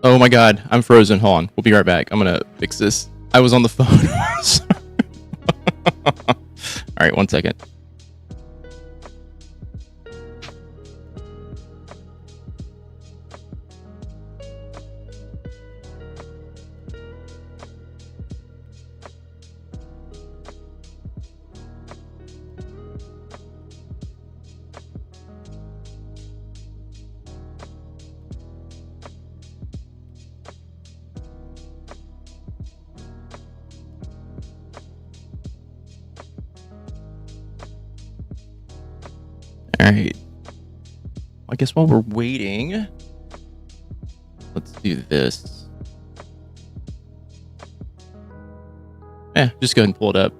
Oh my god, I'm frozen. Hold on. We'll be right back. I'm gonna fix this. I was on the phone. Alright, 1 second. Alright. I guess while we're waiting, let's do this. Just go ahead and pull it up.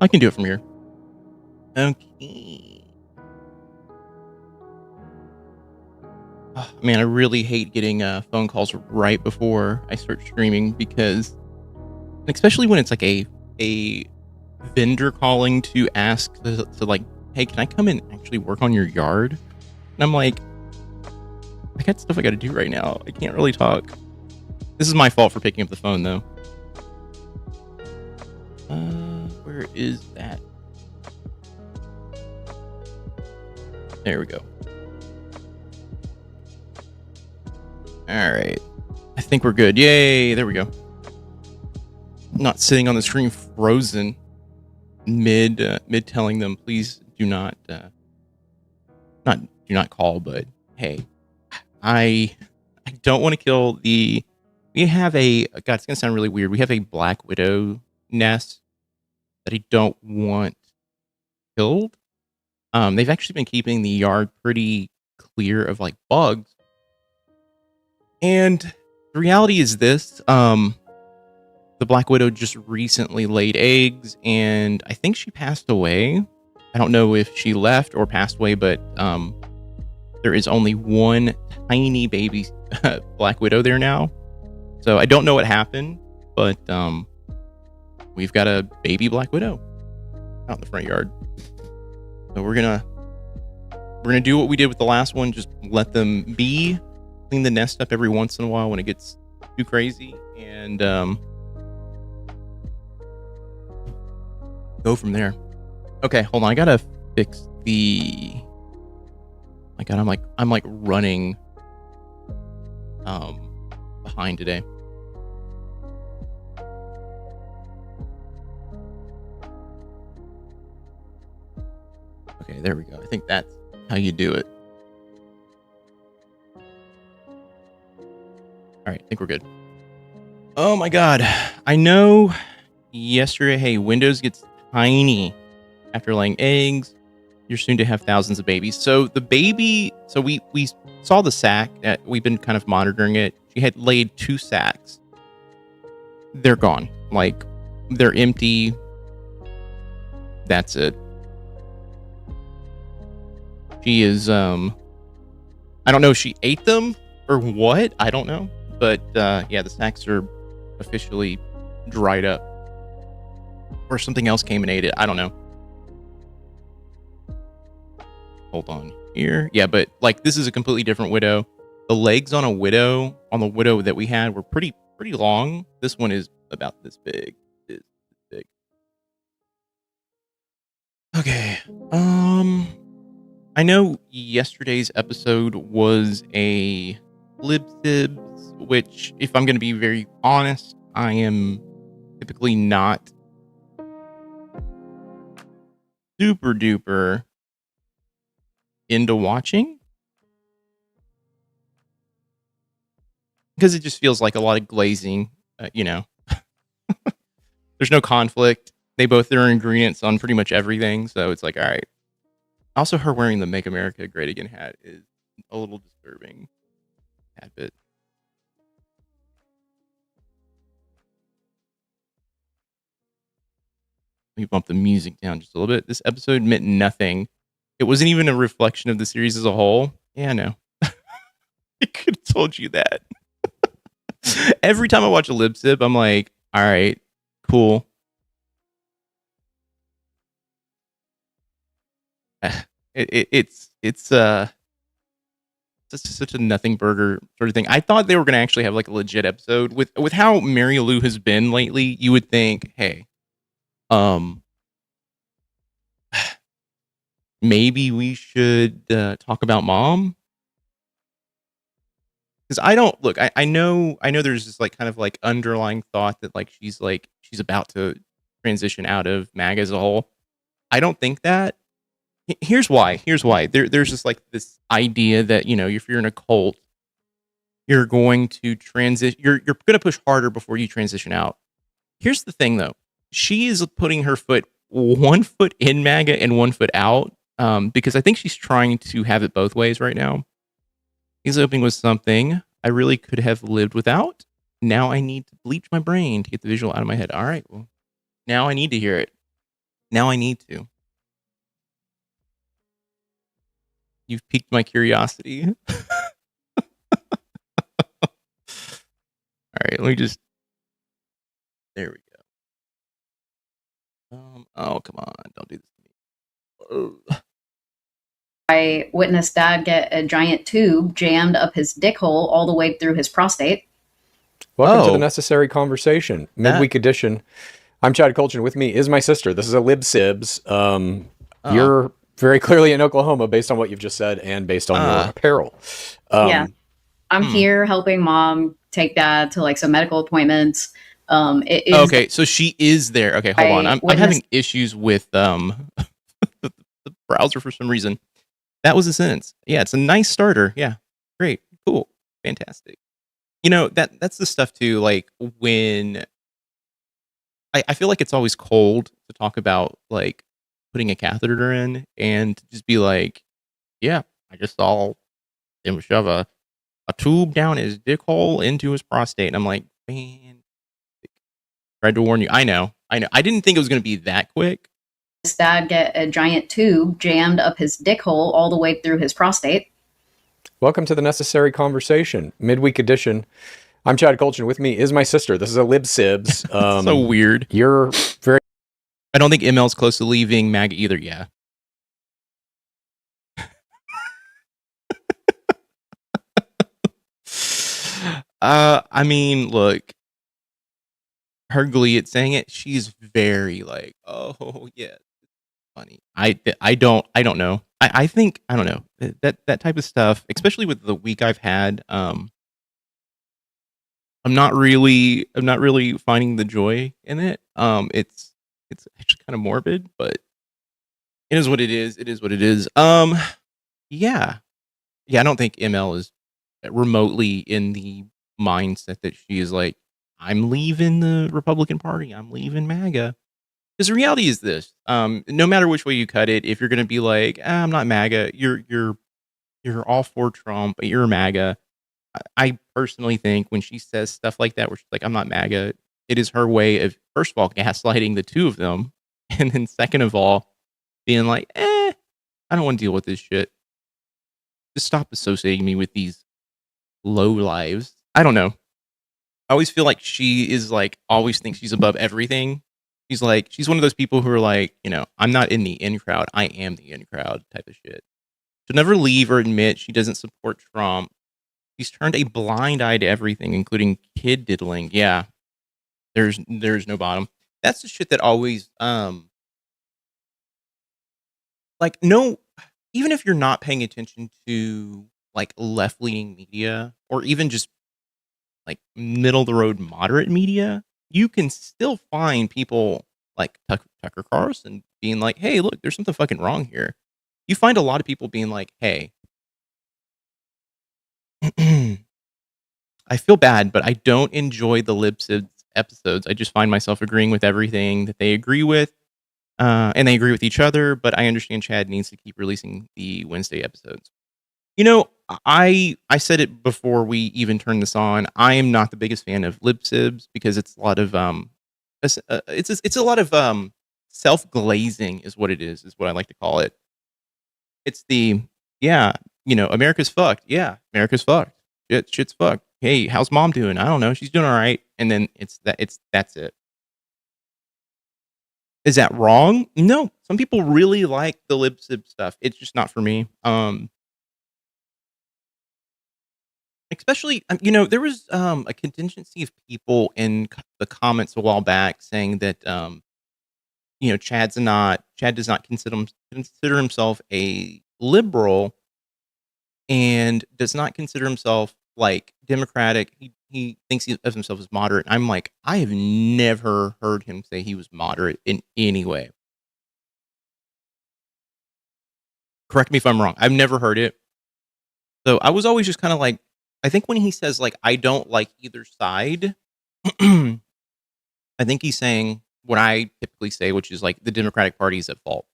I can do it from here. Okay. Oh, man, I really hate getting phone calls right before I start streaming because, especially when it's like a vendor calling to ask to like, hey, can I come and actually work on your yard? And I'm like, I got stuff I got to do right now. I can't really talk. This is my fault for picking up the phone, though. Where is that? There we go. All right. I think we're good. Yay. There we go. Not sitting on the screen frozen mid telling them, please do not call, but hey, I don't want to kill the. We have a God. It's gonna sound really weird. We have a black widow nest that I don't want killed. They've actually been keeping the yard pretty clear of like bugs, and the reality is this: the black widow just recently laid eggs, and I think she passed away. I don't know if she left or passed away, but there is only one tiny baby black widow there now. So I don't know what happened, but we've got a baby black widow out in the front yard. So we're gonna do what we did with the last one. Just let them be, clean the nest up every once in a while when it gets too crazy, and go from there. Okay, hold on. I gotta fix the. My God, I'm like running behind today. Okay, there we go. I think that's how you do it. All right, I think we're good. Oh my God, I know. Yesterday, hey, Windows gets tiny after laying eggs. You're soon to have thousands of babies. So the baby, so we saw the sack. We've been kind of monitoring it. She had laid 2 sacks. They're gone. Like, they're empty. That's it. She is, I don't know if she ate them or what. I don't know. But, yeah, the sacks are officially dried up. Or something else came and ate it. I don't know. Hold on here. Yeah, but like this is a completely different widow. The legs on the widow that we had were pretty long. This one is about this big. Is big. Okay. I know yesterday's episode was a libsibs, which, if I'm going to be very honest, I am typically not super duper into watching, because it just feels like a lot of glazing. There's no conflict. They both are ingredients on pretty much everything, so it's like, all right. Also, her wearing the Make America Great Again hat is a little disturbing. Tad bit. Let me bump the music down just a little bit. This episode meant nothing. It wasn't even a reflection of the series as a whole. Yeah, I know. I could have told you that. Every time I watch a lip sip, I'm like, all right, cool. It's a such a nothing burger sort of thing. I thought they were going to actually have like a legit episode with how Mary Lou has been lately. You would think, hey, um, maybe we should talk about mom, because I don't look. I know there's this like kind of like underlying thought that like she's about to transition out of MAGA as a whole. I don't think that. Here's why. There's just like this idea that if you're in a cult, you're going to transition. You're going to push harder before you transition out. Here's the thing, though. She is putting her foot one foot in MAGA and one foot out, because I think she's trying to have it both ways right now. He's opening with something I really could have lived without. Now I need to bleach my brain to get the visual out of my head. All right, well, now I need to hear it. Now I need to. You've piqued my curiosity. All right, let me just. There we go. Oh, come on. Don't do this to me. Ugh. I witnessed Dad get a giant tube jammed up his dick hole all the way through his prostate. Welcome to the Necessary Conversation, midweek edition. I'm Chad Colchin. With me is my sister. This is a Lib Sibs. You're very clearly in Oklahoma based on what you've just said and based on your apparel. Yeah. I'm here helping Mom take Dad to like some medical appointments. Okay, so she is there. Okay, hold on. I'm having issues with the browser for some reason. That was a sentence. Yeah, it's a nice starter. Yeah, great, cool, fantastic. That's the stuff too. Like when I feel like it's always cold to talk about like putting a catheter in and to just be like, yeah, I just saw him shove a tube down his dick hole into his prostate. And I'm like, man, tried to warn you. I know. I didn't think it was going to be that quick. Dad get a giant tube jammed up his dick hole all the way through his prostate. Welcome to the Necessary Conversation, midweek edition. I'm Chad Colchin. With me is my sister. This is a Lib Sibs. So weird. You're very. I don't think ML's close to leaving MAGA either. Yeah. I mean, look, her glee at saying it, she's very like, oh yeah, funny. I don't know. I think I don't know that type of stuff, especially with the week I've had. I'm not really finding the joy in it. It's actually kind of morbid, but it is what it is. It is what it is. Yeah. I don't think ML is remotely in the mindset that she is like, I'm leaving the Republican Party. I'm leaving MAGA. Because the reality is this: no matter which way you cut it, if you're going to be like, I'm not MAGA, you're all for Trump, but you're MAGA. I personally think when she says stuff like that, where she's like, I'm not MAGA, it is her way of, first of all, gaslighting the two of them, and then second of all, being like, I don't want to deal with this shit. Just stop associating me with these low lives. I don't know. I always feel like she is like, always thinks she's above everything. She's one of those people who are like, I'm not in the in crowd. I am the in crowd type of shit. She'll never leave or admit she doesn't support Trump. She's turned a blind eye to everything, including kid diddling. Yeah, there's no bottom. That's the shit that always, like, no, even if you're not paying attention to like left leaning media or even just like middle of the road moderate media, you can still find people like Tucker Carlson being like, hey, look, there's something fucking wrong here. You find a lot of people being like, hey, I feel bad, but I don't enjoy the Lib Sibs episodes. I just find myself agreeing with everything that they agree with, and they agree with each other, but I understand Chad needs to keep releasing the Wednesday episodes. I said it before we even turned this on. I am not the biggest fan of Lib Sibs because it's a lot of it's a lot of self glazing is what it is what I like to call it. It's the America's fucked. Yeah, America's fucked. Shit's fucked. Hey, how's mom doing? I don't know. She's doing all right. And then that's it. Is that wrong? No. Some people really like the Lib Sib stuff. It's just not for me. Especially, there was a contingency of people in the comments a while back saying that Chad does not consider himself a liberal and does not consider himself like democratic. He thinks of himself as moderate. I'm like, I have never heard him say he was moderate in any way. Correct me if I'm wrong. I've never heard it. So I was always just kind of like, I think when he says like, I don't like either side, I think he's saying what I typically say, which is like the Democratic Party is at fault.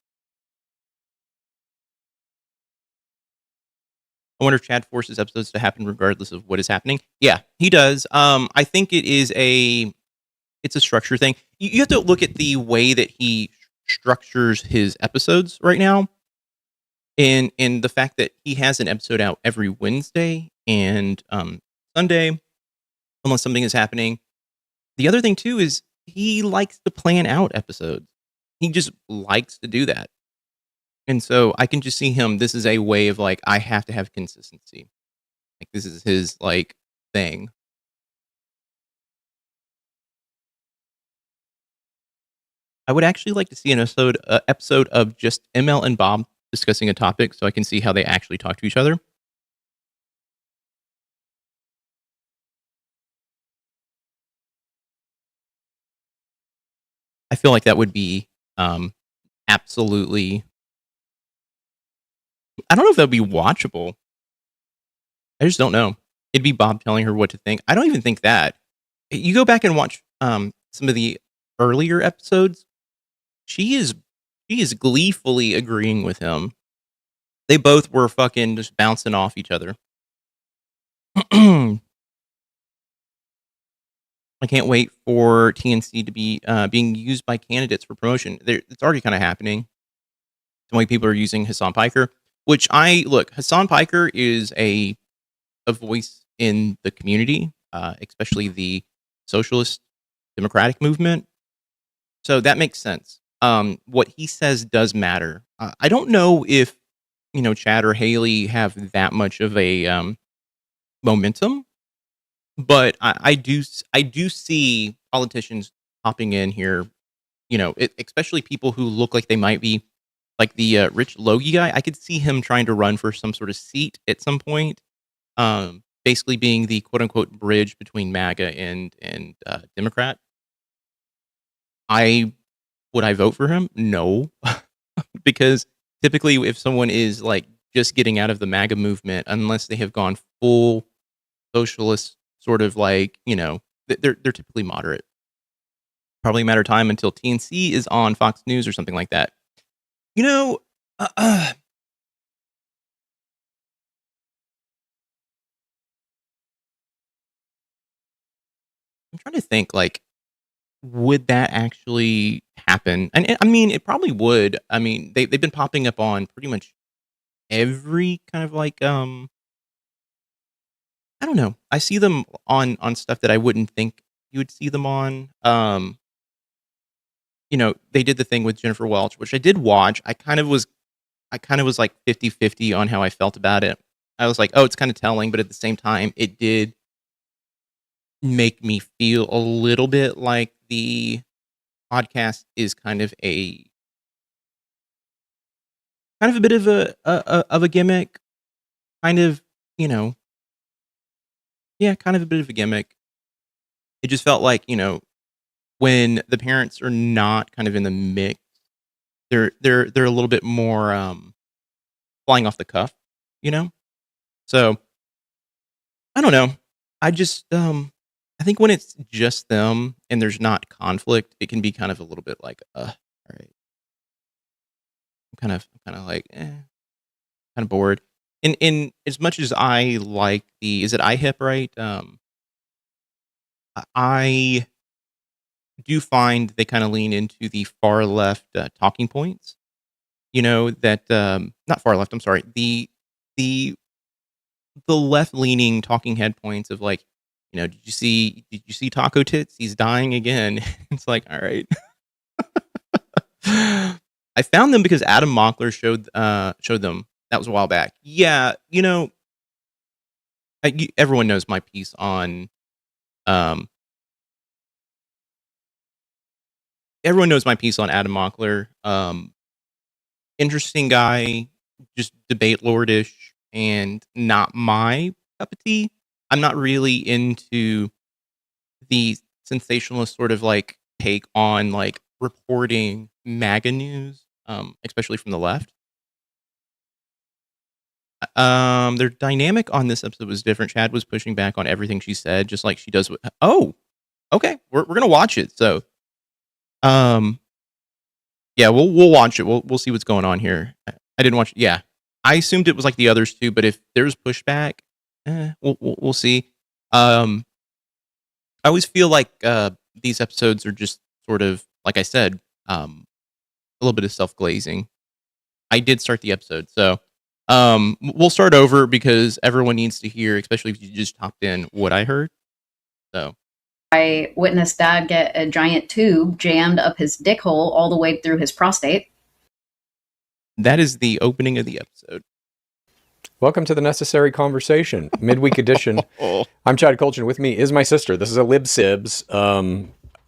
I wonder if Chad forces episodes to happen regardless of what is happening. Yeah, he does. I think it's a structure thing. You have to look at the way that he structures his episodes right now, and the fact that he has an episode out every Wednesday and Sunday, unless something is happening. The other thing too is he likes to plan out episodes. He just likes to do that. And so I can just see him. This is a way of like, I have to have consistency. Like this is his like thing. I would actually like to see an episode of just ML and Bob discussing a topic, so I can see how they actually talk to each other. I feel like that would be absolutely. I don't know if that would be watchable. I just don't know. It'd be Bob telling her what to think. I don't even think that. You go back and watch some of the earlier episodes. She is gleefully agreeing with him. They both were fucking just bouncing off each other. I can't wait for TNC to be being used by candidates for promotion. It's already kind of happening. So many people are using Hassan Piker, which Hassan Piker is a voice in the community, especially the socialist democratic movement. So that makes sense. What he says does matter. I don't know if Chad or Haley have that much of a momentum, but I do see politicians popping in here. Especially people who look like they might be like the Rich Logie guy. I could see him trying to run for some sort of seat at some point. Basically being the quote unquote bridge between MAGA and Democrat. Would I vote for him? No, because typically if someone is like just getting out of the MAGA movement, unless they have gone full socialist, sort of like they're typically moderate. Probably a matter of time until TNC is on Fox News or something like that. I'm trying to think like, would that actually happen? And I mean, it probably would. I mean, they've been popping up on pretty much every kind of like I don't know. I see them on stuff that I wouldn't think you would see them on. They did the thing with Jennifer Welch, which I did watch. I kind of was like 50-50 on how I felt about it. I was like, oh, it's kind of telling, but at the same time, it did make me feel a little bit like the podcast is kind of a bit of a gimmick, kind of, yeah, kind of a bit of a gimmick. It just felt like, when the parents are not kind of in the mix, they're a little bit more flying off the cuff, So I don't know. I just I think when it's just them and there's not conflict, it can be kind of a little bit like, all right. I'm kind of like, kind of bored. In as much as I like is it iHip, right? I do find they kind of lean into the far left talking points. That not far left. I'm sorry. The left leaning talking head points of like, did you see Taco Tits? He's dying again. It's like, all right. I found them because Adam Mockler showed them. That was a while back. Yeah, everyone knows my piece on um everyone knows my piece on Adam Mockler. Interesting guy, just debate lordish, and not my cup of tea. I'm not really into the sensationalist sort of like take on like reporting MAGA news, especially from the left. Their dynamic on this episode was different. Chad was pushing back on everything she said, just like she does with. Oh, okay, we're gonna watch it. So, um, yeah, we'll watch it. We'll see what's going on here. I didn't watch. Yeah, I assumed it was like the others too, but if there's pushback, we'll see. I always feel like these episodes are just sort of like I said, a little bit of self glazing. I did start the episode, so we'll start over because everyone needs to hear, especially if you just hopped in, what I heard. So I witnessed Dad get a giant tube jammed up his dick hole all the way through his prostate. That is the opening of the episode. Welcome to the Necessary Conversation, midweek edition. I'm Chad Colchin. With me is my sister. This is a Lib Sibs.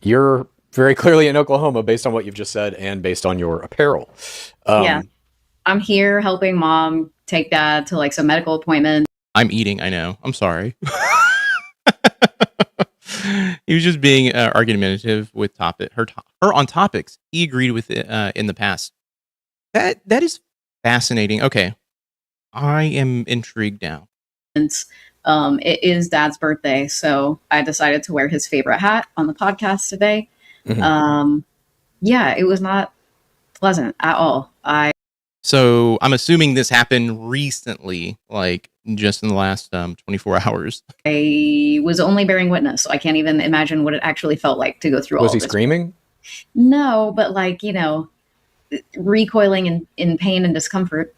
You're very clearly in Oklahoma based on what you've just said and based on your apparel. Yeah. I'm here helping Mom take Dad to like some medical appointment. I'm eating, I know. I'm sorry. He was just being argumentative with her on topics he agreed with it, in the past. That is fascinating. Okay. I am intrigued now. It is Dad's birthday, so I decided to wear his favorite hat on the podcast today. Mm-hmm. Yeah, it was not pleasant at all. So I'm assuming this happened recently, like just in the last 24 hours. I was only bearing witness, so I can't even imagine what it actually felt like to go through all of this. Was he screaming? No, but like, recoiling in pain and discomfort.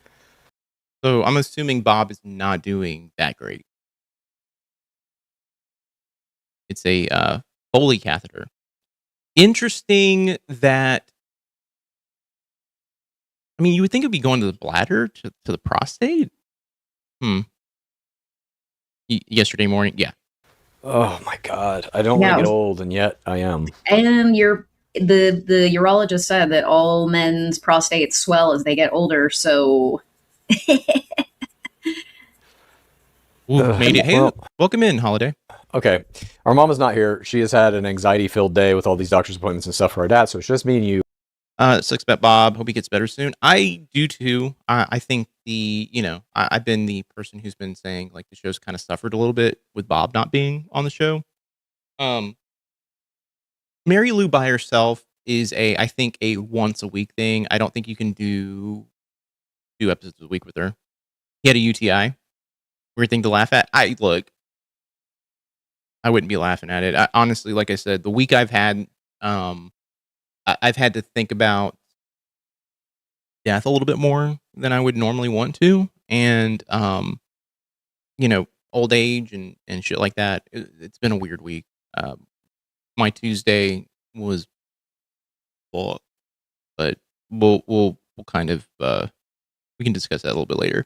So I'm assuming Bob is not doing that great. It's a Foley catheter. Interesting that, I mean, you would think it'd be going to the bladder, to the prostate. Yesterday morning, yeah. Oh my God, I don't want to get old, and yet I am. And the urologist said that all men's prostates swell as they get older, so. Made it. Hey, welcome in, Holiday. Okay, our mom is not here. She has had an anxiety-filled day with all these doctor's appointments and stuff for our dad, so it's just me and you. Six bet Bob. Hope he gets better soon. I do too. I think I've been the person who's been saying like the show's kind of suffered a little bit with Bob not being on the show. Mary Lou by herself is I think a once a week thing. I don't think you can do 2 episodes a week with her. He had a UTI. Weird thing to laugh at. I wouldn't be laughing at it. Honestly, like I said, the week I've had, I've had to think about death a little bit more than I would normally want to. And, old age and shit like that. It's been a weird week. My Tuesday was full, but we'll kind of, we can discuss that a little bit later.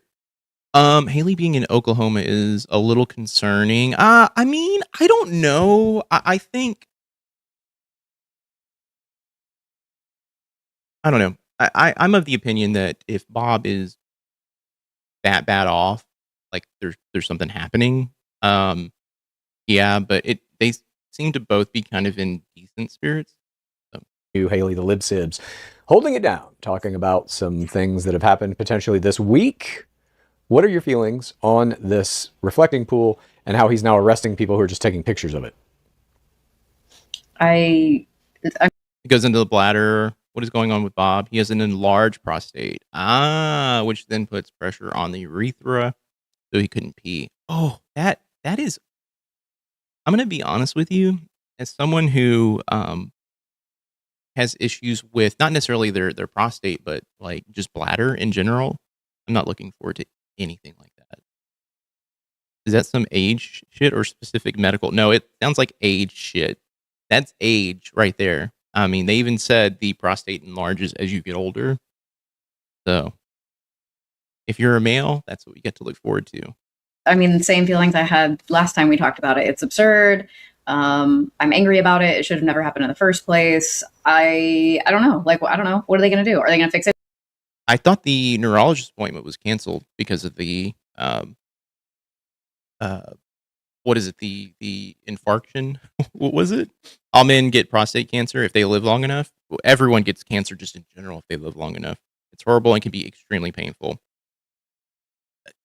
Haley being in Oklahoma is a little concerning. I mean, I don't know. I think, I don't know. I'm of the opinion that if Bob is that bad off, like there's something happening. Yeah, but they seem to both be kind of in decent spirits. So. You, Haley, the Lib Sibs, holding it down, talking about some things that have happened potentially this week. What are your feelings on this reflecting pool and how he's now arresting people who are just taking pictures of it? It goes into the bladder. What is going on with Bob? He has an enlarged prostate. Which then puts pressure on the urethra, so he couldn't pee. Oh, that is. I'm gonna be honest with you, as someone who has issues with not necessarily their prostate, but like just bladder in general. I'm not looking forward to anything like that. Is that some age shit or specific medical? No, it sounds like age shit. That's age right there. I mean, they even said the prostate enlarges as you get older. So if you're a male, that's what you get to look forward to. I mean, same feelings I had last time we talked about it. It's absurd. I'm angry about it. It should have never happened in the first place. I don't know. Like, I don't know. What are they going to do? Are they going to fix it? I thought the neurologist appointment was canceled because of the what is it? The infarction? What was it? All men get prostate cancer if they live long enough. Well, everyone gets cancer just in general if they live long enough. It's horrible and can be extremely painful.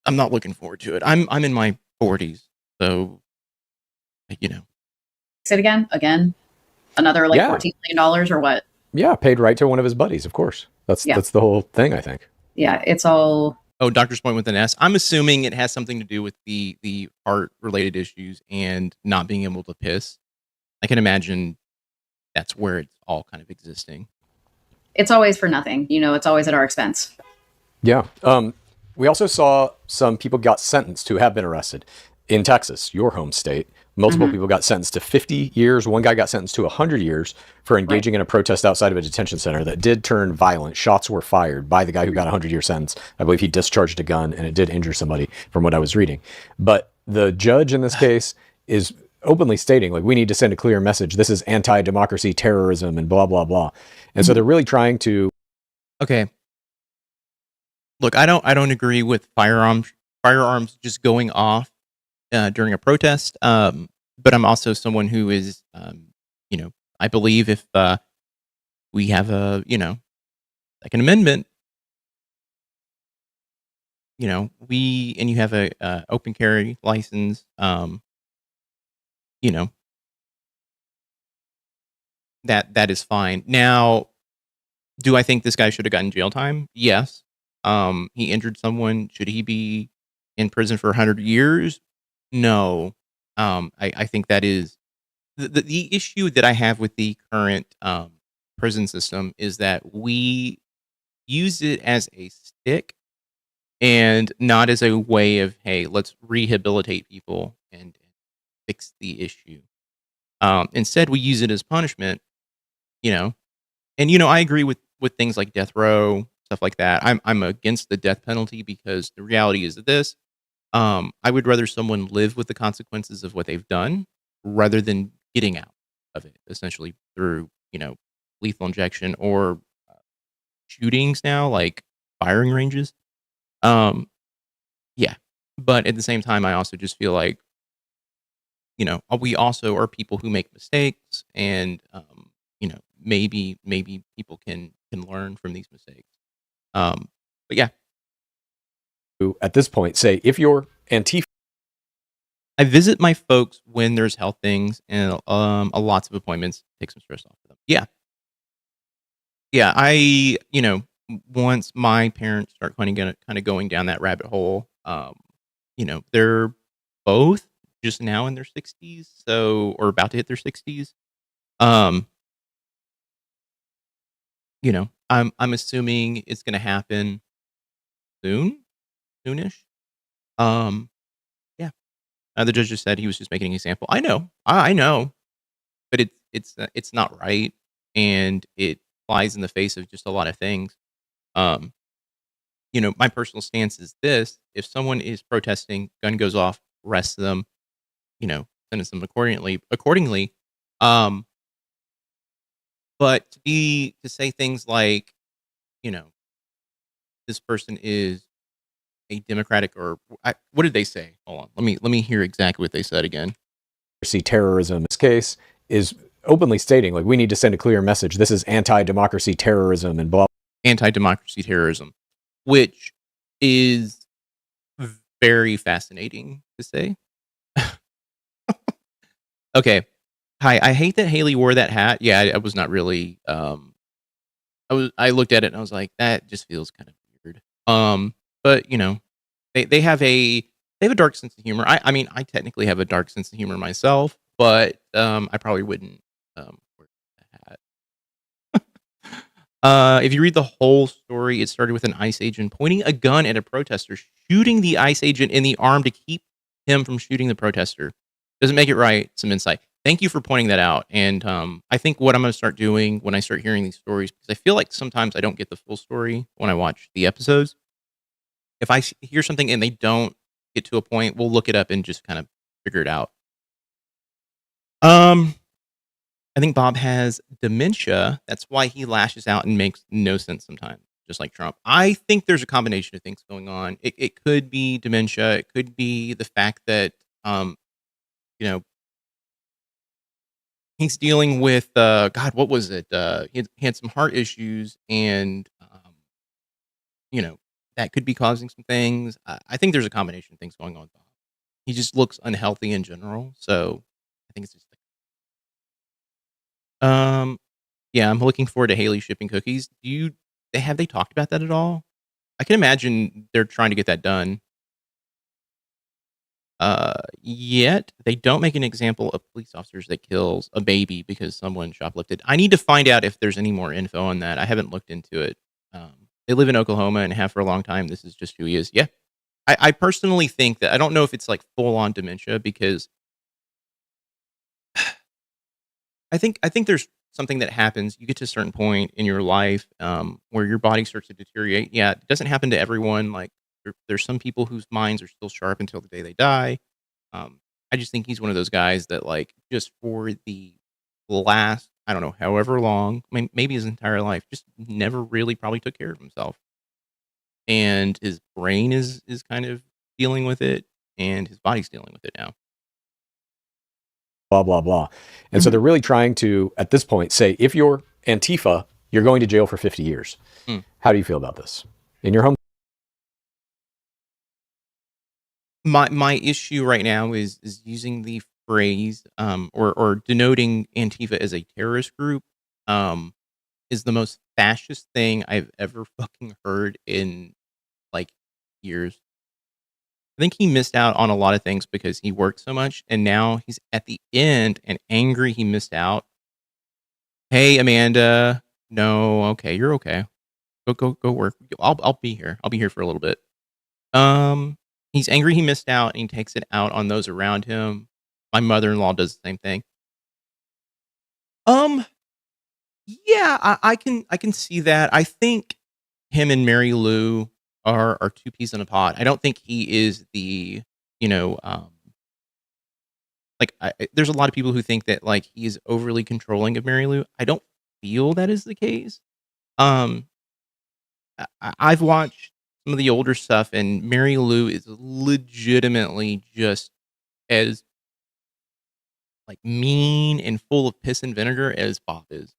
I'm not looking forward to it. I'm in my 40s, so you know. Fix it again, another like $14 million or what? Yeah, paid right to one of his buddies, of course. That's the whole thing, I think. Yeah, it's all. Oh, Doctor's Point with an S. I'm assuming it has something to do with the heart related issues and not being able to piss. I can imagine that's where it's all kind of existing. It's always for nothing. It's always at our expense. Yeah. We also saw some people got sentenced who have been arrested in Texas, your home state. Multiple people got sentenced to 50 years. One guy got sentenced to 100 years for engaging in a protest outside of a detention center that did turn violent. Shots were fired by the guy who got a 100-year sentence. I believe he discharged a gun, and it did injure somebody from what I was reading. But the judge in this case is openly stating, like, we need to send a clear message. This is anti-democracy, terrorism, and blah, blah, blah. And so they're really trying to... Okay. Look, I don't agree with firearms just going off during a protest. But I'm also someone who is, I believe if we have a, like an amendment, and you have a open carry license, that is fine. Now, do I think this guy should have gotten jail time? Yes. He injured someone. Should he be in prison for 100 years? No. I think that is the issue that I have with the current prison system is that we use it as a stick and not as a way of, hey, let's rehabilitate people and fix the issue. Instead, we use it as punishment, and I agree with things like death row, stuff like that. I'm against the death penalty because the reality is this. I would rather someone live with the consequences of what they've done rather than getting out of it, essentially through, lethal injection or shootings now, like firing ranges. Yeah. But at the same time, I also just feel like, we also are people who make mistakes and, maybe people can learn from these mistakes. But yeah. At this point, say, if you're Antifa. I visit my folks when there's health things and lots of appointments, take some stress off of them. Yeah. Yeah, I, once my parents start kind of going down that rabbit hole, they're both just now in their 60s, or about to hit their 60s. I'm assuming it's going to happen soonish. Yeah. The judge just said he was just making an example. I know, but it's not right, and it flies in the face of just a lot of things. My personal stance is this: if someone is protesting, gun goes off, arrest them, sentence them accordingly. But to say things like, this person is a Democratic what did they say? Hold on. Let me hear exactly what they said again. See, terrorism in this case is openly stating, like, we need to send a clear message. This is anti-democracy, terrorism, and blah. Anti-democracy, terrorism, which is very fascinating to say. Okay. Hi, I hate that Haley wore that hat. Yeah, I was not really. I looked at it and I was like, that just feels kind of weird. But they have a dark sense of humor. I mean, I technically have a dark sense of humor myself, but I probably wouldn't wear that hat. If you read the whole story, it started with an ICE agent pointing a gun at a protester, shooting the ICE agent in the arm to keep him from shooting the protester. Doesn't make it right. Some insight. Thank you for pointing that out. And I think what I'm going to start doing when I start hearing these stories, because I feel like sometimes I don't get the full story when I watch the episodes. If I hear something and they don't get to a point, we'll look it up and just kind of figure it out. I think Bob has dementia. That's why he lashes out and makes no sense sometimes, just like Trump. I think there's a combination of things going on. It could be dementia. It could be the fact that, you know, he's dealing with, God, what was it? He had some heart issues, and, you know, that could be causing some things. I think there's a combination of things going on with Bob. He just looks unhealthy in general. So I think it's just yeah, I'm looking forward to Haley shipping cookies. Have they talked about that at all? I can imagine they're trying to get that done. Yet they don't make an example of police officers that kills a baby because someone shoplifted. I need to find out if there's any more info on that. I haven't looked into it. They live in Oklahoma and have for a long time. This is just who he is. Yeah. I personally think that I don't know if it's like full on dementia because I think there's something that happens. You get to a certain point in your life where your body starts to deteriorate. Yeah, it doesn't happen to everyone. Like there's some people whose minds are still sharp until the day they die. I just think he's one of those guys that like just for the last, I don't know, however long, maybe his entire life, just never really probably took care of himself. And his brain is kind of dealing with it, and his body's dealing with it now. Blah, blah, blah. And so they're really trying to, at this point, say, if you're Antifa, you're going to jail for 50 years. How do you feel about this? In your home? My issue right now is using the phrase or denoting Antifa as a terrorist group is the most fascist thing I've ever fucking heard in like years. I think he missed out on a lot of things because he worked so much, and now he's at the end and angry he missed out. Hey, Amanda, no, okay, you're okay. Go work. I'll be here. I'll be here for a little bit. He's angry he missed out, and he takes it out on those around him. My mother-in-law does the same thing. Yeah, I can see that. I think him and Mary Lou are two peas in a pod. I don't think he is the, you know, like there's a lot of people who think that like he is overly controlling of Mary Lou. I don't feel that is the case. I've watched some of the older stuff, and Mary Lou is legitimately just as like mean and full of piss and vinegar as Bob is.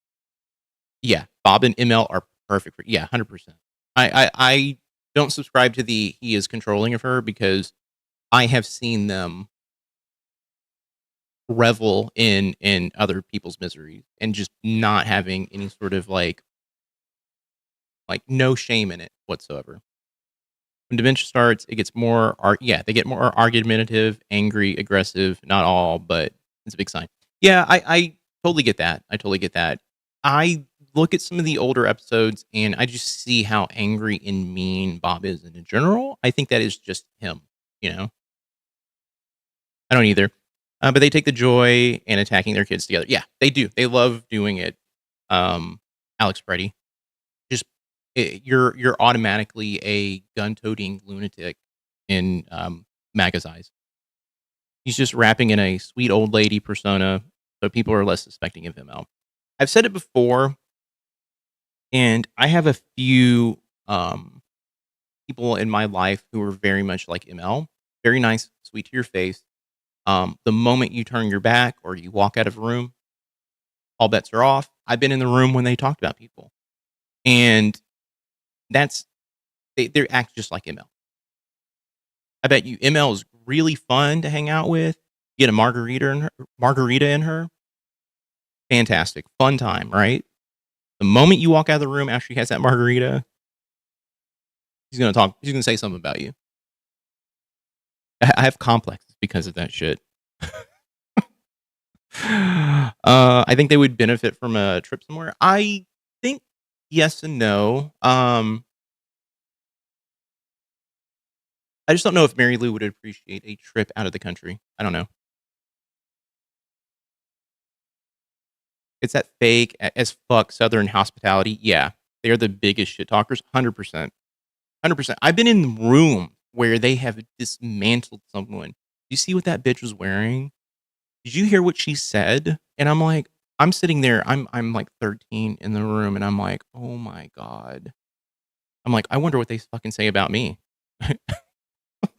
Yeah, Bob and ML are perfect for 100%. I don't subscribe to the he is controlling of her because I have seen them revel in other people's misery and just not having any sort of like no shame in it whatsoever. When dementia starts, it gets more they get more argumentative, angry, aggressive. Not all, but it's a big sign. Yeah, I totally get that. I look at some of the older episodes and I just see how angry and mean Bob is in general. I think that is just him, you know? I don't either. But they take the joy in attacking their kids together. Yeah, they do. They love doing it. Alex Preddy. Just you're automatically a gun-toting lunatic in MAGA's eyes. He's just rapping in a sweet old lady persona, so people are less suspecting of him. I've said it before, and I have a few people in my life who are very much like ML. Very nice, sweet to your face. The moment you turn your back or you walk out of a room, all bets are off. I've been in the room when they talked about people. And they act just like ML. I bet you ML is really fun to hang out with. Get a margarita in her. Fantastic. Fun time, right? The moment you walk out of the room after he has that margarita, he's going to say something about you. I have complexes because of that shit. I think they would benefit from a trip somewhere. I think yes and no. I just don't know if Mary Lou would appreciate a trip out of the country. I don't know. It's that fake as fuck Southern hospitality. Yeah, they are the biggest shit talkers. 100%. 100%. I've been in rooms where they have dismantled someone. You see what that bitch was wearing? Did you hear what she said? And I'm like, I'm sitting there, I'm like 13 in the room, and I'm like, oh my God. I'm like, I wonder what they fucking say about me.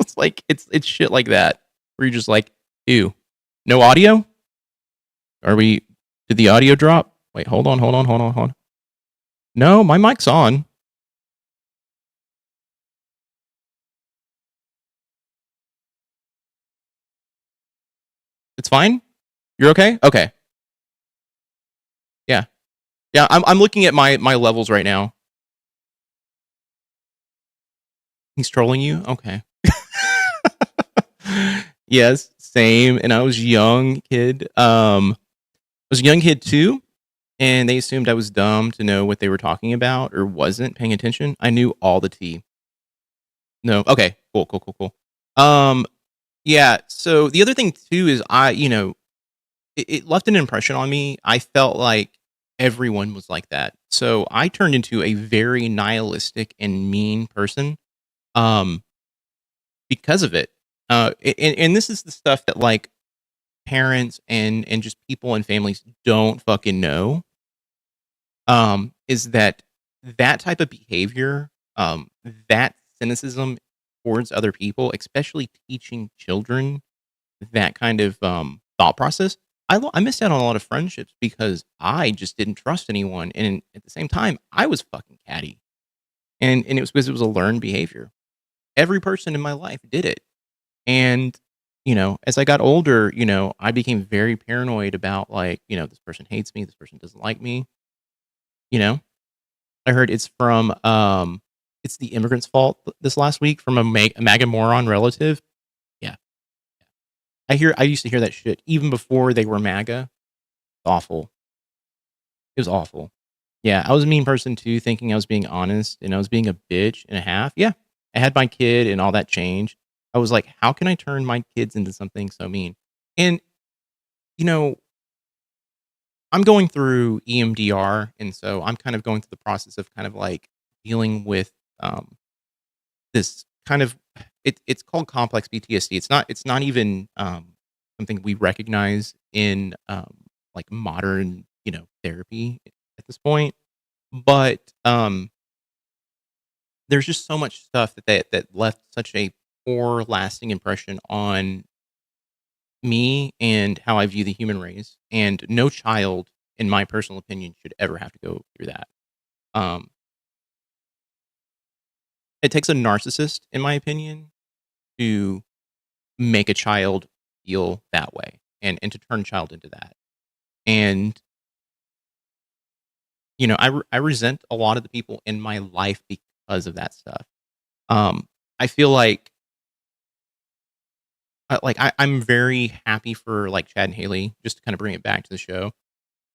It's like it's shit like that where you're just like, ew. No audio? Did the audio drop? Wait, hold on. No, my mic's on. It's fine? You're okay? Okay. Yeah. Yeah, I'm looking at my levels right now. He's trolling you? Okay. Yes, same. And I was young kid. I was a young kid too, and they assumed I was dumb to know what they were talking about or wasn't paying attention. I knew all the tea. No. Okay. Cool. Yeah. So the other thing too is it left an impression on me. I felt like everyone was like that. So I turned into a very nihilistic and mean person um, because of it. And this is the stuff that like parents and just people and families don't fucking know. Is that type of behavior, that cynicism towards other people, especially teaching children that kind of thought process. I missed out on a lot of friendships because I just didn't trust anyone, and at the same time, I was fucking catty, and it was because it was a learned behavior. Every person in my life did it, and as I got older, I became very paranoid about like, this person hates me, this person doesn't like me. You know, I heard it's the immigrant's fault this last week from a MAGA moron relative. Yeah, I used to hear that shit even before they were MAGA. Awful. It was awful. Yeah, I was a mean person too, thinking I was being honest and I was being a bitch and a half. Yeah, I had my kid and all that change. I was like, how can I turn my kids into something so mean? And you know, I'm going through EMDR, and so I'm kind of going through the process of kind of like dealing with this kind of it's called complex PTSD. It's not even something we recognize in like modern therapy at this point, but there's just so much stuff that left such a poor lasting impression on me and how I view the human race. And no child, in my personal opinion, should ever have to go through that. Um, it takes a narcissist, in my opinion, to make a child feel that way and to turn a child into that. And I resent a lot of the people in my life because of that stuff. I feel like I'm very happy for like Chad and Haley, just to kind of bring it back to the show.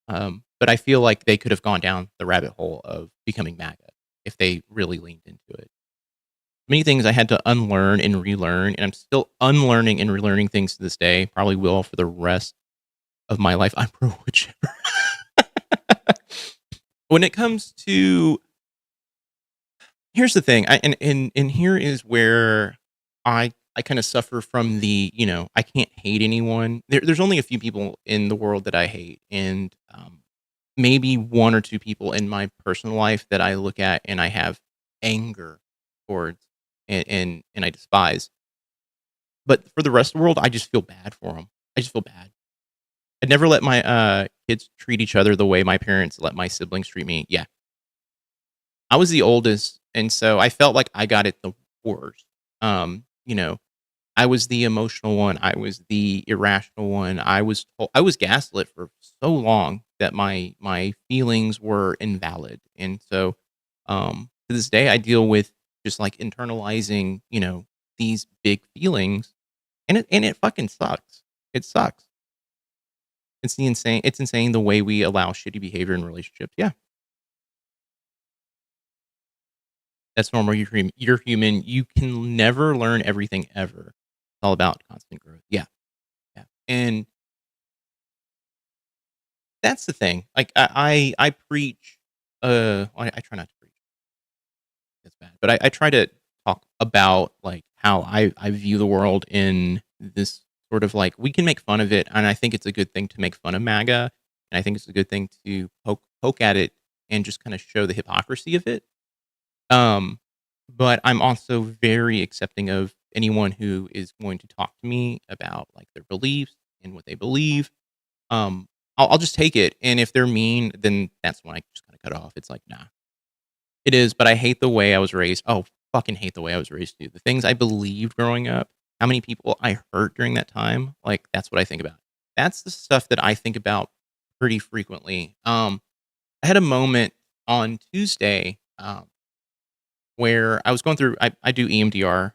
But I feel like they could have gone down the rabbit hole of becoming MAGA if they really leaned into it. Many things I had to unlearn and relearn, and I'm still unlearning and relearning things to this day. Probably will for the rest of my life. I'm pro whichever. When it comes to, here's the thing, and here is where I kind of suffer from the, I can't hate anyone. There's only a few people in the world that I hate, and maybe one or two people in my personal life that I look at and I have anger towards and I despise. But for the rest of the world, I just feel bad for them. I just feel bad. I'd never let my kids treat each other the way my parents let my siblings treat me. Yeah. I was the oldest, and so I felt like I got it the worst. You know, I was the emotional one. I was the irrational one. I was gaslit for so long that my feelings were invalid, and so to this day, I deal with just like internalizing, these big feelings, and it fucking sucks. It sucks. It's insane the way we allow shitty behavior in relationships. Yeah, that's normal. You're human. You can never learn everything ever. It's all about constant growth. Yeah, yeah. And that's the thing. Like I preach. I try not to preach. That's bad. But I try to talk about like how I view the world in this sort of like, we can make fun of it, and I think it's a good thing to make fun of MAGA, and I think it's a good thing to poke at it and just kind of show the hypocrisy of it. But I'm also very accepting of anyone who is going to talk to me about like their beliefs and what they believe. I'll just take it, and if they're mean, then that's when I just kind of cut off. It's like, nah, it is. But I hate the way I was raised. Oh, fucking hate the way I was raised too. The things I believed growing up, how many people I hurt during that time. Like that's what I think about. That's the stuff that I think about pretty frequently. I had a moment on Tuesday where I was going through. I do EMDR,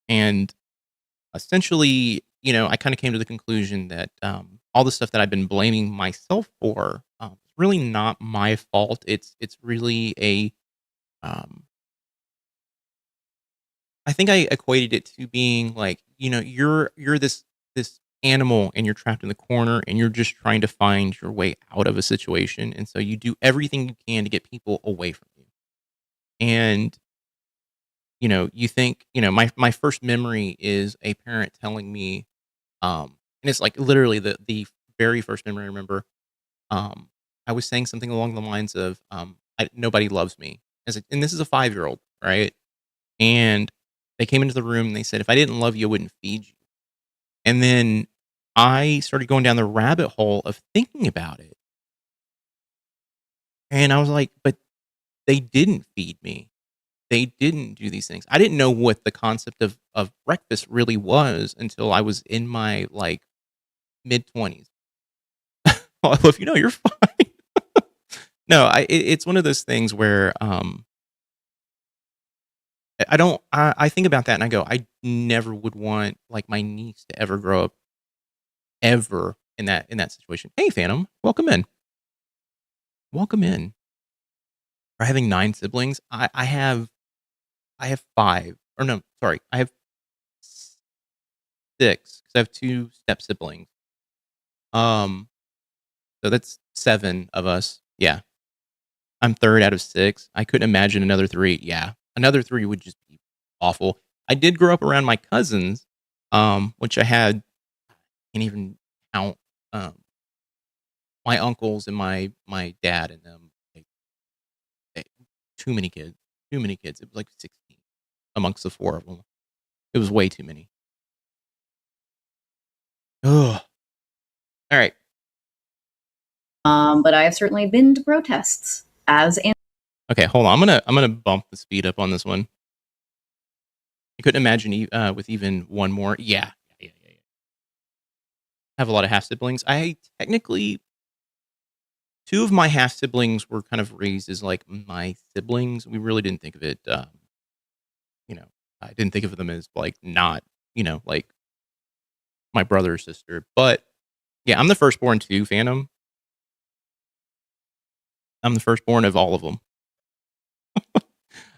and essentially, I kind of came to the conclusion that all the stuff that I've been blaming myself for is really not my fault. It's really a I think I equated it to being like, you're this animal and you're trapped in the corner and you're just trying to find your way out of a situation, and so you do everything you can to get people away from you. And you think, my first memory is a parent telling me, and it's like literally the very first memory I remember. I was saying something along the lines of, "Nobody loves me," and this is a 5-year-old, right? And they came into the room and they said, "If I didn't love you, I wouldn't feed you." And then I started going down the rabbit hole of thinking about it, and I was like, "But they didn't feed me. They didn't do these things." I didn't know what the concept of breakfast really was until I was in my like mid-20s. Well, if you know, you're fine. No, it's one of those things where I don't. I think about that and I go, I never would want like my niece to ever grow up ever in that situation. Hey, Phantom, welcome in. Welcome in. For having 9 siblings, I have 5, or no, sorry, I have 6 because I have 2 step siblings. Um, so that's 7 of us. Yeah, I'm third out of 6. I couldn't imagine another 3. Yeah, another 3 would just be awful. I did grow up around my cousins, which I had can't even count. Um, my uncles and my dad and them. They, too many kids. Too many kids. It was like 16 amongst the 4 of them. It was way too many. Ugh. All right. But I have certainly been to protests as an. Okay, hold on. I'm gonna bump the speed up on this one. I couldn't imagine with even one more. Yeah. I have a lot of half siblings. I technically 2 of my half siblings were kind of raised as like my siblings. We really didn't think of it. You know, I didn't think of them as like not, like my brother or sister. But yeah, I'm the firstborn too, Phantom. I'm the firstborn of all of them.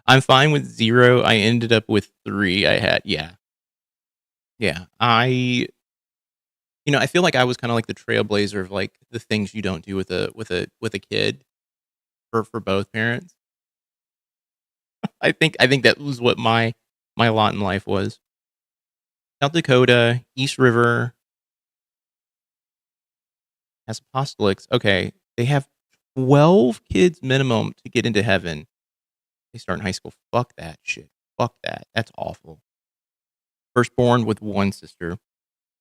I'm fine with 0. I ended up with 3. I had, yeah. Yeah. I feel like I was kind of like the trailblazer of like the things you don't do with a kid for both parents. I think that was what my lot in life was. South Dakota, East River has apostolics. Okay, they have 12 kids minimum to get into heaven. They start in high school. Fuck that shit. Fuck that. That's awful. Firstborn with 1 sister.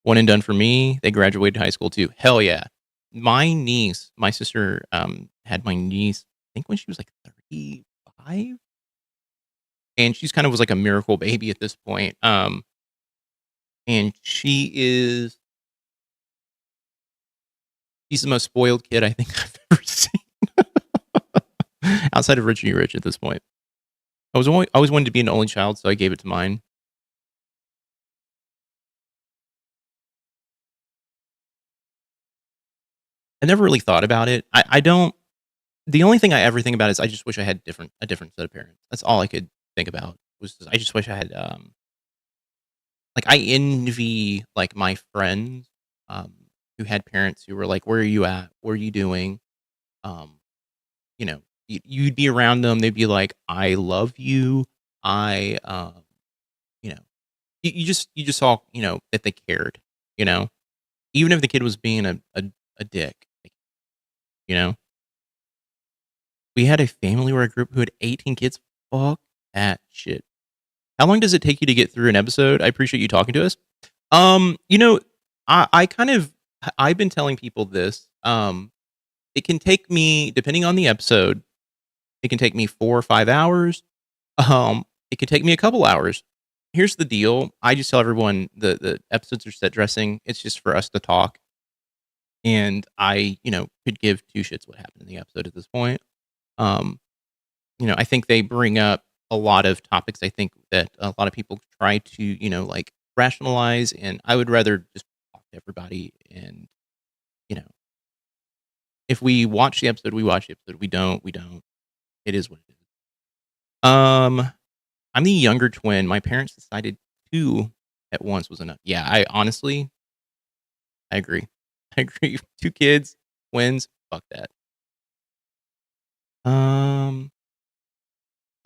One and done for me. They graduated high school too. Hell yeah. My sister had my niece, I think when she was like 35. And she's kind of was like a miracle baby at this point. And she's the most spoiled kid I think I've ever seen. Outside of Richie Rich at this point. I always wanted to be an only child, so I gave it to mine. I never really thought about it. I don't. The only thing I ever think about is I just wish I had a different set of parents. That's all I could think about. I just wish I had like I envy like my friends who had parents who were like, "Where are you at? What are you doing?" Um, you'd be around them. They'd be like, "I love you. I you just saw, that they cared, even if the kid was being a dick, you know. We had a family or a group who had 18 kids. Fuck that shit. How long does it take you to get through an episode? I appreciate you talking to us. You know, I kind of I've been telling people this. It can take me, depending on the episode, it can take me 4 or 5 hours. It can take me a couple hours. Here's the deal. I just tell everyone the episodes are set dressing. It's just for us to talk. And I, could give two shits what happened in the episode at this point. Um, I think they bring up a lot of topics I think that a lot of people try to, like rationalize. And I would rather just talk to everybody. And, you know, if we watch the episode, we watch the episode. We don't, we don't. It is what it is. I'm the younger twin. My parents decided 2 at once was enough. Yeah, I honestly, I agree. I agree. 2 kids, twins, fuck that.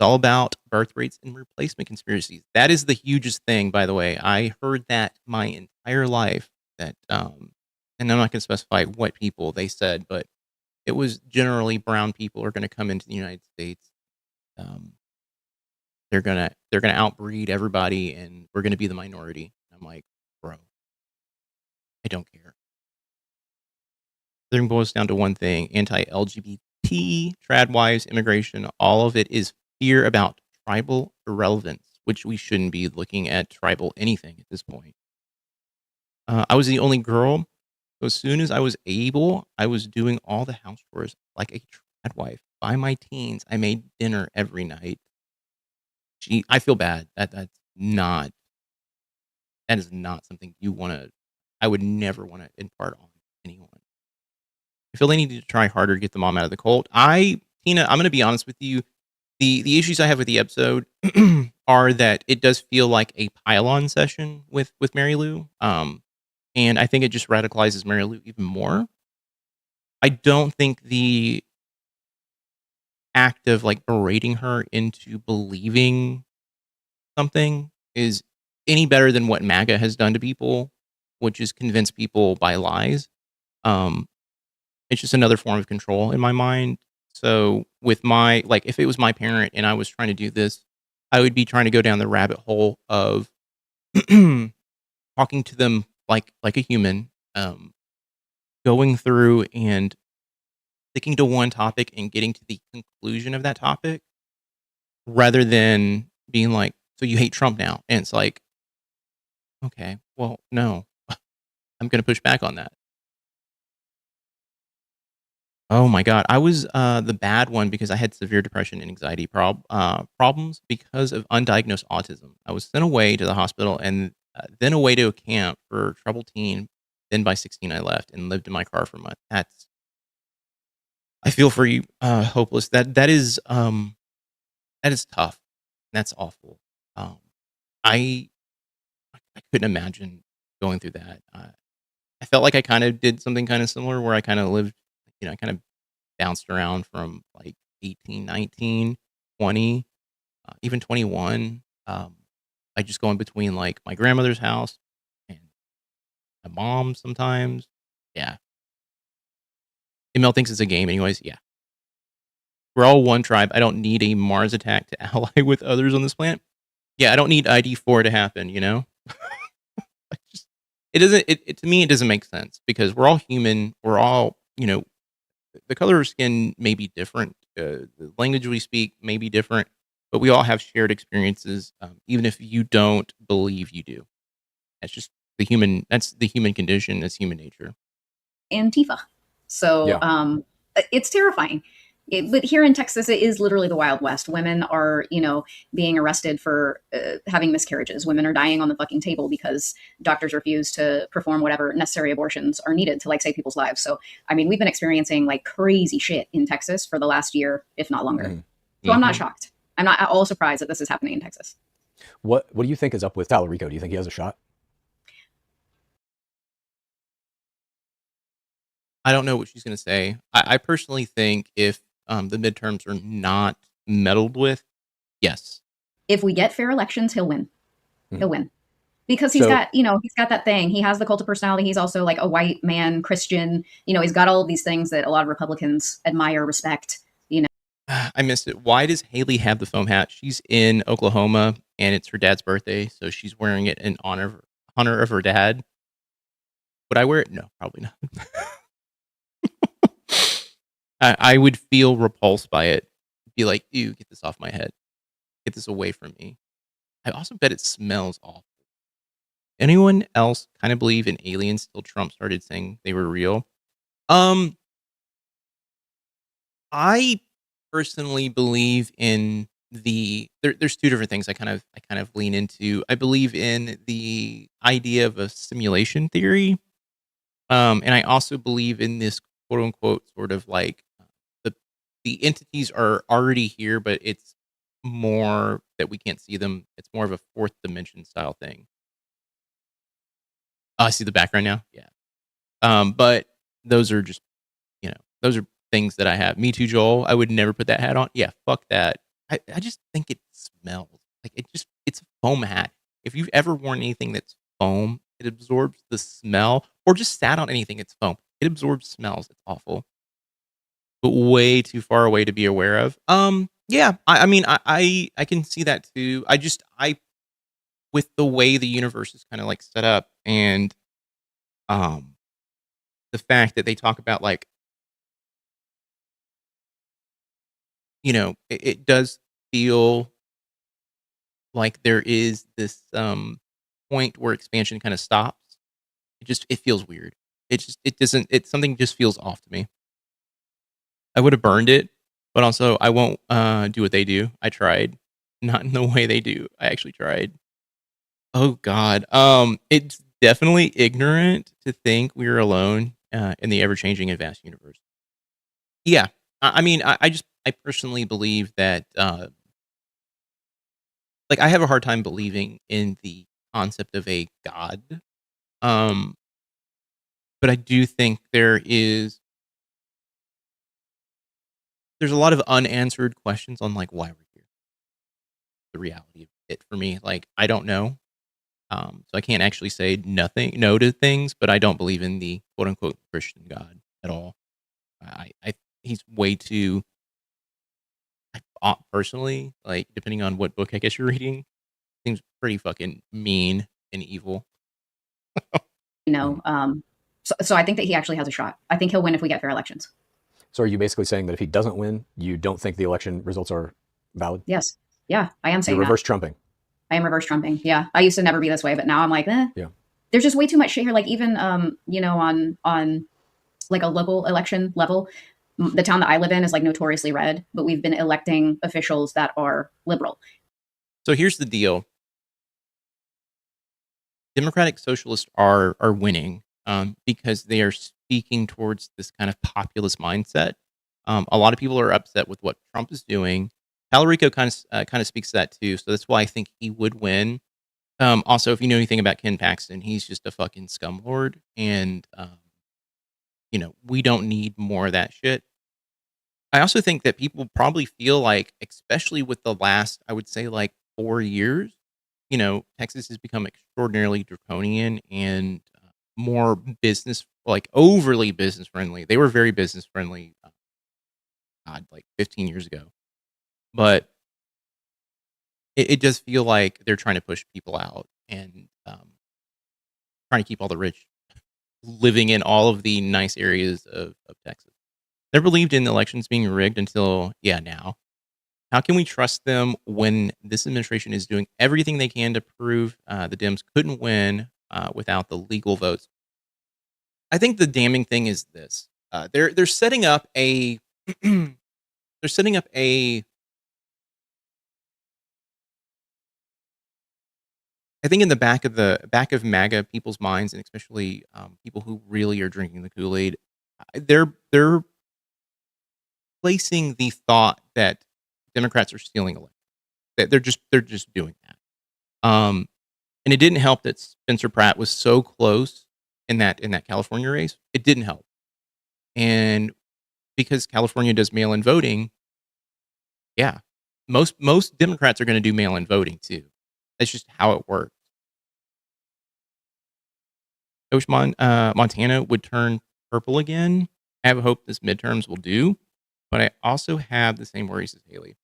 It's all about birth rates and replacement conspiracies. That is the hugest thing, by the way. I heard that my entire life. That and I'm not going to specify what people they said, but it was generally brown people are going to come into the United States. They're gonna outbreed everybody, and we're gonna be the minority. I'm like, bro, I don't care. Everything boils down to one thing: anti-LGBT, trad wives, immigration. All of it is fear about tribal irrelevance, which we shouldn't be looking at tribal anything at this point. I was the only girl, so as soon as I was able, I was doing all the house chores like a trad wife. By my teens, I made dinner every night. I feel bad. That is not something you want to. I would never want to impart on anyone. I feel they need to try harder to get the mom out of the cult. Tina, I'm going to be honest with you. The issues I have with the episode are that it does feel like a pile-on session with Mary Lou. And I think it just radicalizes Mary Lou even more. I don't think the act of like berating her into believing something is any better than what MAGA has done to people, which is convince people by lies. It's just another form of control in my mind. So with if it was my parent and I was trying to do this, I would be trying to go down the rabbit hole of talking to them like a human, going through and sticking to one topic and getting to the conclusion of that topic, rather than being like, so you hate Trump now. And it's like, okay, well, no, I'm going to push back on that. Oh my God. I was the bad one because I had severe depression and anxiety problems because of undiagnosed autism. I was sent away to the hospital and then away to a camp for troubled teen. Then by 16, I left and lived in my car for a month. I feel for you, hopeless. That is tough. That's awful. I couldn't imagine going through that. I felt like I kind of did something kind of similar where I kind of lived, I kind of bounced around from like 18, 19, 20, even 21. I just go in between like my grandmother's house and my mom sometimes. Yeah. Emil thinks it's a game anyways. Yeah. We're all one tribe. I don't need a Mars attack to ally with others on this planet. Yeah, I don't need ID4 to happen, it doesn't, to me, it doesn't make sense because we're all human. We're all, the color of skin may be different. The language we speak may be different, but we all have shared experiences, even if you don't believe you do. That's just that's the human condition. That's human nature. Antifa. So yeah. It's terrifying. But here in Texas, it is literally the Wild West. Women are, being arrested for having miscarriages. Women are dying on the fucking table because doctors refuse to perform whatever necessary abortions are needed to save people's lives. So, I mean, we've been experiencing crazy shit in Texas for the last year, if not longer. Mm-hmm. So I'm not shocked. I'm not at all surprised that this is happening in Texas. What do you think is up with Talarico? Do you think he has a shot? I don't know what she's going to say. I personally think if the midterms are not meddled with, yes. If we get fair elections, he'll win. He'll win. Because he's got that thing. He has the cult of personality. He's also like a white man, Christian. He's got all of these things that a lot of Republicans admire, respect. I missed it. Why does Haley have the foam hat? She's in Oklahoma, and it's her dad's birthday, so she's wearing it in honor of her dad. Would I wear it? No, probably not. I would feel repulsed by it. Be like, ew, get this off my head. Get this away from me. I also bet it smells awful. Anyone else kind of believe in aliens till Trump started saying they were real? I personally believe in there's two different things I kind of lean into. I believe in the idea of a simulation theory. And I also believe in this quote unquote sort of like the entities are already here, but it's more that we can't see them. It's more of a fourth dimension style thing. Oh, I see the background now. Yeah. But those are just, those are things that I have. Me too, Joel. I would never put that hat on. Yeah, fuck that. I just think it smells like it's a foam hat. If you've ever worn anything that's foam, it absorbs the smell, or just sat on anything that's foam. It absorbs smells. It's awful, but way too far away to be aware of. Yeah, I mean, I can see that too. With the way the universe is kind of like set up, and the fact that they talk about like, it does feel like there is this point where expansion kind of stops. It feels weird. Something just feels off to me. I would have burned it, but also I won't do what they do. I tried. Not in the way they do. I actually tried. Oh God. It's definitely ignorant to think we're alone in the ever-changing and vast universe. Yeah. I mean, I personally believe that like I have a hard time believing in the concept of a God. But I do think there's a lot of unanswered questions on like why we're here. The reality of it for me, like I don't know. So I can't actually say no to things, but I don't believe in the quote unquote Christian God at all. He's way too, personally, like depending on what book I guess you're reading, seems pretty fucking mean and evil. So I think that he actually has a shot. I think he'll win if we get fair elections. So are you basically saying that if he doesn't win, you don't think the election results are valid? Yes. Yeah, I am saying you're reverse trumping. I am reverse trumping. Yeah. I used to never be this way, but now I'm like, yeah. There's just way too much shit here. Like even, on like a local election level, the town that I live in is like notoriously red, but we've been electing officials that are liberal. So here's the deal. Democratic Socialists are winning because they are speaking towards this kind of populist mindset. A lot of people are upset with what Trump is doing. Talarico kind of speaks to that too, so that's why I think he would win. Also, if you know anything about Ken Paxton, he's just a fucking scumlord, and we don't need more of that shit. I also think that people probably feel like, especially with the last, I would say, like 4 years, Texas has become extraordinarily draconian and more business, like overly business friendly. They were very business friendly, like 15 years ago. But it does feel like they're trying to push people out and trying to keep all the rich living in all of the nice areas of Texas. They believed in elections being rigged until, now. How can we trust them when this administration is doing everything they can to prove the Dems couldn't win without the legal votes? I think the damning thing is this: they're setting up a I think in the back of MAGA people's minds, and especially people who really are drinking the Kool-Aid, they're placing the thought that Democrats are stealing elections. They're just doing that. And it didn't help that Spencer Pratt was so close in that California race. It didn't help, and because California does mail-in voting, most Democrats are going to do mail-in voting too. That's just how it works. I wish Montana would turn purple again. I have hope this midterms will do, but I also have the same worries as Haley.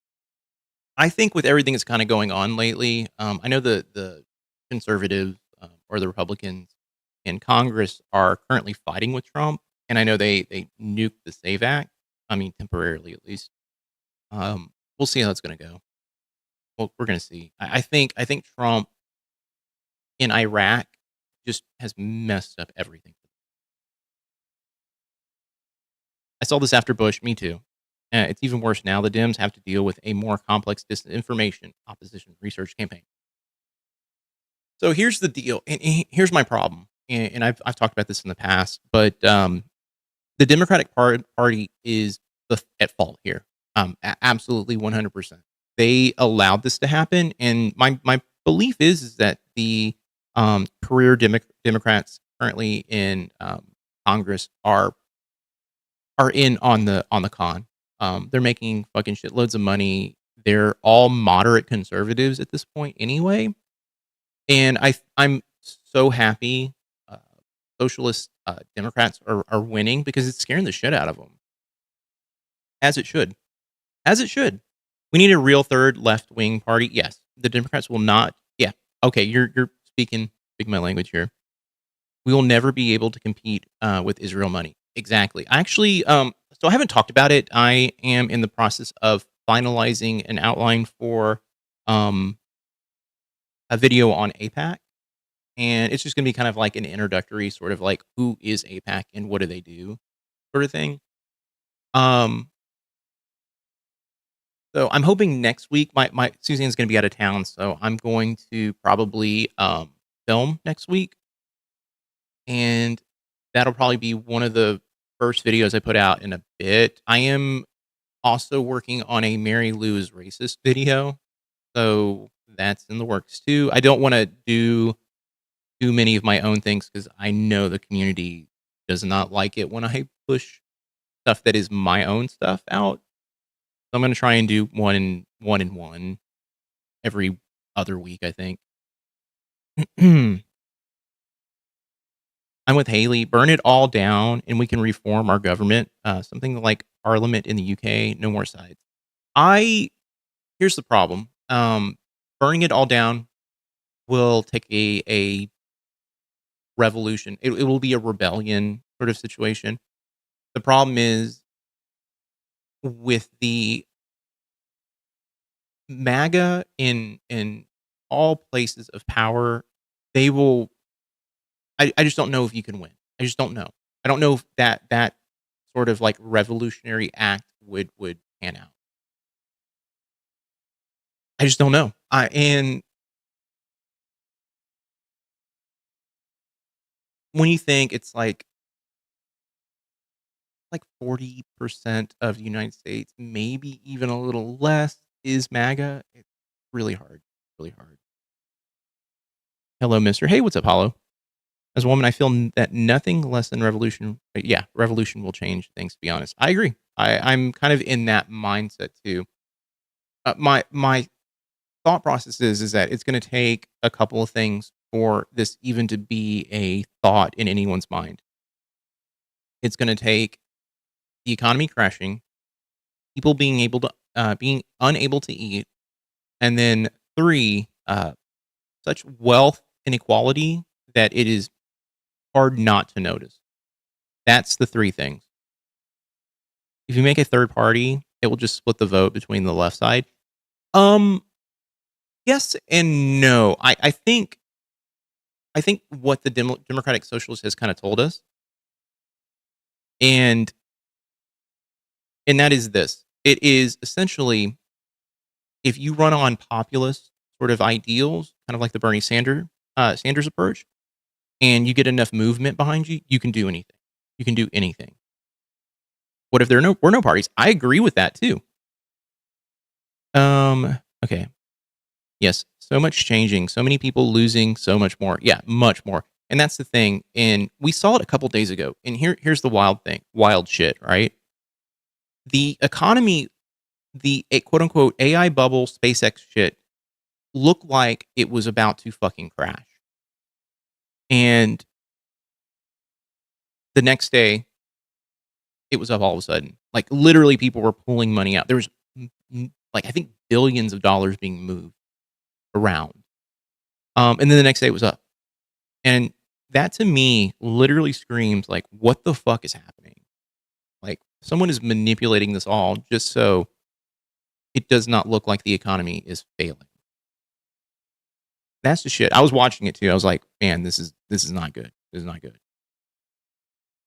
I think with everything that's kind of going on lately, I know the conservatives or the Republicans in Congress are currently fighting with Trump, and I know they nuked the SAVE Act. I mean, temporarily at least. We'll see how it's going to go. Well, we're going to see. I think Trump in Iraq just has messed up everything. I saw this after Bush. Me too. It's even worse now. The Dems have to deal with a more complex disinformation opposition research campaign. So here's the deal, and here's my problem. And I've talked about this in the past, but the Democratic Party is at fault here. Absolutely 100%. They allowed this to happen, and my belief is that the career Democrats currently in Congress are in on the con. They're making fucking shitloads of money. They're all moderate conservatives at this point anyway. And I'm so happy socialist Democrats are winning because it's scaring the shit out of them. As it should. As it should. We need a real third left-wing party. Yes. The Democrats will not. Yeah. Okay, you're speaking my language here. We will never be able to compete with Israel money. Exactly. Actually, so I haven't talked about it. I am in the process of finalizing an outline for a video on AIPAC, and it's just going to be kind of like an introductory sort of like who is AIPAC and what do they do sort of thing. So I'm hoping next week my Suzanne's going to be out of town, so I'm going to probably film next week, and that'll probably be one of the first videos I put out in a bit. I am also working on a Mary Lou is racist video, so that's in the works too. I don't want to do too many of my own things because I know the community does not like it when I push stuff that is my own stuff out. So I'm going to try and do one every other week, I think. I'm with Haley. Burn it all down, and we can reform our government. Something like Parliament in the UK. No more sides. Here's the problem. Burning it all down will take a revolution. It will be a rebellion sort of situation. The problem is with the MAGA in all places of power, they will. I just don't know if you can win. I just don't know. I don't know if that sort of like revolutionary act would pan out. I just don't know. And when you think it's like 40% of the United States, maybe even a little less, is MAGA. It's really hard. Really hard. Hello, Mister. Hey, what's up, Hollow? As a woman, I feel that nothing less than revolution. Yeah, revolution will change things. To be honest, I agree. I'm kind of in that mindset too. My thought process is that it's going to take a couple of things for this even to be a thought in anyone's mind. It's going to take the economy crashing, people being unable to eat, and then 3, such wealth inequality that it is hard not to notice. That's the 3 things. If you make a third party, it will just split the vote between the left side. Yes and no. I think what the Democratic Socialist has kind of told us, and that is this. It is essentially, if you run on populist sort of ideals, kind of like the Bernie Sanders approach, and you get enough movement behind you, you can do anything. You can do anything. What if there were no parties? I agree with that too. Okay. Yes, so much changing, so many people losing, so much more. Yeah, much more. And that's the thing. And we saw it a couple days ago. And here's the wild shit, right? The economy, the quote unquote AI bubble, SpaceX shit looked like it was about to fucking crash. And The next day, it was up all of a sudden. Like literally, people were pulling money out. There was like I think billions of dollars being moved around. And then the next day it was up. And that to me literally screams like, what the fuck is happening? Like someone is manipulating this all just so it does not look like the economy is failing. That's the shit. I was watching it too. I was like, man, this is not good. This is not good.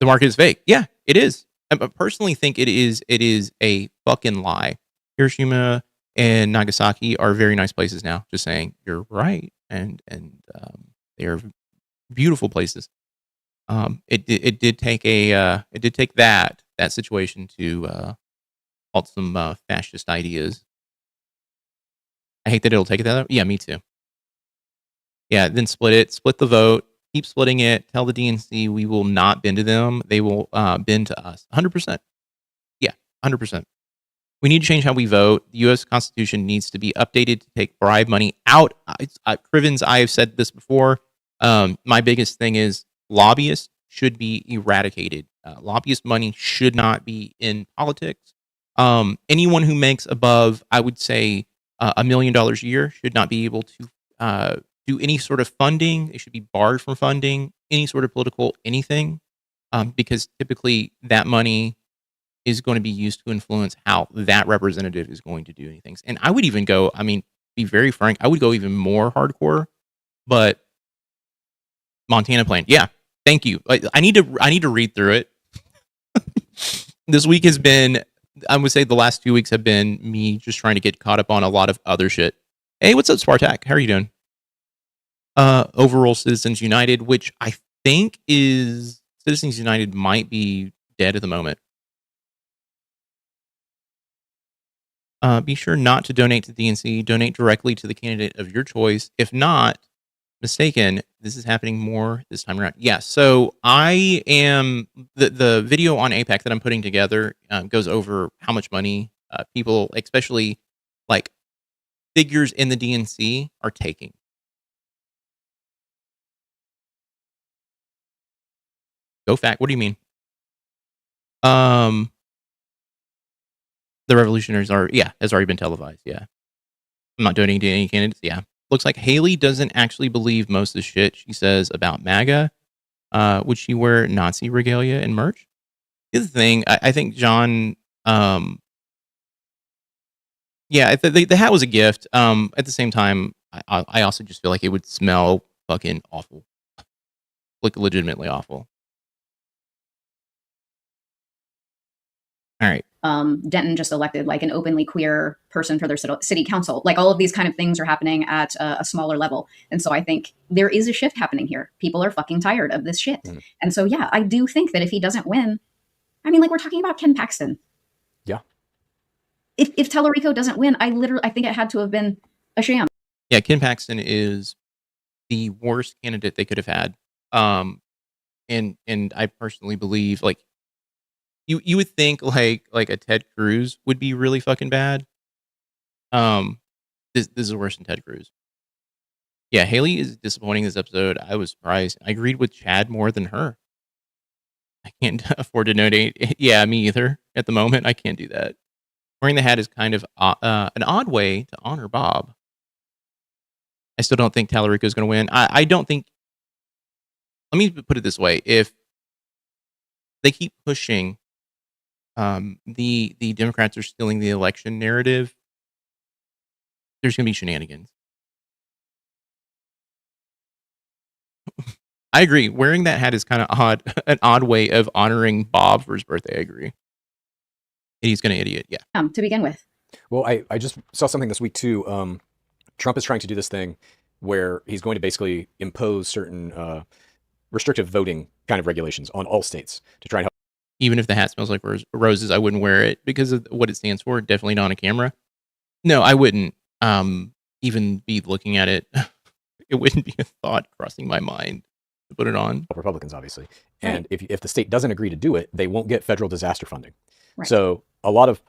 The market is fake. Yeah, it is. I personally think it is a fucking lie. Hiroshima and Nagasaki are very nice places now. Just saying, you're right, and they are beautiful places. It did take that situation to halt some fascist ideas. I hate that it'll take it that. Yeah, me too. Yeah, then split the vote, keep splitting it. Tell the DNC we will not bend to them; they will bend to us. 100%. Yeah, 100%. We need to change how we vote. The U.S. Constitution needs to be updated to take bribe money out. Crivens, I have said this before. My biggest thing is lobbyists should be eradicated. Lobbyist money should not be in politics. Anyone who makes above, I would say, $1 million a year should not be able to do any sort of funding. They should be barred from funding any sort of political anything, because typically that money is going to be used to influence how that representative is going to do anything. And I would even go, I mean, be very frank, I would go even more hardcore, but Montana plan. Yeah, thank you. I need to read through it. This week has been, I would say the last 2 weeks have been me just trying to get caught up on a lot of other shit. Hey, what's up, Spartak? How are you doing? Overall Citizens United, which I think is Citizens United might be dead at the moment. Be sure not to donate to DNC. Donate directly to the candidate of your choice. If not mistaken, this is happening more this time around. Yeah, so I am the video on APAC that I'm putting together goes over how much money people, especially like figures in the DNC, are taking. Go fact. What do you mean? The revolutionaries has already been televised. Yeah. I'm not donating to any candidates. Yeah. Looks like Haley doesn't actually believe most of the shit she says about MAGA. Would she wear Nazi regalia and merch? The thing, I think John, the hat was a gift. At the same time, I also just feel like it would smell fucking awful. Like legitimately awful. All right. Denton just elected like an openly queer person for their city council. Like all of these kind of things are happening at a smaller level. And so I think there is a shift happening here. People are fucking tired of this shit. Mm. And so, yeah, I do think that if he doesn't win, I mean, like we're talking about Ken Paxton. Yeah. If Tellerico doesn't win, I think it had to have been a sham. Yeah. Ken Paxton is the worst candidate they could have had. And I personally believe like, You would think like a Ted Cruz would be really fucking bad. This is worse than Ted Cruz. Yeah, Haley is disappointing this episode. I was surprised. I agreed with Chad more than her. I can't afford to donate. Yeah, me either. At the moment, I can't do that. Wearing the hat is kind of an odd way to honor Bob. I still don't think Tallarico is going to win. I don't think. Let me put it this way: if they keep pushing. The Democrats are stealing the election narrative, there's going to be shenanigans. I agree. Wearing that hat is kind of odd, an odd way of honoring Bob for his birthday. I agree. He's going to idiot. Yeah. To begin with. Well, I just saw something this week too. Trump is trying to do this thing where he's going to basically impose certain restrictive voting kind of regulations on all states to try and help. Even if the hat smells like roses, I wouldn't wear it because of what it stands for. Definitely not on a camera. No, I wouldn't even be looking at it. It wouldn't be a thought crossing my mind to put it on. Republicans, obviously. And right. if the state doesn't agree to do it, they won't get federal disaster funding. Right. So a lot of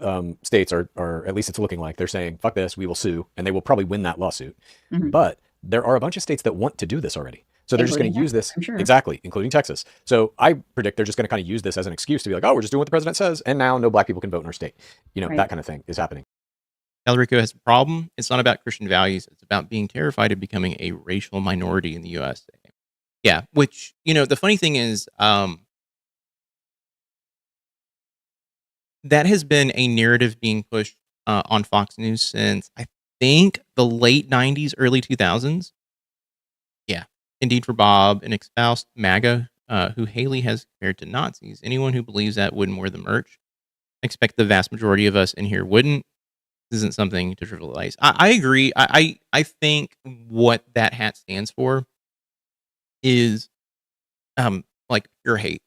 states are, at least it's looking like, they're saying, fuck this, we will sue. And they will probably win that lawsuit. Mm-hmm. But there are a bunch of states that want to do this already. So they're just going to use this, sure. exactly, including Texas. So I predict they're just going to kind of use this as an excuse to be like, oh, we're just doing what the president says, and now no black people can vote in our state. You know, that kind of thing is happening. Talarico has a problem. It's not about Christian values. It's about being terrified of becoming a racial minority in the U.S. Yeah, which, you know, the funny thing is, that has been a narrative being pushed on Fox News since, I think, the late 90s, early 2000s. Yeah. Indeed for Bob, an espoused MAGA, who Haley has compared to Nazis. Anyone who believes that wouldn't wear the merch. I expect the vast majority of us in here wouldn't. This isn't something to trivialize. I agree. I think what that hat stands for is like pure hate.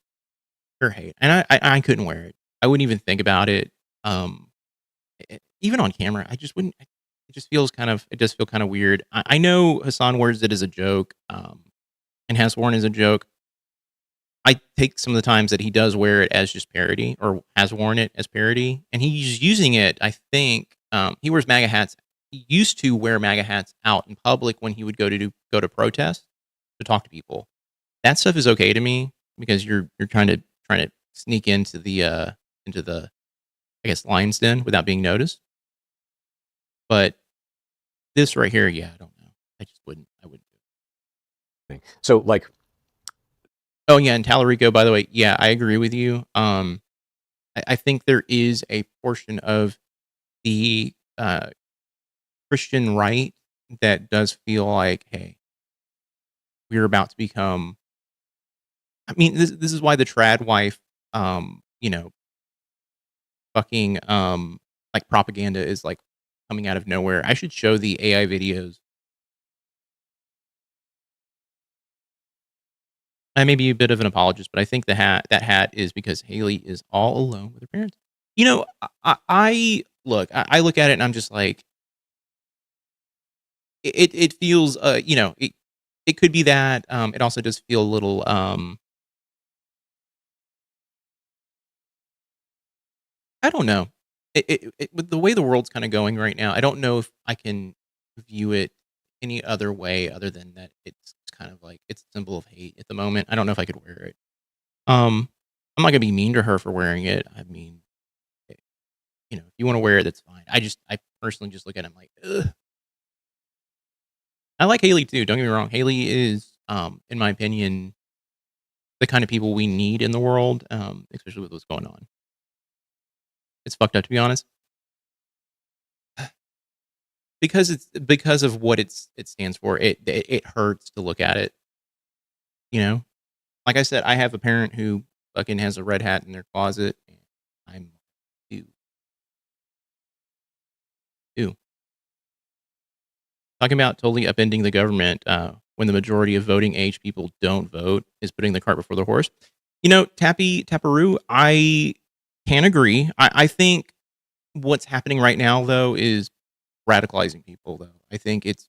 Pure hate. And I couldn't wear it. I wouldn't even think about it. Even on camera, I just wouldn't. It just feels kind of. It does feel kind of weird. I know Hassan wears it as a joke, and has worn as a joke. I take some of the times that he does wear it as just parody, or has worn it as parody, and he's using it. I think he wears MAGA hats. He used to wear MAGA hats out in public when he would go to protests to talk to people. That stuff is okay to me because you're trying to sneak into the I guess lion's den without being noticed. But this right here, yeah, I don't know. I wouldn't do it. So like, oh yeah, and Talarico, by the way, yeah, I agree with you. I think there is a portion of the Christian right that does feel like, hey, we're about to become. I mean, this is why the trad wife, you know, fucking like propaganda is like coming out of nowhere. I should show the AI videos. I may be a bit of an apologist, but I think that hat is because Haley is all alone with her parents. You know, I look at it and I'm just like, it feels, you know, it could be that. It also does feel a little, I don't know. With the way the world's kind of going right now, I don't know if I can view it any other way other than that it's kind of like it's a symbol of hate at the moment. I don't know if I could wear it. I'm not gonna be mean to her for wearing it. I mean, you know, if you want to wear it, that's fine. I personally just look at it and I'm like, ugh. I like Haley too. Don't get me wrong. Haley is, in my opinion, the kind of people we need in the world, especially with what's going on. It's fucked up, to be honest, because of what it stands for. It hurts to look at it. You know, like I said, I have a parent who fucking has a red hat in their closet, and I'm ew. Talking about totally upending the government when the majority of voting age people don't vote is putting the cart before the horse. You know, Taparoo, I can agree. I think what's happening right now, though, is radicalizing people, though. I think it's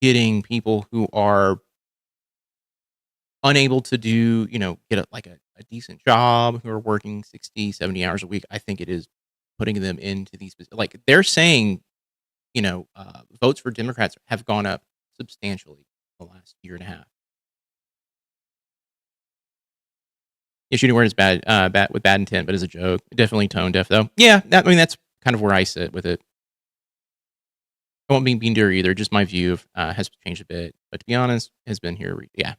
getting people who are unable to do, you know, get a decent job, who are working 60, 70 hours a week. I think it is putting them into these, like they're saying, you know, votes for Democrats have gone up substantially the last year and a half. Yeah, shooting word is bad, with bad intent, but as a joke. Definitely tone deaf, though. Yeah, I mean, that's kind of where I sit with it. I won't be mean to her either. Just my view has changed a bit. But to be honest, has been here. Yeah.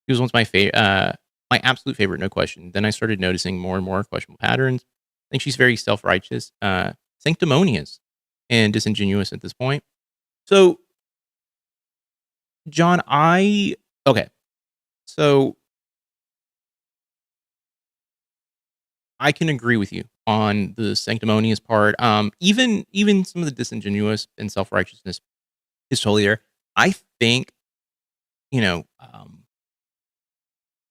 He was once my absolute favorite, no question. Then I started noticing more and more questionable patterns. I think she's very self-righteous, sanctimonious, and disingenuous at this point. So, John, okay. So, I can agree with you on the sanctimonious part. Even some of the disingenuous and self-righteousness is totally there. I think, you know,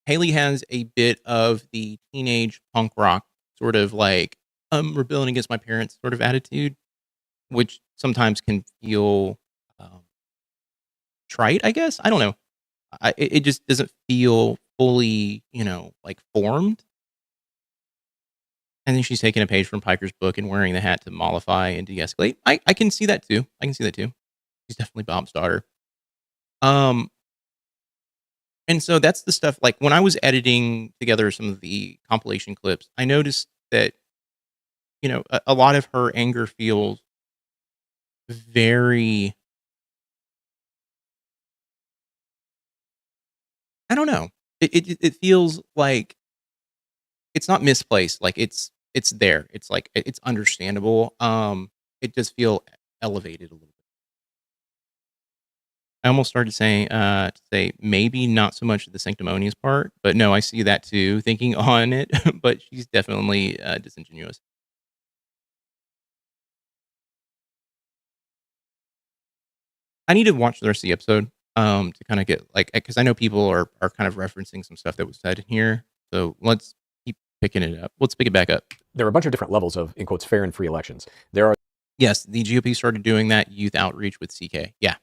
Haley has a bit of the teenage punk rock sort of like, rebelling against my parents sort of attitude, which sometimes can feel trite, I guess. I don't know. It just doesn't feel fully, you know, like formed. And then she's taking a page from Piker's book and wearing the hat to mollify and de-escalate. I can see that too. She's definitely Bob's daughter. And so that's the stuff, like, when I was editing together some of the compilation clips, I noticed that, a lot of her anger feels very, I don't know. It feels like it's not misplaced. Like it's there. It's like it's understandable. It does feel elevated a little bit. I almost started saying to say maybe not so much the sanctimonious part, but no, I see that too. Thinking on it, but she's definitely disingenuous. I need to watch the rest of the episode to kind of get like, because I know people are kind of referencing some stuff that was said in here. So let's keep picking it up. Let's pick it back up. There are a bunch of different levels of, in quotes, fair and free elections. There are. Yes, the GOP started doing that youth outreach with CK. Yeah.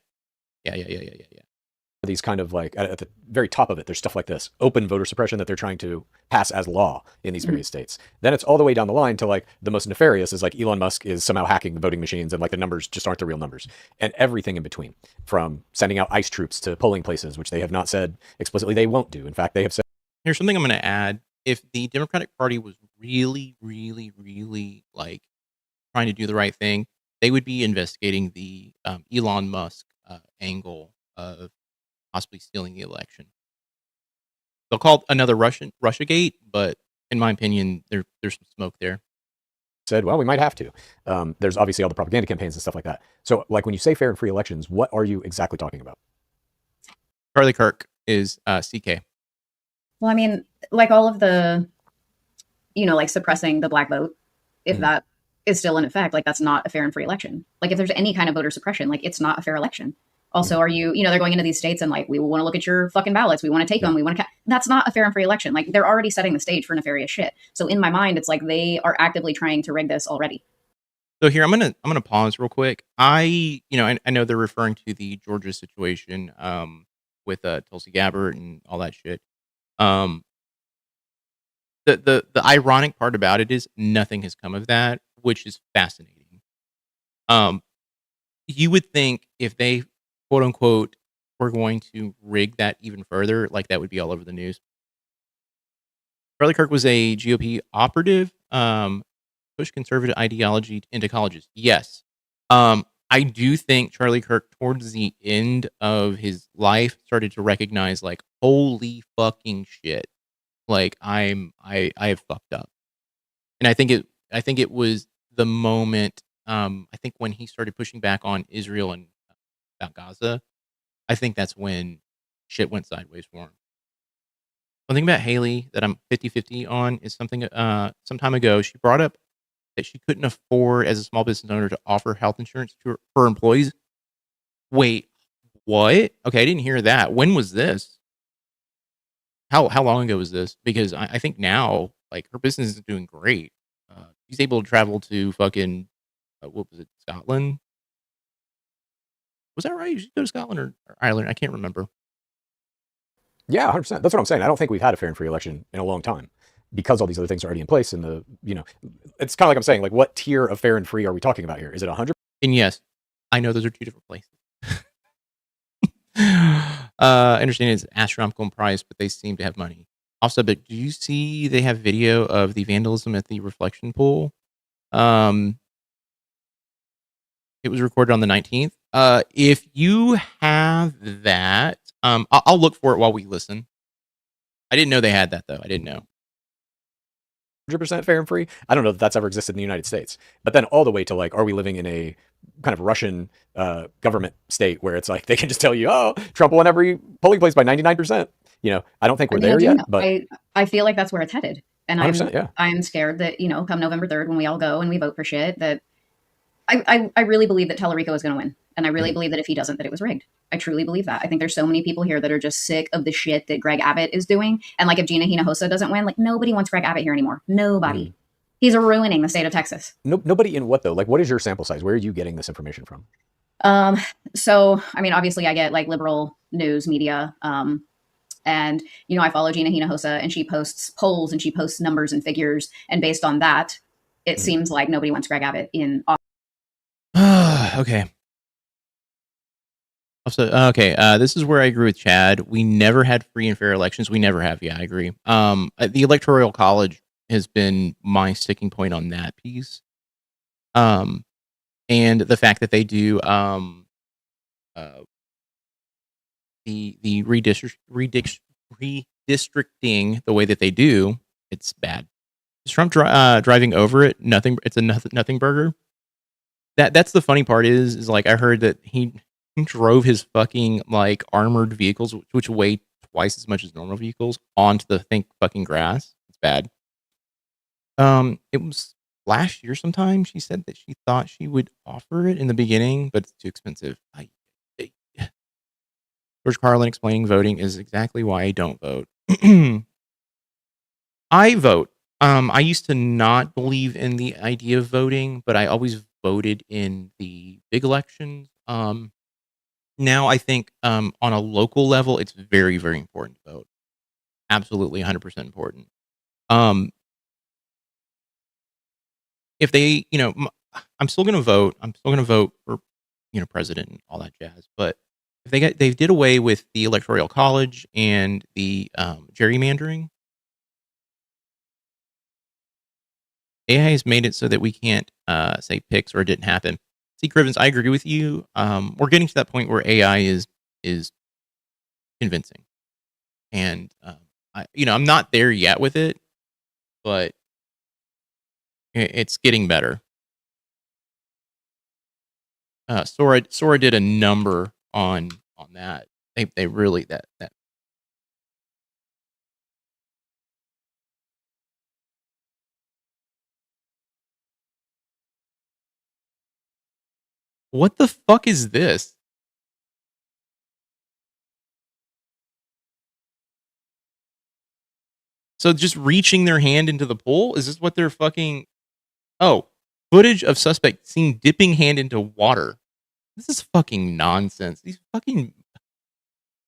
These kind of like at the very top of it, there's stuff like this open voter suppression that they're trying to pass as law in these various states. Then it's all the way down the line to like the most nefarious is like Elon Musk is somehow hacking the voting machines and like the numbers just aren't the real numbers, and everything in between, from sending out ICE troops to polling places, which they have not said explicitly they won't do. In fact, they have said. Here's something I'm going to add. If the Democratic Party was really, really, really like trying to do the right thing, they would be investigating the Elon Musk angle of possibly stealing the election. They'll call it another Russiagate, but in my opinion, there's some smoke there. Said, well, we might have to. There's obviously all the propaganda campaigns and stuff like that. So, like when you say fair and free elections, what are you exactly talking about? Charlie Kirk is CK. Well, I mean, like all of the, like suppressing the black vote, if that is still in effect, like that's not a fair and free election. Like if there's any kind of voter suppression, like it's not a fair election. Also, are you, they're going into these states and like, we want to look at your fucking ballots. We want to take them. We want to, that's not a fair and free election. Like they're already setting the stage for nefarious shit. So in my mind, it's like they are actively trying to rig this already. So here, I'm going to pause real quick. I know they're referring to the Georgia situation with Tulsi Gabbard and all that shit. The ironic part about it is nothing has come of that, which is fascinating. You would think if they, quote unquote, were going to rig that even further, like that would be all over the news. Charlie Kirk was a GOP operative, pushed conservative ideology into colleges. Yes. I do think Charlie Kirk, towards the end of his life, started to recognize, like, holy fucking shit. Like I have fucked up. And I think it was the moment, I think when he started pushing back on Israel and about Gaza, I think that's when shit went sideways for him. One thing about Haley that I'm 50-50 on is something some time ago, she brought up that she couldn't afford as a small business owner to offer health insurance to her employees. Wait, what? Okay, I didn't hear that. When was this? How long ago was this? Because I think now, like, her business is doing great. She's able to travel to fucking, what was it, Scotland? Was that right? You should go to Scotland or Ireland. I can't remember. Yeah, 100%. That's what I'm saying. I don't think we've had a fair and free election in a long time because all these other things are already in place. And it's kind of like I'm saying, like, what tier of fair and free are we talking about here? Is it 100? And yes, I know those are two different places. Understanding it's astronomical in price, but they seem to have money. Also, but do you see they have video of the vandalism at the reflection pool? It was recorded on the 19th. If you have that, I'll look for it while we listen. I didn't know they had that, though. I didn't know. 100% fair and free. I don't know that that's ever existed in the United States. But then all the way to, like, are we living in a kind of Russian government state where it's like they can just tell you, oh, Trump won every polling place by 99%. I don't think we're there yet. But I feel like that's where it's headed. And I'm scared that, come November 3rd when we all go and we vote for shit, that I really believe that Tellerico is going to win. And I really believe that if he doesn't, that it was rigged. I truly believe that. I think there's so many people here that are just sick of the shit that Greg Abbott is doing. And like if Gina Hinojosa doesn't win, like nobody wants Greg Abbott here anymore. Nobody. He's ruining the state of Texas. Nobody in what though? Like what is your sample size? Where are you getting this information from? So, I mean, obviously I get like liberal news media. And, I follow Gina Hinojosa and she posts polls and she posts numbers and figures. And based on that, it seems like nobody wants Greg Abbott in office. Okay. Also, okay, this is where I agree with Chad. We never had free and fair elections. We never have. Yeah, I agree. The Electoral College has been my sticking point on that piece. And the fact that they do uh, the redistricting the way that they do, it's bad. Is Trump driving over it? Nothing. It's a nothing burger. That's the funny part is like I heard that he drove his fucking like armored vehicles, which weigh twice as much as normal vehicles, onto the fucking grass. It's bad. It was last year sometime. She said that she thought she would offer it in the beginning, but it's too expensive. George Carlin explaining voting is exactly why I don't vote. I vote. I used to not believe in the idea of voting, but I always voted in the big elections. Now I think on a local level, it's very, very important to vote. Absolutely 100% important. If they, I'm still going to vote. I'm still going to vote for, president and all that jazz. But if they did away with the Electoral College and the gerrymandering, AI has made it so that we can't say picks or it didn't happen. See, Crivens, I agree with you. We're getting to that point where AI is convincing, and I'm not there yet with it, but it's getting better. Sora did a number on that. They really that. What the fuck is this? So just reaching their hand into the pool? Is this what they're fucking... Oh, footage of suspect seen dipping hand into water. This is fucking nonsense. These fucking...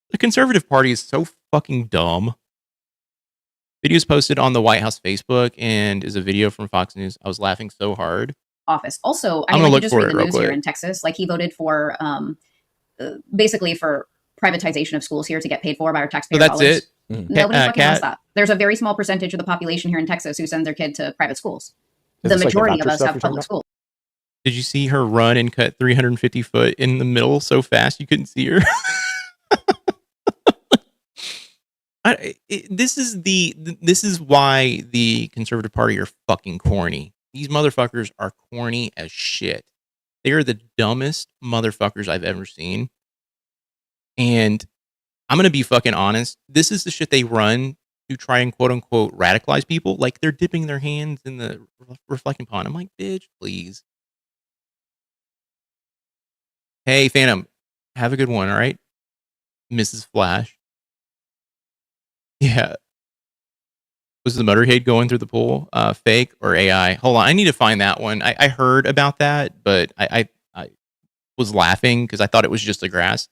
The Conservative Party is so fucking dumb. Videos posted on the White House Facebook and is a video from Fox News. I was laughing so hard. Office. Also, I mean, like, you just read the news here in Texas. Like, he voted for, basically for privatization of schools here to get paid for by our taxpayer dollars. So that's it. Nobody fucking wants that. There's a very small percentage of the population here in Texas who send their kid to private schools. The majority of us have public schools. Did you see her run and cut 350 foot in the middle so fast you couldn't see her? This is why the Conservative Party are fucking corny. These motherfuckers are corny as shit. They are the dumbest motherfuckers I've ever seen. And I'm going to be fucking honest. This is the shit they run to try and quote unquote radicalize people. Like they're dipping their hands in the reflecting pond. I'm like, bitch, please. Hey, Phantom, have a good one, all right? Mrs. Flash. Yeah. Was the motorcade going through the pool fake or AI? Hold on, I need to find that one. I heard about that, but I was laughing because I thought it was just the grass.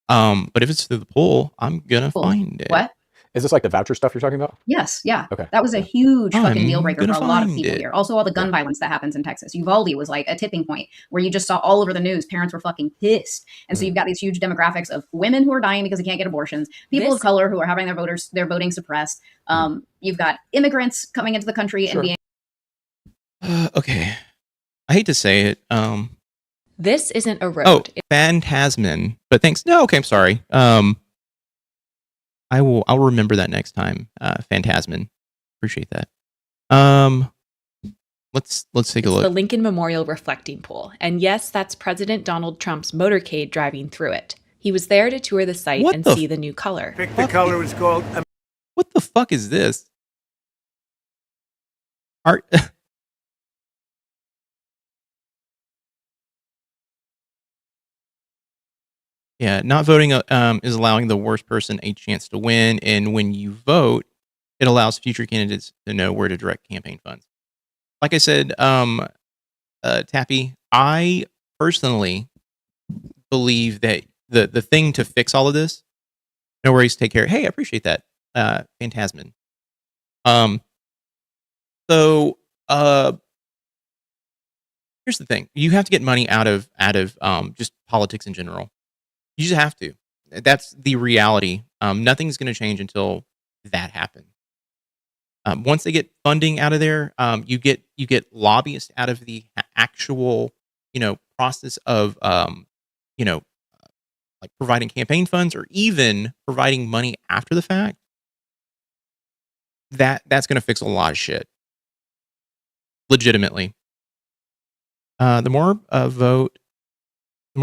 But if it's through the pool, I'm gonna find it. What? Is this like the voucher stuff you're talking about? Yes, yeah. Okay. That was a huge fucking deal breaker for a lot of people here. Also, all the gun violence that happens in Texas. Uvalde was like a tipping point where you just saw all over the news. Parents were fucking pissed. And so you've got these huge demographics of women who are dying because they can't get abortions, people of color who are having their voting suppressed. You've got immigrants coming into the country and being... Okay. I hate to say it. This isn't a road. Oh, Phantasmin. But thanks. No, okay, I'm sorry. I'll remember that next time. Phantasmin. Appreciate that. Let's take a look. The Lincoln Memorial Reflecting Pool. And yes, that's President Donald Trump's motorcade driving through it. He was there to tour the site and see the new color. Pick the color was called... What the fuck is this? Art... Yeah, not voting is allowing the worst person a chance to win. And when you vote, it allows future candidates to know where to direct campaign funds. Like I said, Tappy, I personally believe that the thing to fix all of this, no worries, take care. Hey, I appreciate that, Phantasmin. So here's the thing: you have to get money out of just politics in general. You just have to. That's the reality. Nothing's going to change until that happens. Once they get funding out of there, you get lobbyists out of the actual, process of, like providing campaign funds or even providing money after the fact. That's going to fix a lot of shit. Legitimately. The more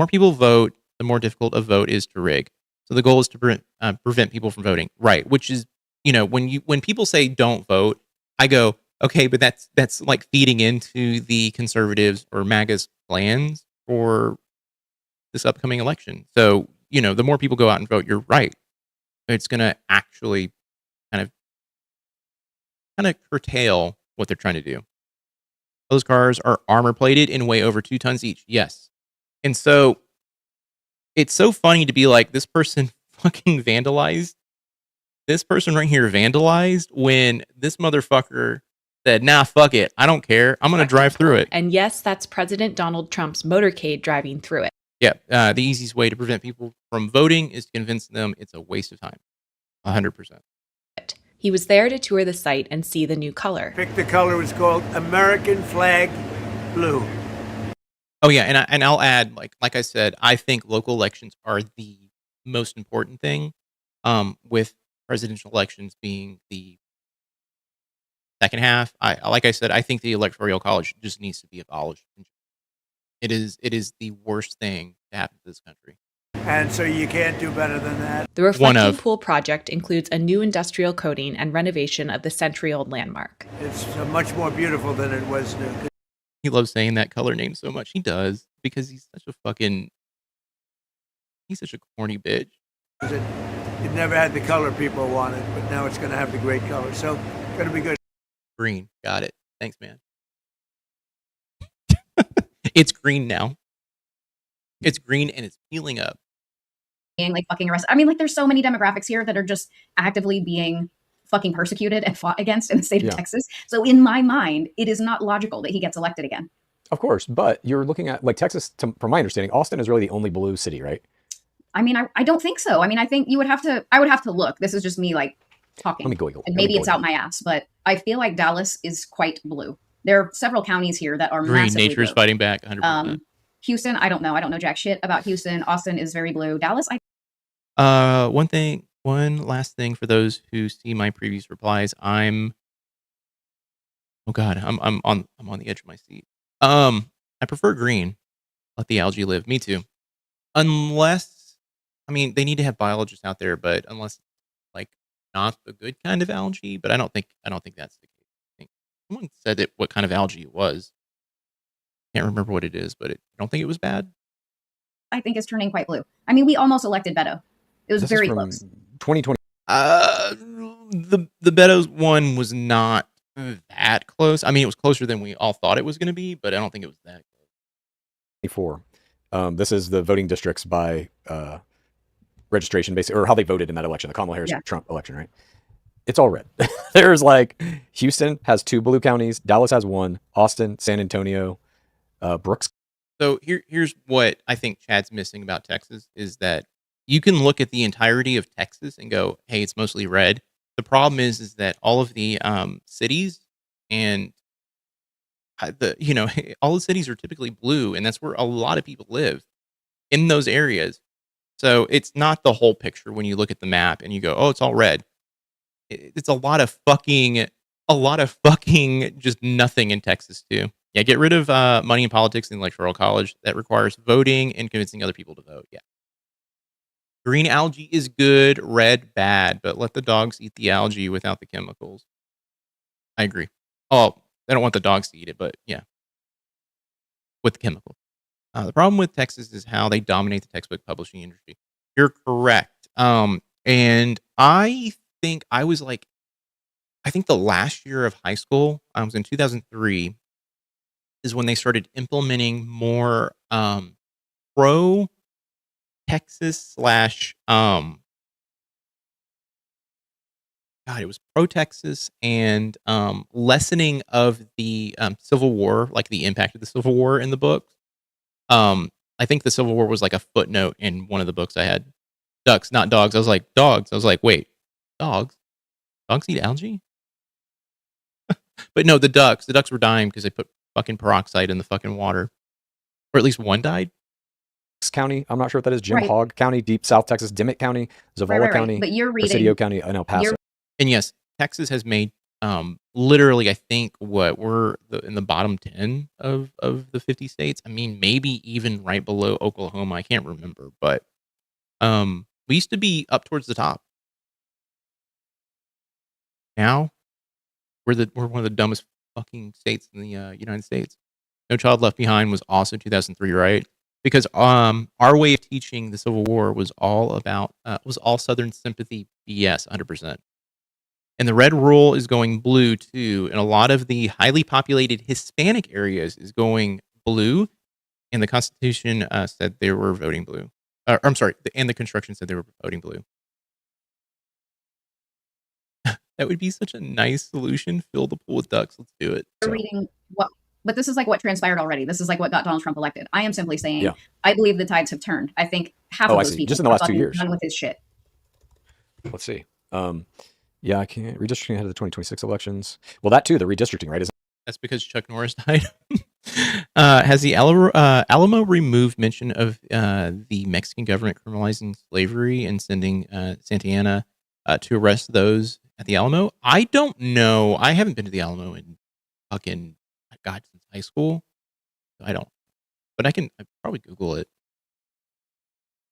people vote, the more difficult a vote is to rig. So the goal is to prevent people from voting, right? Which is, when people say don't vote, I go, okay, but that's like feeding into the conservatives or MAGA's plans for this upcoming election. So, the more people go out and vote, you're right. It's going to actually kind of curtail what they're trying to do. Those cars are armor plated and weigh over 2 tons each. Yes. And so it's so funny to be like, this person fucking vandalized. This person right here vandalized when this motherfucker said, nah, fuck it. I don't care. I'm going to drive through it. And yes, that's President Donald Trump's motorcade driving through it. Yeah. The easiest way to prevent people from voting is to convince them it's a waste of time. 100%. He was there to tour the site and see the new color. Pick the color. It was called American Flag Blue. Oh yeah, and I'll add, like I said, I think local elections are the most important thing, with presidential elections being the second half. Like I said, I think the Electoral College just needs to be abolished. It is the worst thing to happen to this country. And so you can't do better than that. The Reflecting Pool project includes a new industrial coating and renovation of the century-old landmark. It's much more beautiful than it was new. He loves saying that color name so much. He does, because he's such a corny bitch. It never had the color people wanted, but now it's going to have the great color. So it's going to be good. Green. Got it. Thanks, man. It's green now. It's green and it's peeling up. Being like fucking arrested. I mean, like, there's so many demographics here that are just actively being fucking persecuted and fought against in the state of Texas. So in my mind, it is not logical that he gets elected again. Of course, but you're looking at, like, Texas, from my understanding, Austin is really the only blue city, right? I mean, I don't think so. I mean, I think I would have to look. This is just me, like, talking. Let me go. And maybe it's out my ass, but I feel like Dallas is quite blue. There are several counties here that are green. Massively Nature's blue. Fighting back, 100%. Houston, I don't know. I don't know jack shit about Houston. Austin is very blue. Dallas, One last thing for those who see my previous replies. I'm on the edge of my seat. I prefer green. Let the algae live. Me too. Unless, I mean, they need to have biologists out there, but unless, like, not the good kind of algae. But I don't think that's the case. I think someone said what kind of algae it was. Can't remember what it is, but I don't think it was bad. I think it's turning quite blue. I mean, we almost elected Beto. It was very close. 2020. The Beto one was not that close. I mean, it was closer than we all thought it was going to be, but I don't think it was that close. 24. This is the voting districts by registration, basically, or how they voted in that election, the Kamala Harris-Trump election, right? It's all red. There's like, Houston has 2 blue counties, Dallas has 1, Austin, San Antonio, Brooks. So here's what I think Chad's missing about Texas is that you can look at the entirety of Texas and go, hey, it's mostly red. The problem is that all of the cities and all the cities are typically blue, and that's where a lot of people live in those areas. So it's not the whole picture when you look at the map and you go, oh, it's all red. It's a lot of fucking just nothing in Texas too. Yeah, get rid of money in politics in the Electoral College. That requires voting and convincing other people to vote. Yeah. Green algae is good, red bad, but let the dogs eat the algae without the chemicals. I agree. Oh, they don't want the dogs to eat it, but yeah, with the chemicals. The problem with Texas is how they dominate the textbook publishing industry. You're correct. And I think the last year of high school, I was in 2003, is when they started implementing more pro Texas / it was pro Texas and lessening of the Civil War, like the impact of the Civil War in the books. I think the Civil War was like a footnote in one of the books I had. Ducks, not dogs. I was like, dogs. I was like, wait, dogs? Dogs eat algae? But no, the ducks. The ducks were dying because they put fucking peroxide in the fucking water. Or at least one died. County. I'm not sure if that is Jim Hogg County, Deep South Texas, Dimmitt County, Zavala County, but you're reading Presidio County, and El Paso. And yes, Texas has made literally, I think, what we're in the bottom 10 of the 50 states. I mean, maybe even right below Oklahoma. I can't remember, but we used to be up towards the top. Now we're one of the dumbest fucking states in the United States. No Child Left Behind was also 2003, right? Because our way of teaching the Civil War was all about was all Southern sympathy BS, 100%. And the red rule is going blue too, and a lot of the highly populated Hispanic areas is going blue. And the Constitution said they were voting blue. I'm sorry, and the construction said they were voting blue. That would be such a nice solution. Fill the pool with ducks. Let's do it. You're reading what. But this is like what transpired already. This is like what got Donald Trump elected. I am simply saying, I believe the tides have turned. I think half of those people just in the last 2 years done with his shit. Let's see. Yeah, I can't redistricting ahead of the 2026 elections. Well, that too, the redistricting, right? That's because Chuck Norris died. Has the Alamo removed mention of the Mexican government criminalizing slavery and sending Santa Anna to arrest those at the Alamo? I don't know. I haven't been to the Alamo in fucking God since high school. I don't, but I probably Google it.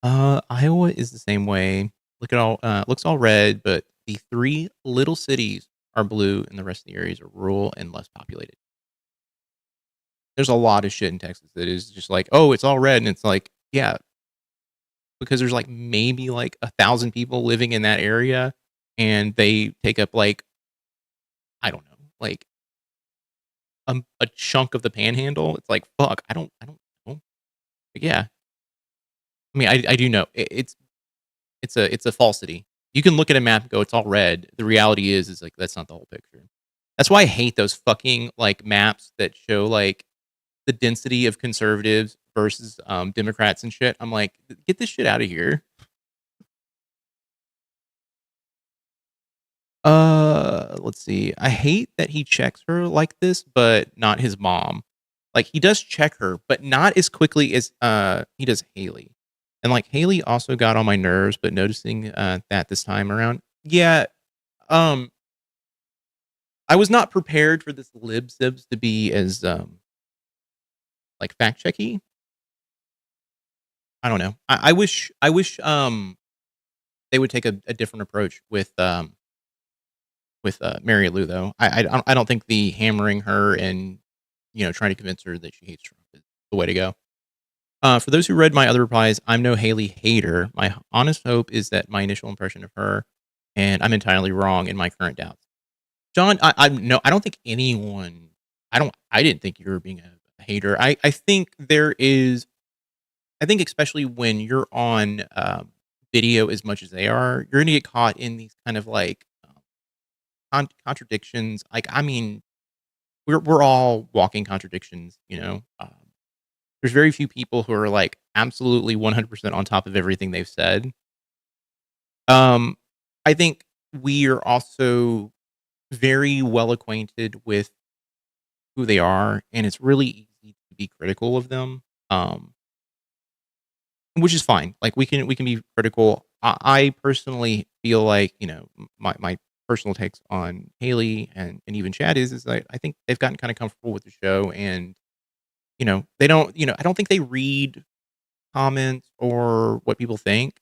Iowa is the same way. Look at all looks all red, but the 3 little cities are blue, and the rest of the areas are rural and less populated. There's a lot of shit in Texas that is just like, oh, it's all red, and it's like, yeah, because there's like maybe like 1,000 people living in that area, and they take up like, I don't know, like a chunk of the panhandle. It's like, fuck, I don't know. But yeah, I mean, I do know it's a falsity. You can look at a map and go, it's all red. The reality is like that's not the whole picture. That's why I hate those fucking like maps that show like the density of conservatives versus Democrats and shit. I'm like, get this shit out of here. Let's see. I hate that he checks her like this, but not his mom. Like he does check her, but not as quickly as he does Haley. And like Haley also got on my nerves, but noticing that this time around, yeah, I was not prepared for this libsibs to be as like fact checky. I don't know. I wish they would take a different approach with Mary Lou though. I don't think the hammering her and trying to convince her that she hates Trump is the way to go. For those who read my other replies, I'm no Haley hater. My honest hope is that my initial impression of her, and I'm entirely wrong in my current doubts. John, I don't think anyone. I didn't think you were being a hater. I think there is. I think especially when you're on video as much as they are, you're gonna get caught in these kind of like contradictions. Like, I mean, we're all walking contradictions. There's very few people who are like absolutely 100% on top of everything they've said. I think we are also very well acquainted with who they are, and it's really easy to be critical of them. Which is fine. Like we can be critical. I personally feel like, my personal takes on Haley and even Chad is that I think they've gotten kind of comfortable with the show, and they don't, I don't think they read comments or what people think.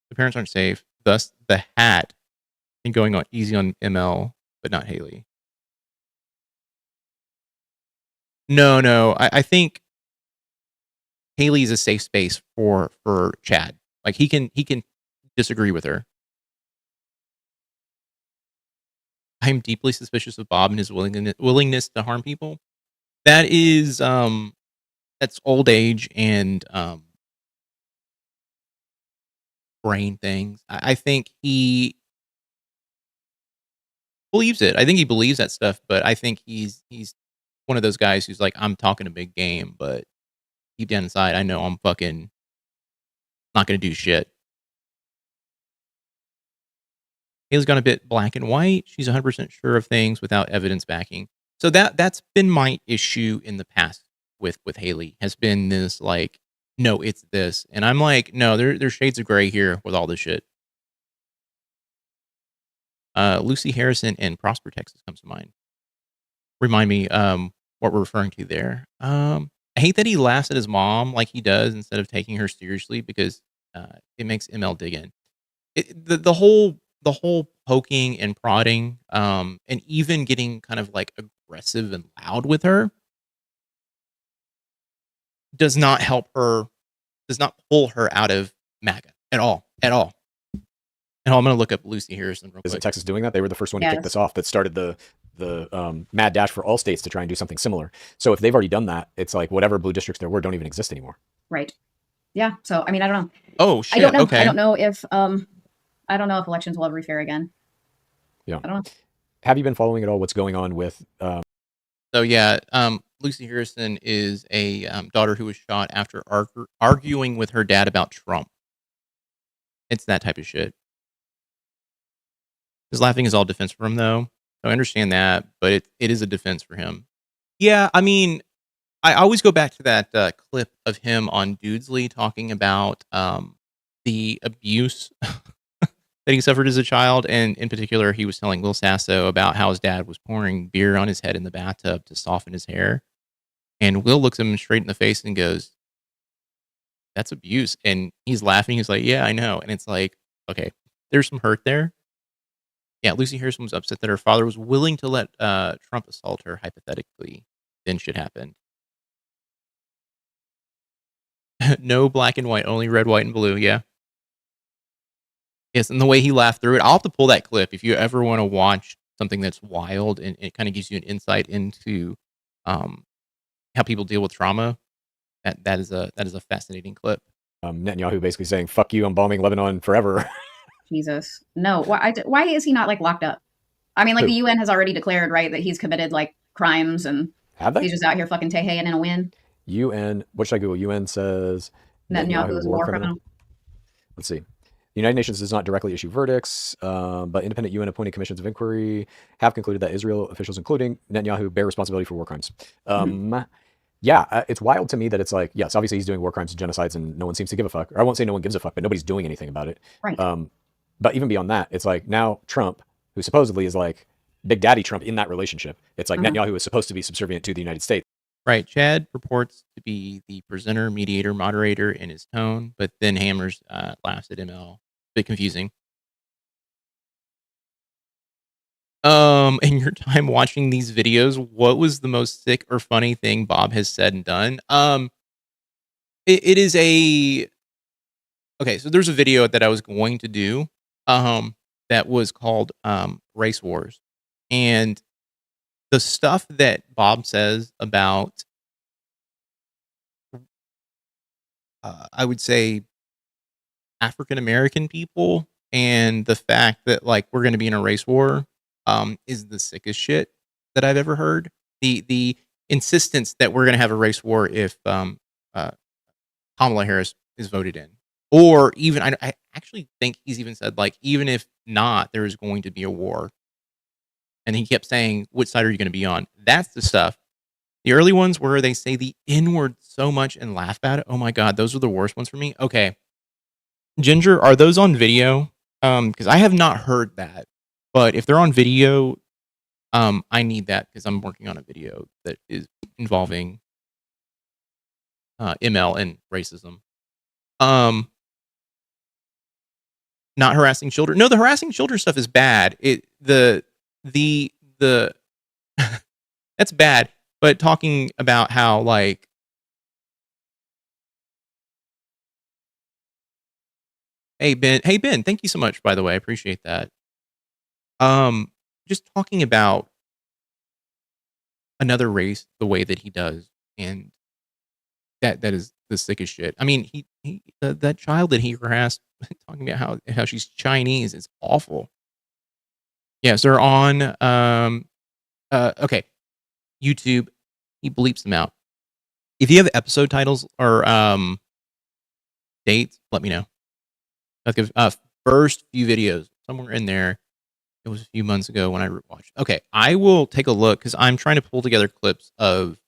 The parents aren't safe. Thus, the hat and going on easy on ML, but not Haley. No. I think Haley is a safe space for Chad. Like he can disagree with her. I'm deeply suspicious of Bob and his willingness to harm people. That is that's old age and brain things. I think he believes it. I think he believes that stuff, but I think he's one of those guys who's like, I'm talking a big game, but deep down inside, I know I'm fucking not going to do shit. Haley's gone a bit black and white. She's 100% sure of things without evidence backing. So that's been my issue in the past with Haley, has been this like, no, it's this. And I'm like, no, there's shades of gray here with all this shit. Lucy Harrison in Prosper, Texas comes to mind. Remind me what we're referring to there. I hate that he laughs at his mom like he does instead of taking her seriously, because it makes ML dig in. The whole poking and prodding, and even getting kind of like aggressive and loud with her, does not help her, does not pull her out of MAGA at all. And I'm going to look up Lucy Harrison real quick. Isn't Texas doing that? They were the first one to kick this off, that started the mad dash for all states to try and do something similar. So if they've already done that, it's like whatever blue districts there were don't even exist anymore. Right. Yeah. So, I mean, I don't know. Oh, shit. I don't know. Okay. I don't know if elections will ever be fair again. Yeah. I don't know. Have you been following at all what's going on with... So, yeah, Lucy Harrison is a daughter who was shot after arguing with her dad about Trump. It's that type of shit. His laughing is all defense for him, though. So I understand that, but it is a defense for him. Yeah, I mean, I always go back to that clip of him on Dudesley talking about the abuse that he suffered as a child. And in particular, he was telling Will Sasso about how his dad was pouring beer on his head in the bathtub to soften his hair. And Will looks him straight in the face and goes, "That's abuse." And he's laughing. He's like, "Yeah, I know." And it's like, okay, there's some hurt there. Yeah, Lucy Harrison was upset that her father was willing to let Trump assault her, hypothetically. Then shit happened. No black and white, only red, white, and blue. Yeah. Yes, and the way he laughed through it. I'll have to pull that clip if you ever want to watch something that's wild and it kind of gives you an insight into how people deal with trauma. That is a fascinating clip. Netanyahu basically saying, "Fuck you, I'm bombing Lebanon forever." Jesus. No. Why is he not like locked up? I mean, like the UN has already declared, right, that he's committed like crimes, and have they? He's just out here fucking Teheyan in a win. UN, what should I Google? UN says Netanyahu is a war criminal. Let's see. The United Nations does not directly issue verdicts, but independent UN appointed commissions of inquiry have concluded that Israel officials, including Netanyahu, bear responsibility for war crimes. Yeah, it's wild to me that it's like, yes, obviously he's doing war crimes and genocides and no one seems to give a fuck. Or I won't say no one gives a fuck, but nobody's doing anything about it. Right. But even beyond that, it's like now Trump, who supposedly is like Big Daddy Trump in that relationship, it's like Netanyahu is supposed to be subservient to the United States. Right. Chad purports to be the presenter, mediator, moderator in his tone, but then hammers laughs at ML. A bit confusing. In your time watching these videos, what was the most sick or funny thing Bob has said and done? It is a... Okay, so there's a video that I was going to do that was called Race Wars. And the stuff that Bob says about, I would say, African-American people and the fact that, like, we're going to be in a race war is the sickest shit that I've ever heard. The insistence that we're going to have a race war if Kamala Harris is voted in. Or even, I actually think he's even said, like, even if not, there is going to be a war. And he kept saying, which side are you going to be on? That's the stuff. The early ones where they say the N-word so much and laugh about it. Oh my God, those are the worst ones for me. Okay. Ginger, are those on video? Because I have not heard that. But if they're on video, I need that because I'm working on a video that is involving ML and racism. Not harassing children. No, the harassing children stuff is bad. The that's bad. But talking about how, like, hey Ben, thank you so much, by the way. I appreciate that. Just talking about another race the way that he does, and that is the sickest shit. I mean, that child that he harassed, talking about how she's Chinese, is awful. Yes, they're on okay, YouTube. he bleeps them out. If you have episode titles or dates, let me know. Like first few videos, somewhere in there. It was a few months ago when I watched. Okay, I will take a look because I'm trying to pull together clips of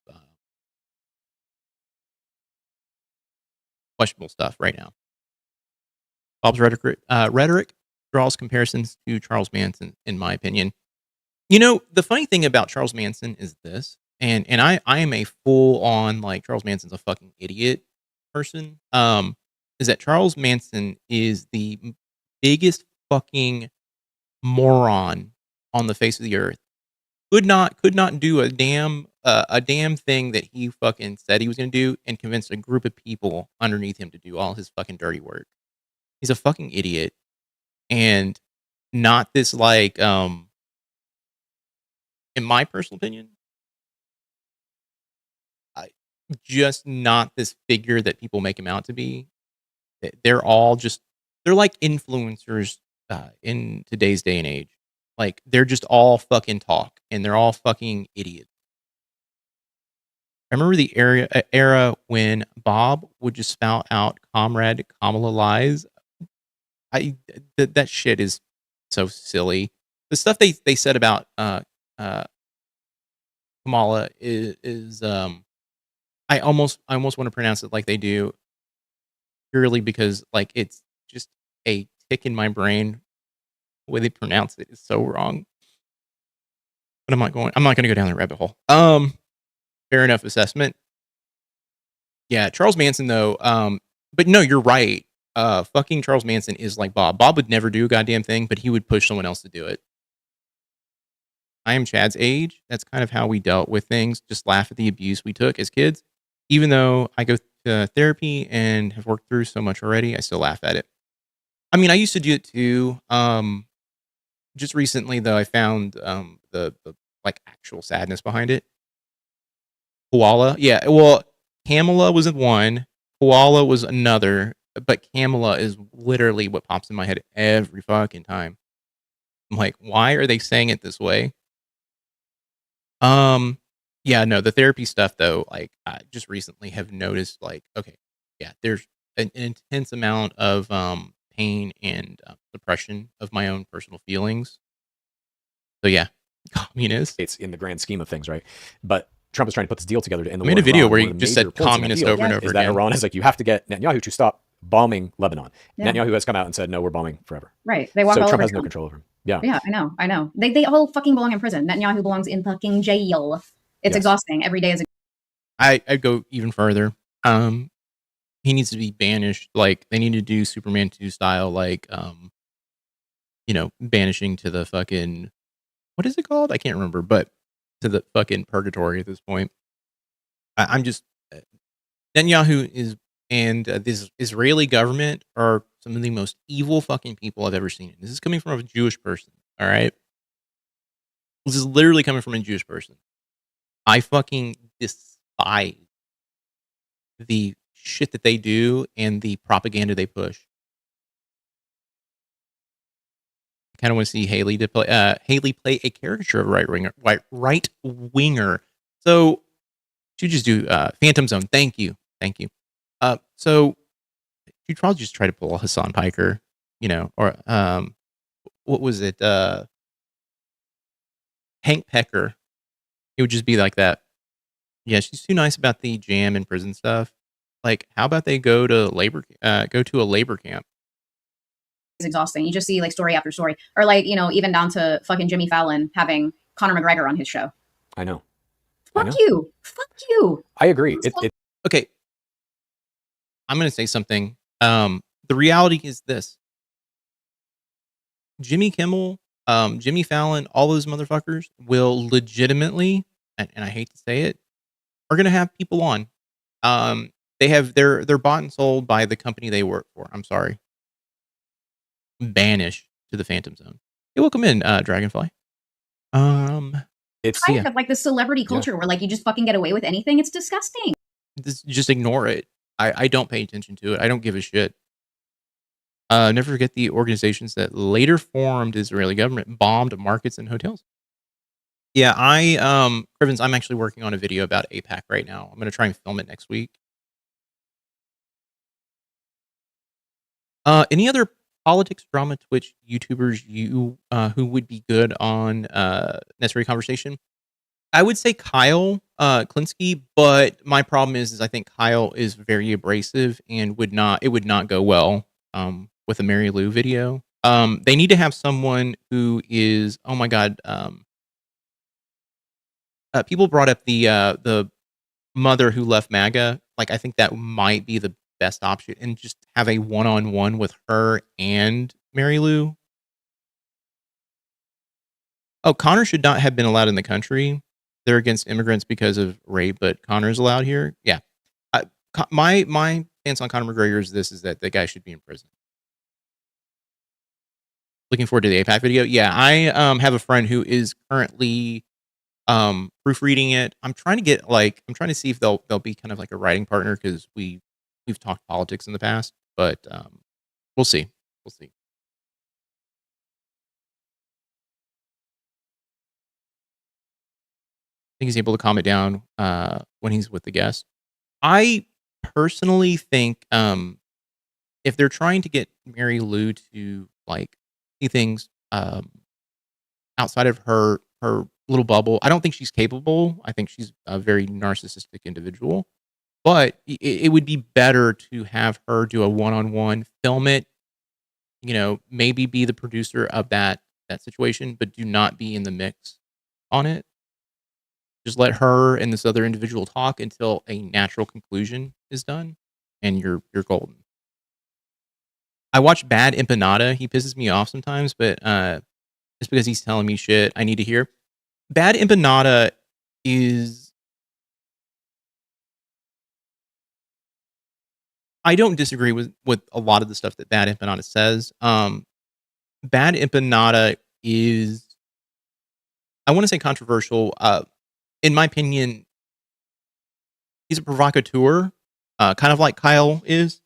questionable stuff right now. Bob's rhetoric draws comparisons to Charles Manson, in my opinion. You know, the funny thing about Charles Manson is this, and I am a full on like Charles Manson's a fucking idiot person. Is that Charles Manson is the biggest fucking moron on the face of the earth. Could not do a damn thing that he fucking said he was gonna do and convince a group of people underneath him to do all his fucking dirty work. He's a fucking idiot, and not this like in my personal opinion, just not this figure that people make him out to be. They're like influencers in today's day and age. Like they're just all fucking talk and they're all fucking idiots. I remember the era when Bob would just spout out Comrade Kamala lies. That shit is so silly. The stuff they said about Kamala is I almost want to pronounce it like they do, purely because like it's just a tick in my brain. The way they pronounce it is so wrong. But I'm not going to go down the rabbit hole. Fair enough assessment. Yeah, Charles Manson though. But no, you're right. Fucking Charles Manson is like Bob. Bob would never do a goddamn thing, but he would push someone else to do it. I am Chad's age. That's kind of how we dealt with things. Just laugh at the abuse we took as kids. Even though I go to therapy and have worked through so much already, I still laugh at it. I mean, I used to do it too. Just recently though, I found the like actual sadness behind it. Koala, yeah. Well, Kamala was one. Koala was another. But Kamala is literally what pops in my head every fucking time. I'm like, why are they saying it this way? Yeah, no, the therapy stuff though, like I just recently have noticed like, okay, yeah, there's an intense amount of pain and suppression of my own personal feelings. So yeah, communist. It's in the grand scheme of things, right? But Trump is trying to put this deal together to end the war. I made a in video Iran. where he just said communist over and over is again. That Iran is like, you have to get Netanyahu to stop bombing Lebanon. Yeah. Netanyahu has come out and said, no, we're bombing forever. Right. They walk so all Trump over has no control over him. Yeah. Yeah, I know. They all fucking belong in prison. Netanyahu belongs in fucking jail. It's exhausting. Every day is. I'd go even further. He needs to be banished. Like they need to do Superman 2 style, like banishing to the fucking, what is it called? I can't remember, but to the fucking purgatory at this point. I'm just Netanyahu and this Israeli government are some of the most evil fucking people I've ever seen. This is coming from a Jewish person. All right. This is literally coming from a Jewish person. I fucking despise the shit that they do and the propaganda they push. I kind of want to see Haley play a caricature of right winger. So you just do Phantom Zone. Thank you. So you'd probably just try to pull a Hassan Piker, or what was it? Hank Pecker. It would just be like that. Yeah, she's too nice about the jam and prison stuff. Like, how about they go to a labor camp? It's exhausting. You just see like story after story, or like even down to fucking Jimmy Fallon having Conor McGregor on his show. I know. Fuck you. I agree. Okay. I'm going to say something. The reality is this. Jimmy Kimmel, Jimmy Fallon, all those motherfuckers will legitimately, and I hate to say it, are going to have people on. They're bought and sold by the company they work for. I'm sorry. Banish to the Phantom Zone. Hey, welcome in, Dragonfly. It's kind of like the celebrity culture where like you just fucking get away with anything. It's disgusting. Just ignore it. I don't pay attention to it. I don't give a shit. Never forget the organizations that later formed Israeli government bombed markets and hotels. Yeah, Crivens, I'm actually working on a video about AIPAC right now. I'm gonna try and film it next week. Any other politics, drama, Twitch YouTubers who would be good on necessary conversation? I would say Kyle Klinsky, but my problem is I think Kyle is very abrasive and it would not go well with a Mary Lou video. They need to have someone who is, oh my god, people brought up the mother who left MAGA. Like, I think that might be the best option, and just have a one-on-one with her and Mary Lou. Oh, Connor should not have been allowed in the country. They're against immigrants because of rape, but Connor's allowed here. Yeah, my stance on Conor McGregor is that the guy should be in prison. Looking forward to the AIPAC video. Yeah, I have a friend who is currently proofreading it. I'm trying to see if they'll be kind of like a writing partner, because we've talked politics in the past, but we'll see. We'll see. I think he's able to calm it down when he's with the guest. I personally think if they're trying to get Mary Lou to like see things outside of her little bubble, I don't think she's capable. I think she's a very narcissistic individual. But it would be better to have her do a one-on-one, film it, maybe be the producer of that situation, but do not be in the mix on it. Just let her and this other individual talk until a natural conclusion is done, and you're golden. I watch Bad Empanada. He pisses me off sometimes, but just because he's telling me shit I need to hear. Bad Empanada is... I don't disagree with a lot of the stuff that Bad Empanada says. Bad Empanada is, I want to say, controversial. In my opinion, he's a provocateur, kind of like Kyle is.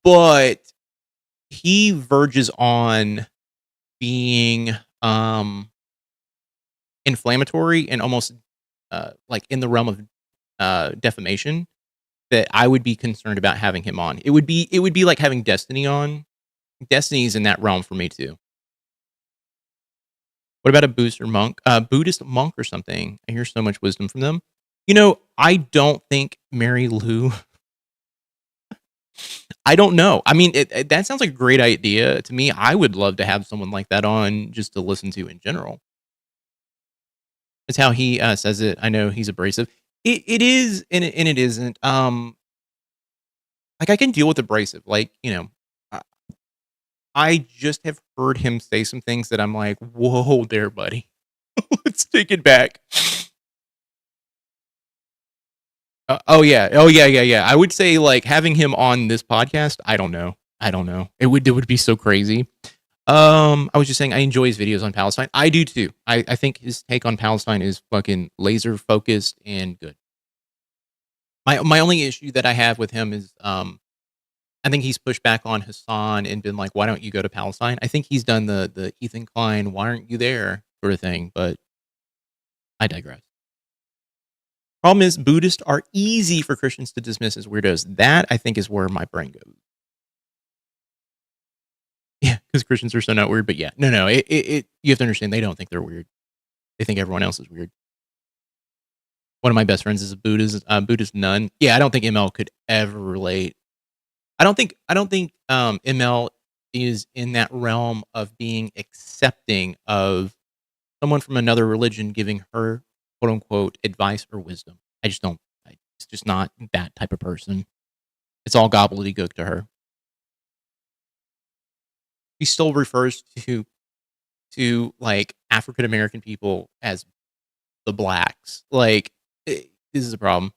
But he verges on being inflammatory and almost like in the realm of defamation, that I would be concerned about having him on. It would be like having Destiny on. Destiny's in that realm for me too. What about a Buddhist monk or something? I hear so much wisdom from them. I don't think Mary Lou. I don't know. I mean, that sounds like a great idea to me. I would love to have someone like that on just to listen to in general. That's how he says it. I know he's abrasive. It is, and it isn't. Like, I can deal with abrasive. Like, I just have heard him say some things that I'm like, whoa there, buddy. Let's take it back. Oh yeah. I would say, like, having him on this podcast, I don't know. It would be so crazy. I was just saying I enjoy his videos on Palestine. I do too. I think his take on Palestine is fucking laser focused and good. My only issue that I have with him is I think he's pushed back on Hassan and been like, why don't you go to Palestine? I think he's done the Ethan Klein, why aren't you there sort of thing, but I digress. Problem is, Buddhists are easy for Christians to dismiss as weirdos. That, I think, is where my brain goes. Yeah, because Christians are so not weird, but yeah. No, you have to understand, they don't think they're weird. They think everyone else is weird. One of my best friends is a Buddhist nun. Yeah, I don't think ML could ever relate. I don't think ML is in that realm of being accepting of someone from another religion giving her quote unquote advice or wisdom. I just don't. It's just not that type of person. It's all gobbledygook to her. She still refers to like African American people as the blacks. Like, this is a problem.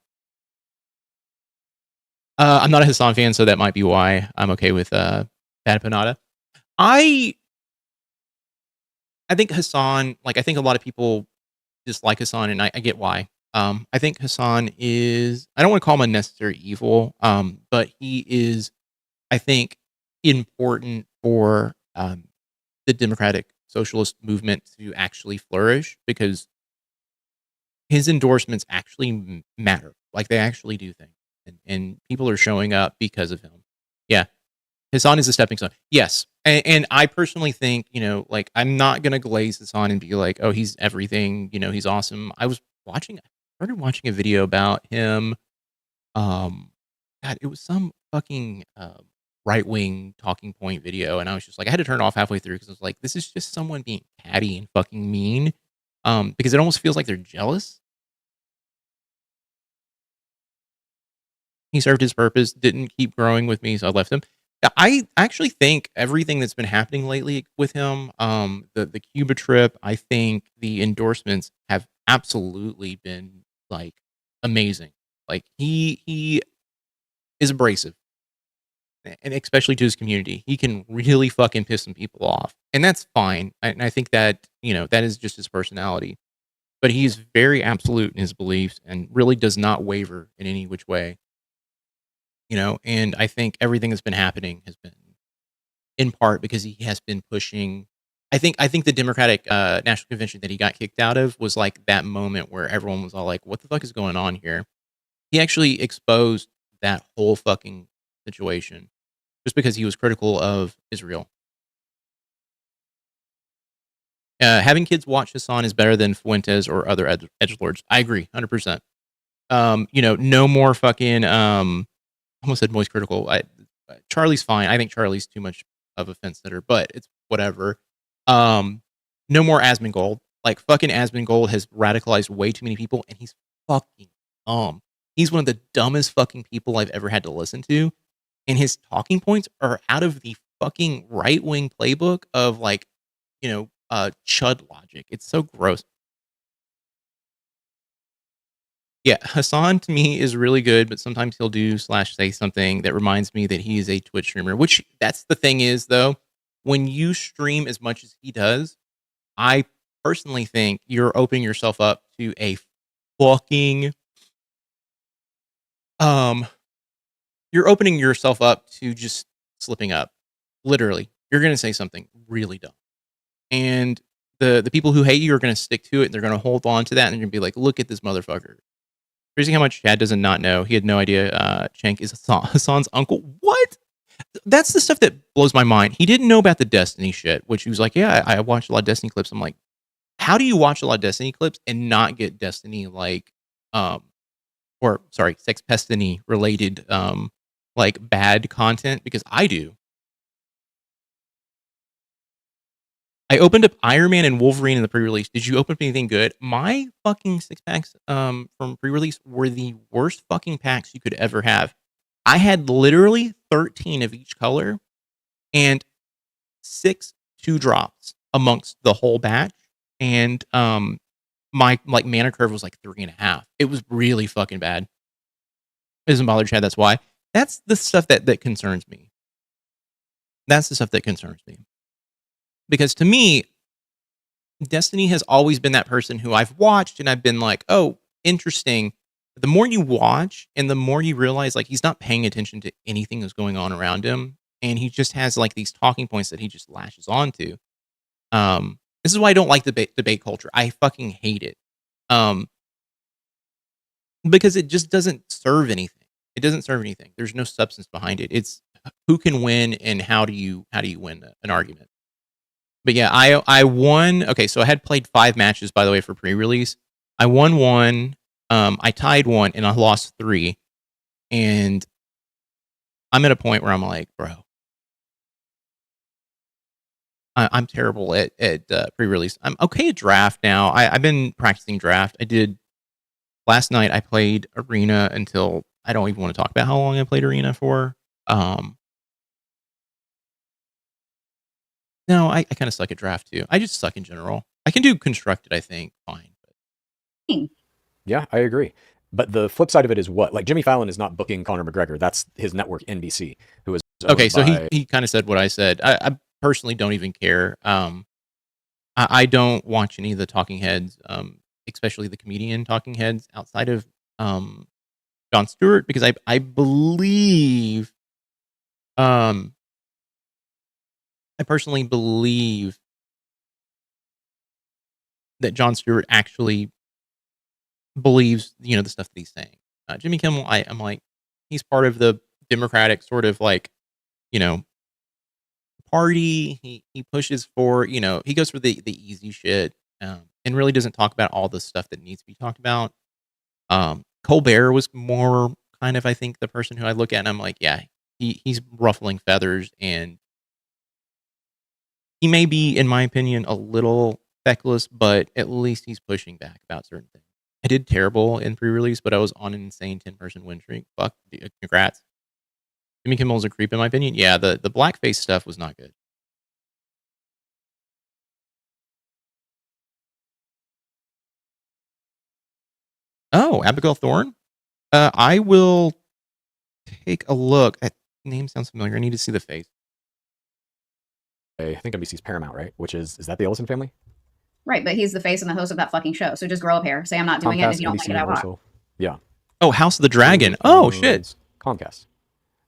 I'm not a Hassan fan, so that might be why I'm okay with Bad Panada. I think Hassan, like, I think a lot of people dislike Hassan, and I get why. I think Hassan is, I don't want to call him a necessary evil, but he is, I think, important for the democratic socialist movement to actually flourish, because his endorsements actually matter. Like, they actually do things, and people are showing up because of him. Yeah, Hassan is a stepping stone. Yes, and I personally think, like, I'm not gonna glaze Hassan and be like, oh, he's everything. He's awesome. I started watching a video about him. God, it was some fucking right wing talking point video, and I was just like, I had to turn it off halfway through because I was like, this is just someone being catty and fucking mean. Because it almost feels like they're jealous. He served his purpose, didn't keep growing with me, so I left him. I actually think everything that's been happening lately with him, the Cuba trip, I think the endorsements have absolutely been like amazing. Like, he is abrasive, and especially to his community. He can really fucking piss some people off, and that's fine. And I think that that is just his personality. But he's very absolute in his beliefs and really does not waver in any which way. And I think everything that's been happening has been in part because he has been pushing. I think the Democratic National Convention that he got kicked out of was like that moment where everyone was all like, "What the fuck is going on here?" He actually exposed that whole fucking situation just because he was critical of Israel. Having kids watch Hassan is better than Fuentes or other edgelords. I agree, 100%. No more fucking. Almost said moist critical. Charlie's fine. I think Charlie's too much of a fence sitter, but it's whatever. No more Asmongold. Like, fucking Asmongold has radicalized way too many people, and he's fucking dumb. He's one of the dumbest fucking people I've ever had to listen to, and his talking points are out of the fucking right wing playbook of like, chud logic. It's so gross. Yeah, Hassan to me is really good, but sometimes he'll do/say something that reminds me that he is a Twitch streamer, which that's the thing is, though, when you stream as much as he does, I personally think you're opening yourself up to a fucking, you're opening yourself up to just slipping up. Literally, you're going to say something really dumb. And the people who hate you are going to stick to it, and they're going to hold on to that, and they're going to be like, look at this motherfucker. Crazy how much Chad does not know. He had no idea Cenk is Hassan's uncle. What? That's the stuff that blows my mind. He didn't know about the Destiny shit, which he was like, yeah, I watched a lot of Destiny clips. I'm like, how do you watch a lot of Destiny clips and not get Destiny Sex Pestiny related like bad content? Because I do. I opened up Iron Man and Wolverine in the pre-release. Did you open up anything good? My fucking 6-packs from pre-release were the worst fucking packs you could ever have. I had literally 13 of each color and 6 2-drops amongst the whole batch. And my like mana curve was like 3.5. It was really fucking bad. It doesn't bother Chad, that's why. That's the stuff that concerns me. That's the stuff that concerns me. Because to me, Destiny has always been that person who I've watched and I've been like, oh, interesting. The more you watch and the more you realize like he's not paying attention to anything that's going on around him. And he just has like these talking points that he just lashes onto. This is why I don't like debate culture. I fucking hate it. Because it just doesn't serve anything. It doesn't serve anything. There's no substance behind it. It's who can win and how do you win an argument. But yeah, I won. Okay, so I had played 5 matches, by the way, for pre-release. I won 1. I tied 1, and I lost 3. And I'm at a point where I'm like, bro, I'm terrible at pre-release. I'm okay at draft now. I've been practicing draft. I did last night. I played Arena until I don't even want to talk about how long I played Arena for. No, I kind of suck at draft too. I just suck in general. I can do constructed, I think, fine. But... Yeah, I agree. But the flip side of it is what? Like, Jimmy Fallon is not booking Conor McGregor. That's his network, NBC, who is okay. So he kind of said what I said. I personally don't even care. I don't watch any of the talking heads, especially the comedian talking heads outside of Jon Stewart, because I believe I personally believe that Jon Stewart actually believes, the stuff that he's saying. Jimmy Kimmel, I'm like, he's part of the Democratic sort of like, party. He pushes for, he goes for the easy shit, and really doesn't talk about all the stuff that needs to be talked about. Colbert was more kind of, I think, the person who I look at and I'm like, yeah, he's ruffling feathers, and he may be, in my opinion, a little feckless, but at least he's pushing back about certain things. I did terrible in pre-release, but I was on an insane 10-person win streak. Fuck, congrats. Jimmy Kimmel's a creep, in my opinion. Yeah, the blackface stuff was not good. Oh, Abigail Thorne? I will take a look. That name sounds familiar. I need to see the face. I think NBC's Paramount, right? Which is that the Ellison family? Right, but he's the face and the host of that fucking show. So just grow up hair. Say I'm not doing Comcast, it if you don't NBC like it out loud. Yeah. Oh, House of the Dragon. Oh, shit. Comcast.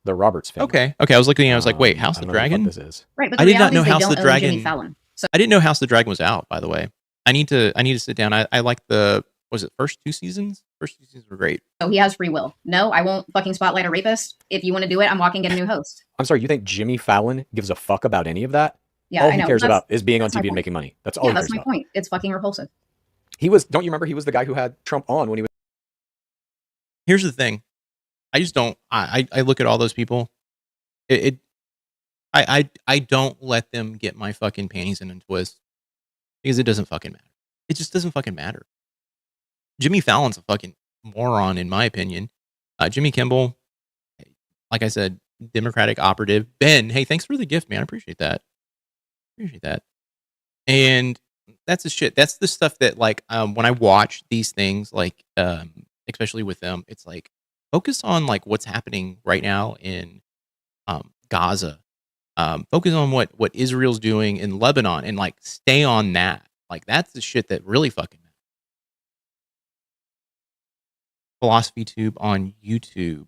The Roberts family. Okay. I was looking. I was like, wait, House of the Dragon. This is right, but I did not know House of the Dragon. Jimmy Fallon, so. I didn't know House of the Dragon was out. By the way, I need to sit down. I like the. Was it first 2 seasons? First 2 seasons were great. So he has free will. No, I won't fucking spotlight a rapist. If you want to do it, I'm walking, get a new host. I'm sorry, you think Jimmy Fallon gives a fuck about any of that? Yeah, all I know. he cares about is being on TV and making money. That's all he cares about. That's my point. It's fucking repulsive. Don't you remember he was the guy who had Trump on when he was... Here's the thing. I just don't, I look at all those people. I don't let them get my fucking panties in a twist, because it doesn't fucking matter. It just doesn't fucking matter. Jimmy Fallon's a fucking moron, in my opinion. Jimmy Kimmel, like I said, Democratic operative. Ben, hey, thanks for the gift, man. I appreciate that. And that's the shit. That's the stuff that, like, when I watch these things, like, especially with them, it's like, focus on like what's happening right now in Gaza. Focus on what Israel's doing in Lebanon, and like stay on that. Like, that's the shit that really fucking matters. Philosophy Tube on YouTube.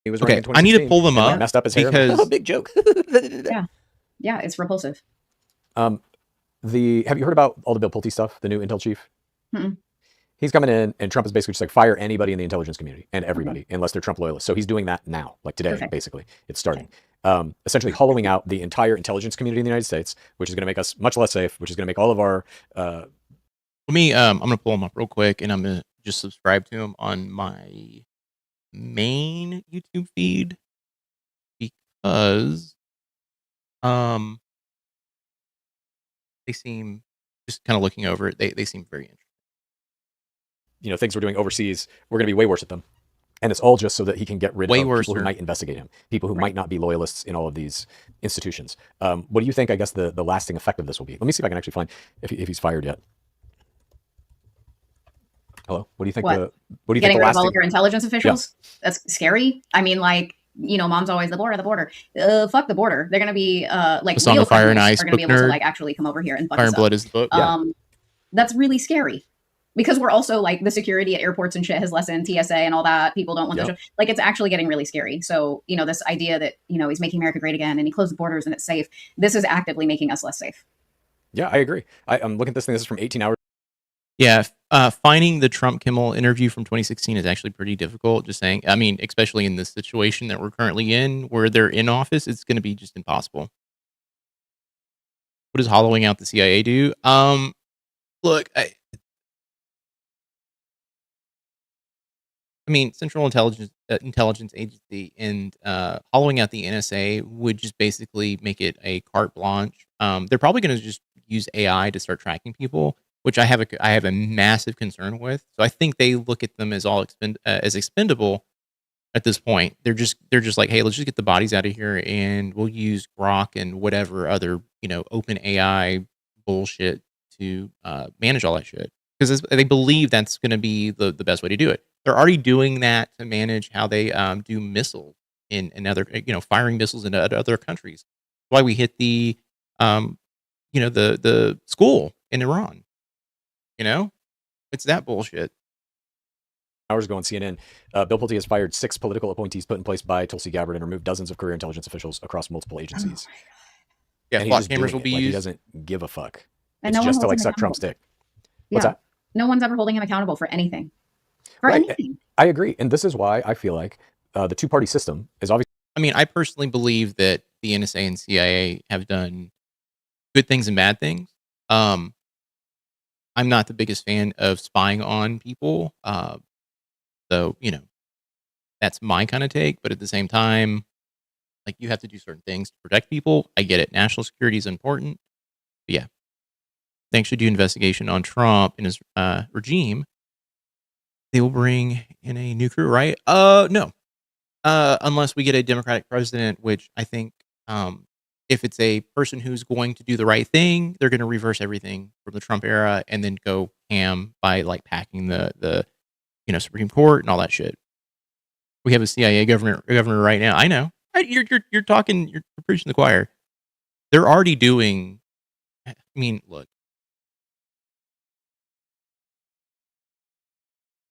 He was okay. I need to pull them up messed up his hair because big joke. yeah, it's repulsive. Have you heard about all the Bill Pulte stuff? The new Intel chief. Mm-mm. He's coming in, and Trump is basically just like, fire anybody in the intelligence community and everybody, unless they're Trump loyalists. So he's doing that now, like today. Perfect. Basically, it's starting. Essentially hollowing out the entire intelligence community in the United States, which is going to make us much less safe, which is going to make all of our... Let me, I'm going to pull them up real quick, and I'm going to just subscribe to them on my main YouTube feed, because they seem, just kind of looking over it, they seem very interesting. Things we're doing overseas, we're going to be way worse at them. And it's all just so that he can get rid of people who might investigate him, people who might not be loyalists in all of these institutions. What do you think, I guess, the lasting effect of this will be? Let me see if I can actually find if he's fired yet. Hello? What do you think? What do you Getting think? rid of all of your intelligence officials? Yeah. That's scary. I mean, like, mom's always the border. Fuck the border. They're going to be like Song of Fire and Ice. Are going to be able to like actually come over here and fuck Fire and Blood is the book. That's really scary. Because we're also like the security at airports and shit has lessened, TSA and all that. People don't want to like, it's actually getting really scary. So, this idea that, he's making America great again and he closed the borders and it's safe. This is actively making us less safe. Yeah, I agree. I'm looking at this thing. This is from 18 hours. Yeah. Finding the Trump Kimmel interview from 2016 is actually pretty difficult. Just saying. I mean, especially in this situation that we're currently in, where they're in office, it's going to be just impossible. What does hollowing out the CIA do? Look, I mean, Central Intelligence Agency and hollowing out the NSA would just basically make it a carte blanche. They're probably going to just use AI to start tracking people, which I have a massive concern with. So I think they look at them as all as expendable at this point. They're just like, hey, let's just get the bodies out of here, and we'll use Grok and whatever other open AI bullshit to manage all that shit, because they believe that's going to be the best way to do it. They're already doing that to manage how they do missiles in other, firing missiles into other countries. That's why we hit the school in Iran. It's that bullshit. Hours ago on CNN, Bill Pulte has fired 6 political appointees put in place by Tulsi Gabbard and removed dozens of career intelligence officials across multiple agencies. Yeah, and SWAT cameras will be used. He doesn't give a fuck. And it's no just one to holds like him suck accountable. Trump's dick. Yeah. What's that? No one's ever holding him accountable for anything. For Right. anything. I agree. And this is why I feel like the two-party system is obviously. I mean, I personally believe that the NSA and CIA have done good things and bad things. I'm not the biggest fan of spying on people. So, that's my kind of take. But at the same time, like, you have to do certain things to protect people. I get it. National security is important. But yeah. They should do investigation on Trump and his regime. They will bring in a new crew, right? No. Unless we get a Democratic president, which I think, if it's a person who's going to do the right thing, they're going to reverse everything from the Trump era and then go ham by like packing the Supreme Court and all that shit. We have a CIA governor right now. I know. You're talking. You're preaching to the choir. They're already doing. I mean, look.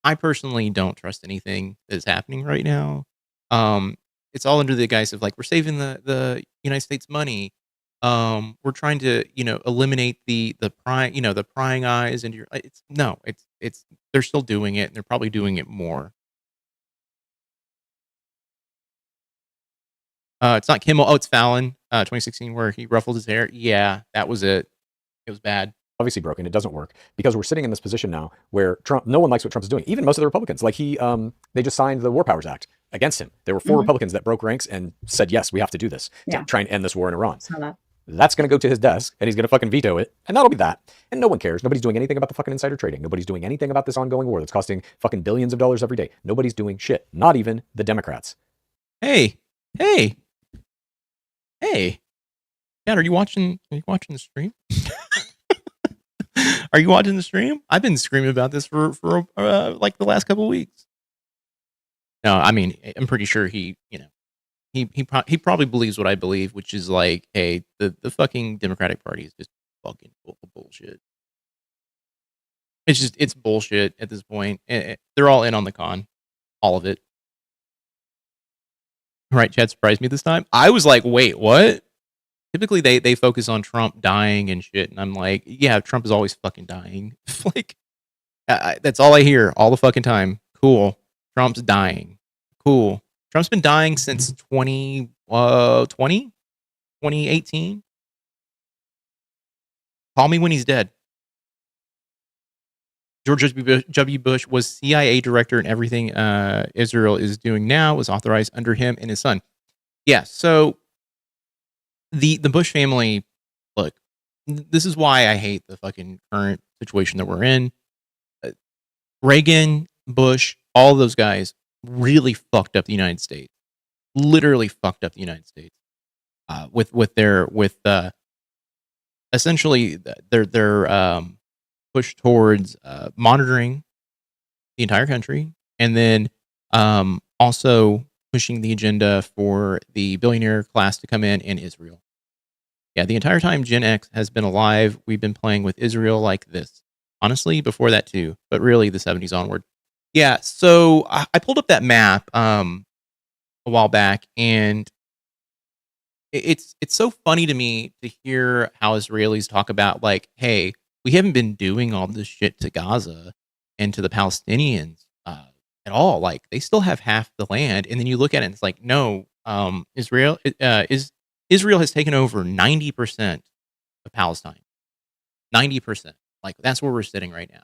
I personally don't trust anything that is happening right now. It's all under the guise of like we're saving the United States money. We're trying to eliminate the prying eyes into your. It's they're still doing it and they're probably doing it more. It's not Kimmel. Oh, it's Fallon. 2016, where he ruffled his hair. Yeah, that was it. It was bad. Obviously broken. It doesn't work because we're sitting in this position now where Trump, no one likes what Trump is doing. Even most of the Republicans, like they just signed the War Powers Act against him. There were 4 Republicans that broke ranks and said, yes, we have to do this to try and end this war in Iran. That's going to go to his desk and he's going to fucking veto it. And that'll be that. And no one cares. Nobody's doing anything about the fucking insider trading. Nobody's doing anything about this ongoing war that's costing fucking billions of dollars every day. Nobody's doing shit. Not even the Democrats. Hey. Dad, are you watching the stream? Are you watching the stream? I've been screaming about this for like the last couple of weeks. No, I mean, I'm pretty sure he probably believes what I believe, which is like, hey, the fucking Democratic Party is just fucking full of bullshit. It's bullshit at this point. They're all in on the con, all of it. Right, Chad surprised me this time. I was like, wait, what? Typically, they focus on Trump dying and shit, and I'm like, yeah, Trump is always fucking dying. Like, that's all I hear all the fucking time. Cool, Trump's dying. Cool, Trump's been dying since 2018. Call me when he's dead. George W. Bush was CIA director, and everything Israel is doing now was authorized under him and his son. Yeah, so the Bush family, look, this is why I hate the fucking current situation that we're in. Reagan, Bush, all those guys really fucked up the United States. Literally fucked up the United States with essentially their push towards monitoring the entire country, and then also pushing the agenda for the billionaire class to come in Israel. Yeah, the entire time Gen X has been alive, we've been playing with Israel like this. Honestly, before that too, but really the 70s onward. Yeah, so I pulled up that map a while back, and it's so funny to me to hear how Israelis talk about like, hey, we haven't been doing all this shit to Gaza and to the Palestinians at all. Like, they still have half the land, and then you look at it and it's like, no, Israel has taken over 90% of Palestine. 90%. Like, that's where we're sitting right now.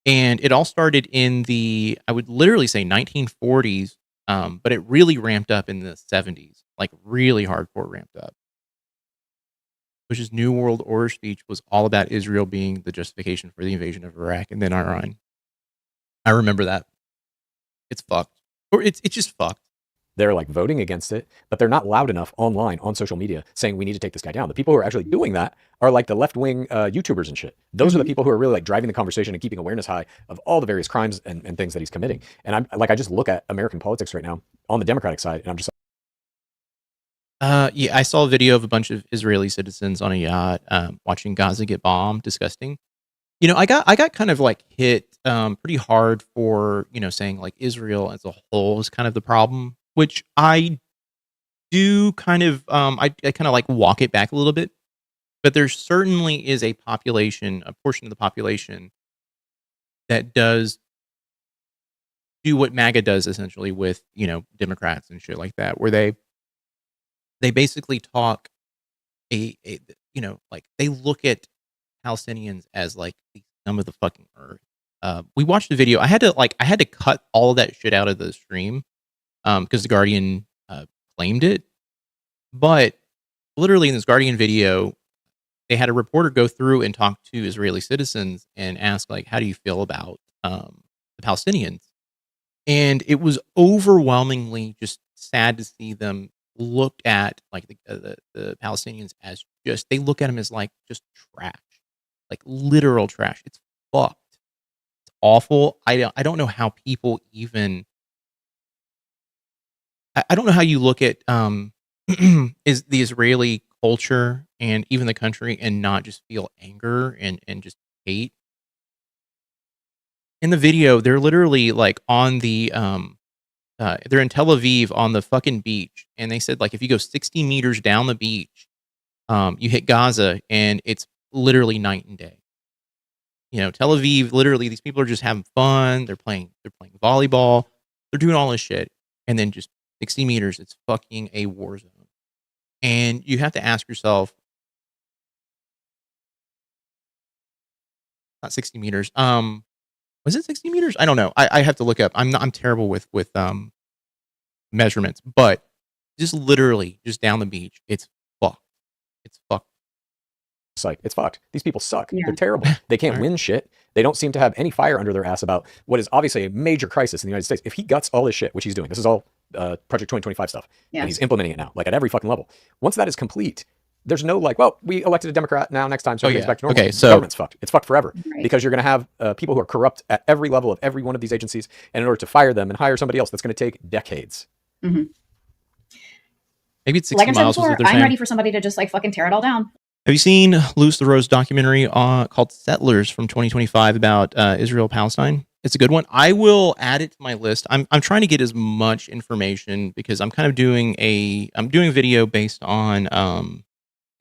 And it all started in the, I would literally say 1940s, but it really ramped up in the 70s, like really hardcore ramped up. Bush's New World Order speech was all about Israel being the justification for the invasion of Iraq and then Iran. I remember that. It's fucked. Or it's just fucked. They're like voting against it, but they're not loud enough online on social media saying we need to take this guy down. The people who are actually doing that are like the left-wing YouTubers and shit. Those are the people who are really like driving the conversation and keeping awareness high of all the various crimes and things that he's committing. And I just look at American politics right now on the Democratic side, and I'm just yeah, I saw a video of a bunch of Israeli citizens on a yacht watching Gaza get bombed. Disgusting. I got kind of like hit pretty hard for saying like Israel as a whole is kind of the problem, which I do kind of I kind of like walk it back a little bit. But there certainly is a portion of the population that does do what MAGA does essentially with, Democrats and shit like that, where they basically talk like they look at Palestinians as like the scum of the fucking earth. We watched the video. I had to cut all of that shit out of the stream because the Guardian claimed it. But literally in this Guardian video, they had a reporter go through and talk to Israeli citizens and ask, like, how do you feel about the Palestinians? And it was overwhelmingly just sad to see them looked at like the Palestinians as they look at them as like just trash, like literal trash. It's fucked. It's awful. I don't know how people even. I don't know how you look at is the Israeli culture and even the country and not just feel anger and just hate. In the video, they're literally like on the they're in Tel Aviv on the fucking beach, and they said like if you go 60 meters down the beach, you hit Gaza, and it's literally night and day. Tel Aviv, literally, these people are just having fun. They're playing volleyball. They're doing all this shit, and then just 60 meters, it's fucking a war zone. And you have to ask yourself, not 60 meters. Was it 60 meters? I don't know. I have to look up. I'm terrible with measurements, but just literally just down the beach, it's fucked. It's fucked. It's fucked. These people suck. Yeah. They're terrible. They can't Right. win shit. They don't seem to have any fire under their ass about what is obviously a major crisis in the United States. If he guts all this shit, which he's doing, this is all Project 2025 stuff, Yeah. and he's implementing it now, like at every fucking level. Once that is complete, there's no like, well, we elected a Democrat now. Next time, so everything's back to normal. Okay, so government's fucked. It's fucked forever Right. because you're going to have people who are corrupt at every level of every one of these agencies, and in order to fire them and hire somebody else, that's going to take decades. Mm-hmm. maybe it's 60 Like I said miles. before, Is what they're I'm saying. ready for somebody to just like fucking tear it all down. Have you seen Louis Theroux's documentary called Settlers from 2025 about Israel Palestine? It's a good one. I will add it to my list. I'm trying to get as much information because I'm kind of doing a video based on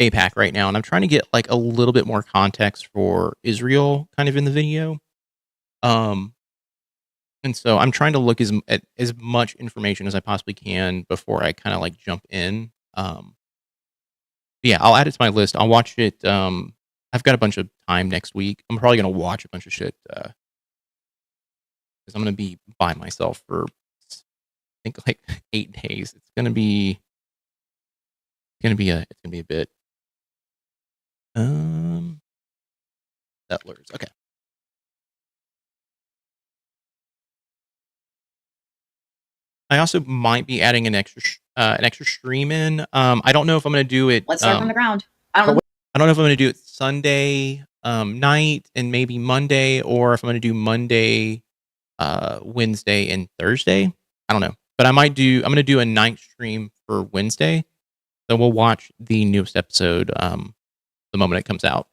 AIPAC right now, and I'm trying to get like a little bit more context for Israel kind of in the video. And so I'm trying to look at as much information as I possibly can before I kind of like jump in. Yeah, I'll add it to my list. I'll watch it. I've got a bunch of time next week. I'm probably gonna watch a bunch of shit because I'm gonna be by myself for I think like 8 days. It's gonna be a bit. Settlers. Okay. I also might be adding an extra stream in. I don't know if I'm gonna do it. Let's start from the ground. I don't know. I don't know if I'm going to do it Sunday night and maybe Monday, or if I'm going to do Monday, Wednesday, and Thursday. I don't know, but I'm going to do a night stream for Wednesday. So we'll watch the newest episode the moment it comes out.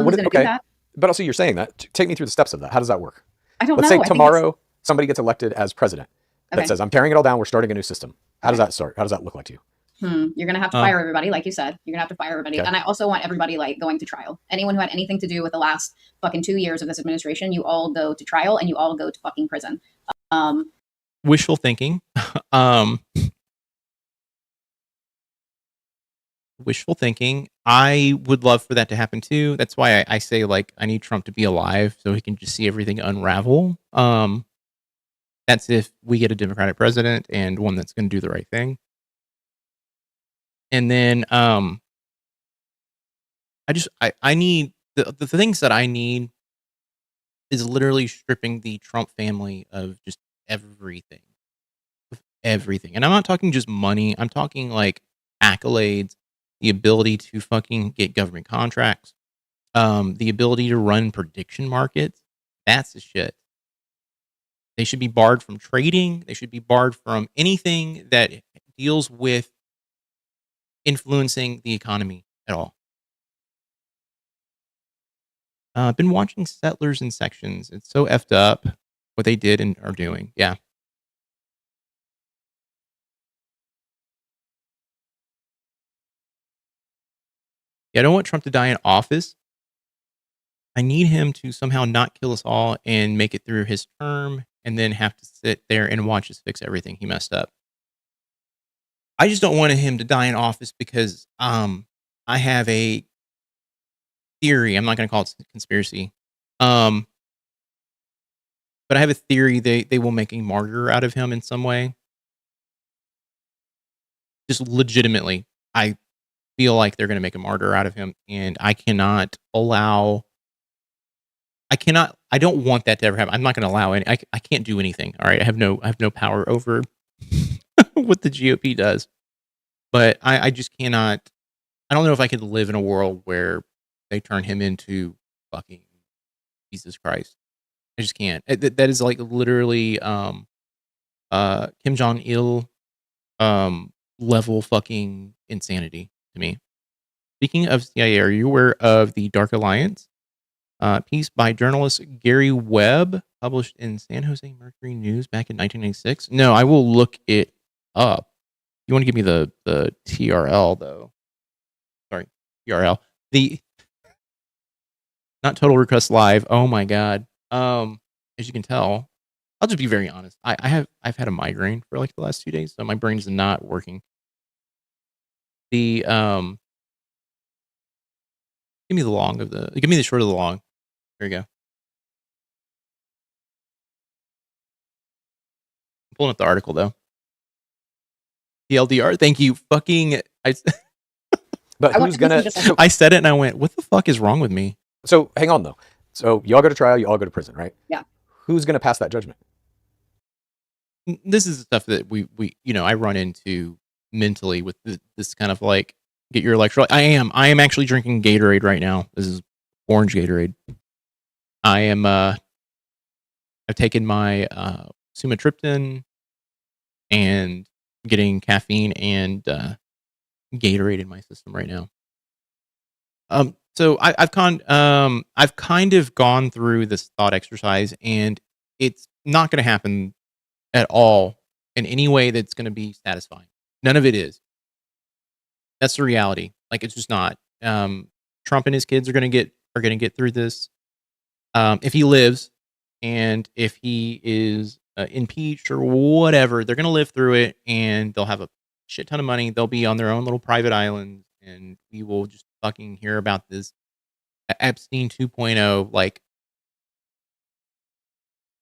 Okay, but also you're saying that. Take me through the steps of that. How does that work? I don't know. Let's say tomorrow somebody gets elected as president that says, I'm tearing it all down. We're starting a new system. How does that start? How does that look like to you? You're going to have to fire everybody, like you said. You're going to have to fire everybody. Okay. And I also want everybody like going to trial. Anyone who had anything to do with the last fucking 2 years of this administration, you all go to trial and you all go to fucking prison. Wishful thinking. Wishful thinking. I would love for that to happen too. That's why I say like I need Trump to be alive so he can just see everything unravel. That's if we get a Democratic president and one that's going to do the right thing. And then I need the things that I need is literally stripping the Trump family of just everything. And I'm not talking just money. I'm talking like accolades, the ability to fucking get government contracts, the ability to run prediction markets. That's the shit. They should be barred from trading. They should be barred from anything that deals with influencing the economy at all. I've been watching Settlers in Sections. It's so effed up what they did and are doing. Yeah. Yeah, I don't want Trump to die in office. I need him to somehow not kill us all and make it through his term and then have to sit there and watch us fix everything he messed up. I just don't want him to die in office because I have a theory. I'm not going to call it conspiracy. But I have a theory they will make a martyr out of him in some way. Just legitimately, I feel like they're going to make a martyr out of him, and I don't want that to ever happen. I'm not going to allow any. I can't do anything. All right, I have no power over what the GOP does, but I just cannot. I don't know if I could live in a world where they turn him into fucking Jesus Christ. I just can't. That is like literally Kim Jong Il level fucking insanity to me. Speaking of CIA, are you aware of the Dark Alliance? Piece by journalist Gary Webb, published in San Jose Mercury News back in 1996. No, I will look it up. You want to give me the TRL though? Sorry, TRL. The not Total Request Live. Oh my god. As you can tell, I'll just be very honest. I've had a migraine for like the last 2 days, so my brain's not working. The give me the short of the long. Here we go. I'm pulling up the article though. TLDR. Thank you. Fucking. But who's gonna? I said it and I went, "What the fuck is wrong with me?" So hang on though. So you all go to trial, you all go to prison, right? Yeah. Who's gonna pass that judgment? This is the stuff that we I run into mentally with this kind of like get your electrolyte. I am actually drinking Gatorade right now. This is orange Gatorade. I am I've taken my sumatriptan and getting caffeine and Gatorade in my system right now. So I've kind of gone through this thought exercise, and it's not going to happen at all in any way that's going to be satisfying. None of it is. That's the reality. Like, it's just not. Trump and his kids are going to get through this. If he lives, and if he is impeached or whatever, they're going to live through it, and they'll have a shit ton of money. They'll be on their own little private island, and we will just fucking hear about this Epstein 2.0 like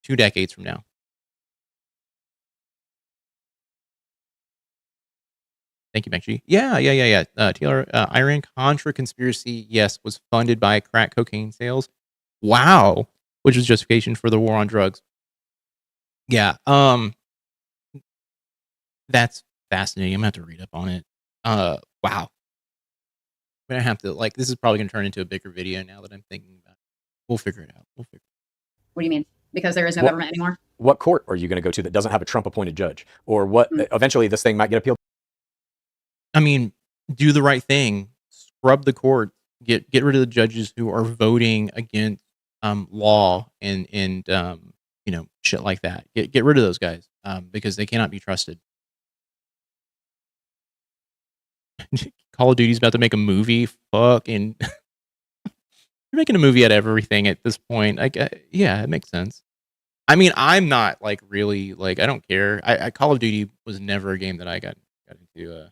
2 decades from now. Thank you, McG. Yeah. TLR, Iran-Contra conspiracy, yes, was funded by crack cocaine sales. Wow. Which was justification for the war on drugs. Yeah. That's fascinating. I'm going to have to read up on it. Wow. I'm going to have to, like, this is probably going to turn into a bigger video now that I'm thinking about it. We'll figure it out. What do you mean? Because there is no government anymore? What court are you going to go to that doesn't have a Trump-appointed judge? Or what? Eventually, this thing might get appealed. I mean, do the right thing. Scrub the court. Get rid of the judges who are voting against law and shit like that. Get rid of those guys because they cannot be trusted. Call of Duty's about to make a movie. Fucking, you're making a movie out of everything at this point. Like, yeah, it makes sense. I mean, I'm not like really like I don't care. I Call of Duty was never a game that I got into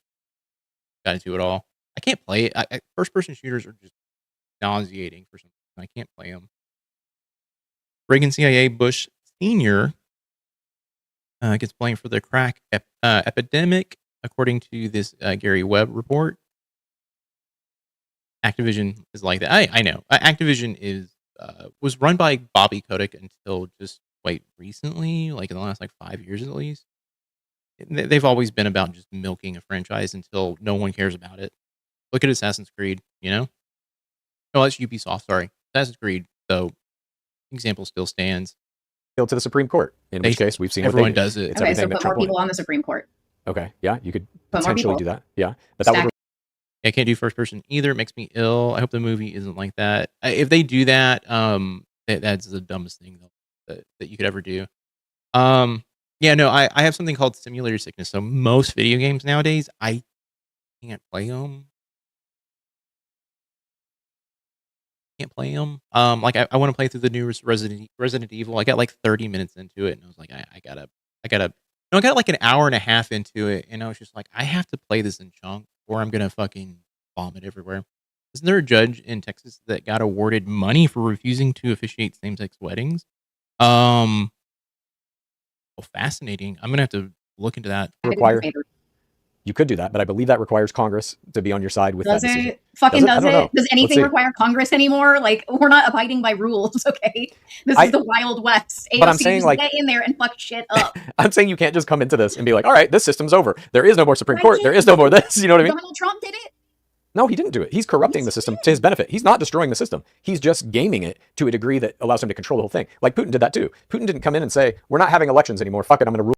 at all. I can't play it. First-person shooters are just nauseating for some reason. I can't play them. Reagan CIA Bush Sr. Gets blamed for the crack epidemic, according to this Gary Webb report. Activision is like that. I know. Activision was run by Bobby Kotick until just recently, like in the last 5 years at least. They've always been about just milking a franchise until no one cares about it. Look at Assassin's Creed, Oh, that's Ubisoft, sorry. Assassin's Creed, though, example still stands. To the Supreme Court, in which case we've seen everyone does it. It's so put more people on the Supreme Court. Okay, yeah, you could potentially do that. Yeah, but that would. I can't do first person either. It makes me ill. I hope the movie isn't like that. If they do that, that's the dumbest thing that you could ever do. Yeah, no, I have something called simulator sickness. So most video games nowadays, I can't play them. can't play them. Like I want to play through the newest Resident Evil. I got like 30 minutes into it, and I was like, I gotta. No, I got like an hour and a half into it, and I was just like, I have to play this in chunks, or I'm gonna fucking vomit everywhere. Isn't there a judge in Texas that got awarded money for refusing to officiate same-sex weddings? Well, fascinating. I'm gonna have to look into that. You could do that, but I believe that requires Congress to be on your side with that decision. Does it? Does anything require Congress anymore? Like, we're not abiding by rules, okay? This is the Wild West. AOC, but I'm saying, like, get in there and fuck shit up. I'm saying you can't just come into this and be like, all right, this system's over. There is no more Supreme Court. There is no more this. You know what I mean? Donald Trump did it. No, he didn't do it. He's corrupting the system to his benefit. He's not destroying the system. He's just gaming it to a degree that allows him to control the whole thing. Like Putin did that too. Putin didn't come in and say, we're not having elections anymore. Fuck it, I'm going to rule.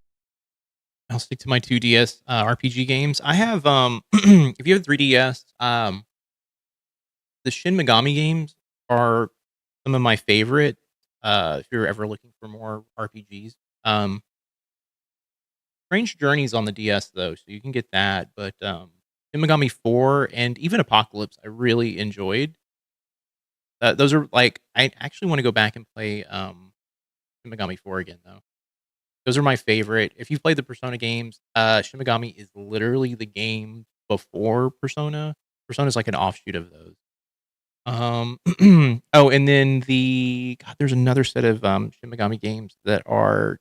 I'll stick to my 2DS RPG games. I have, if you have 3DS, the Shin Megami games are some of my favorite. If you're ever looking for more RPGs, Strange Journeys on the DS though, so you can get that. But Shin Megami 4 and even Apocalypse, I really enjoyed. Those are like, I actually want to go back and play Shin Megami 4 again though. Those are my favorite. If you've played the Persona games, Shin Megami is literally the game before Persona. Persona is like an offshoot of those. Oh, and then there's another set of Shin Megami games that are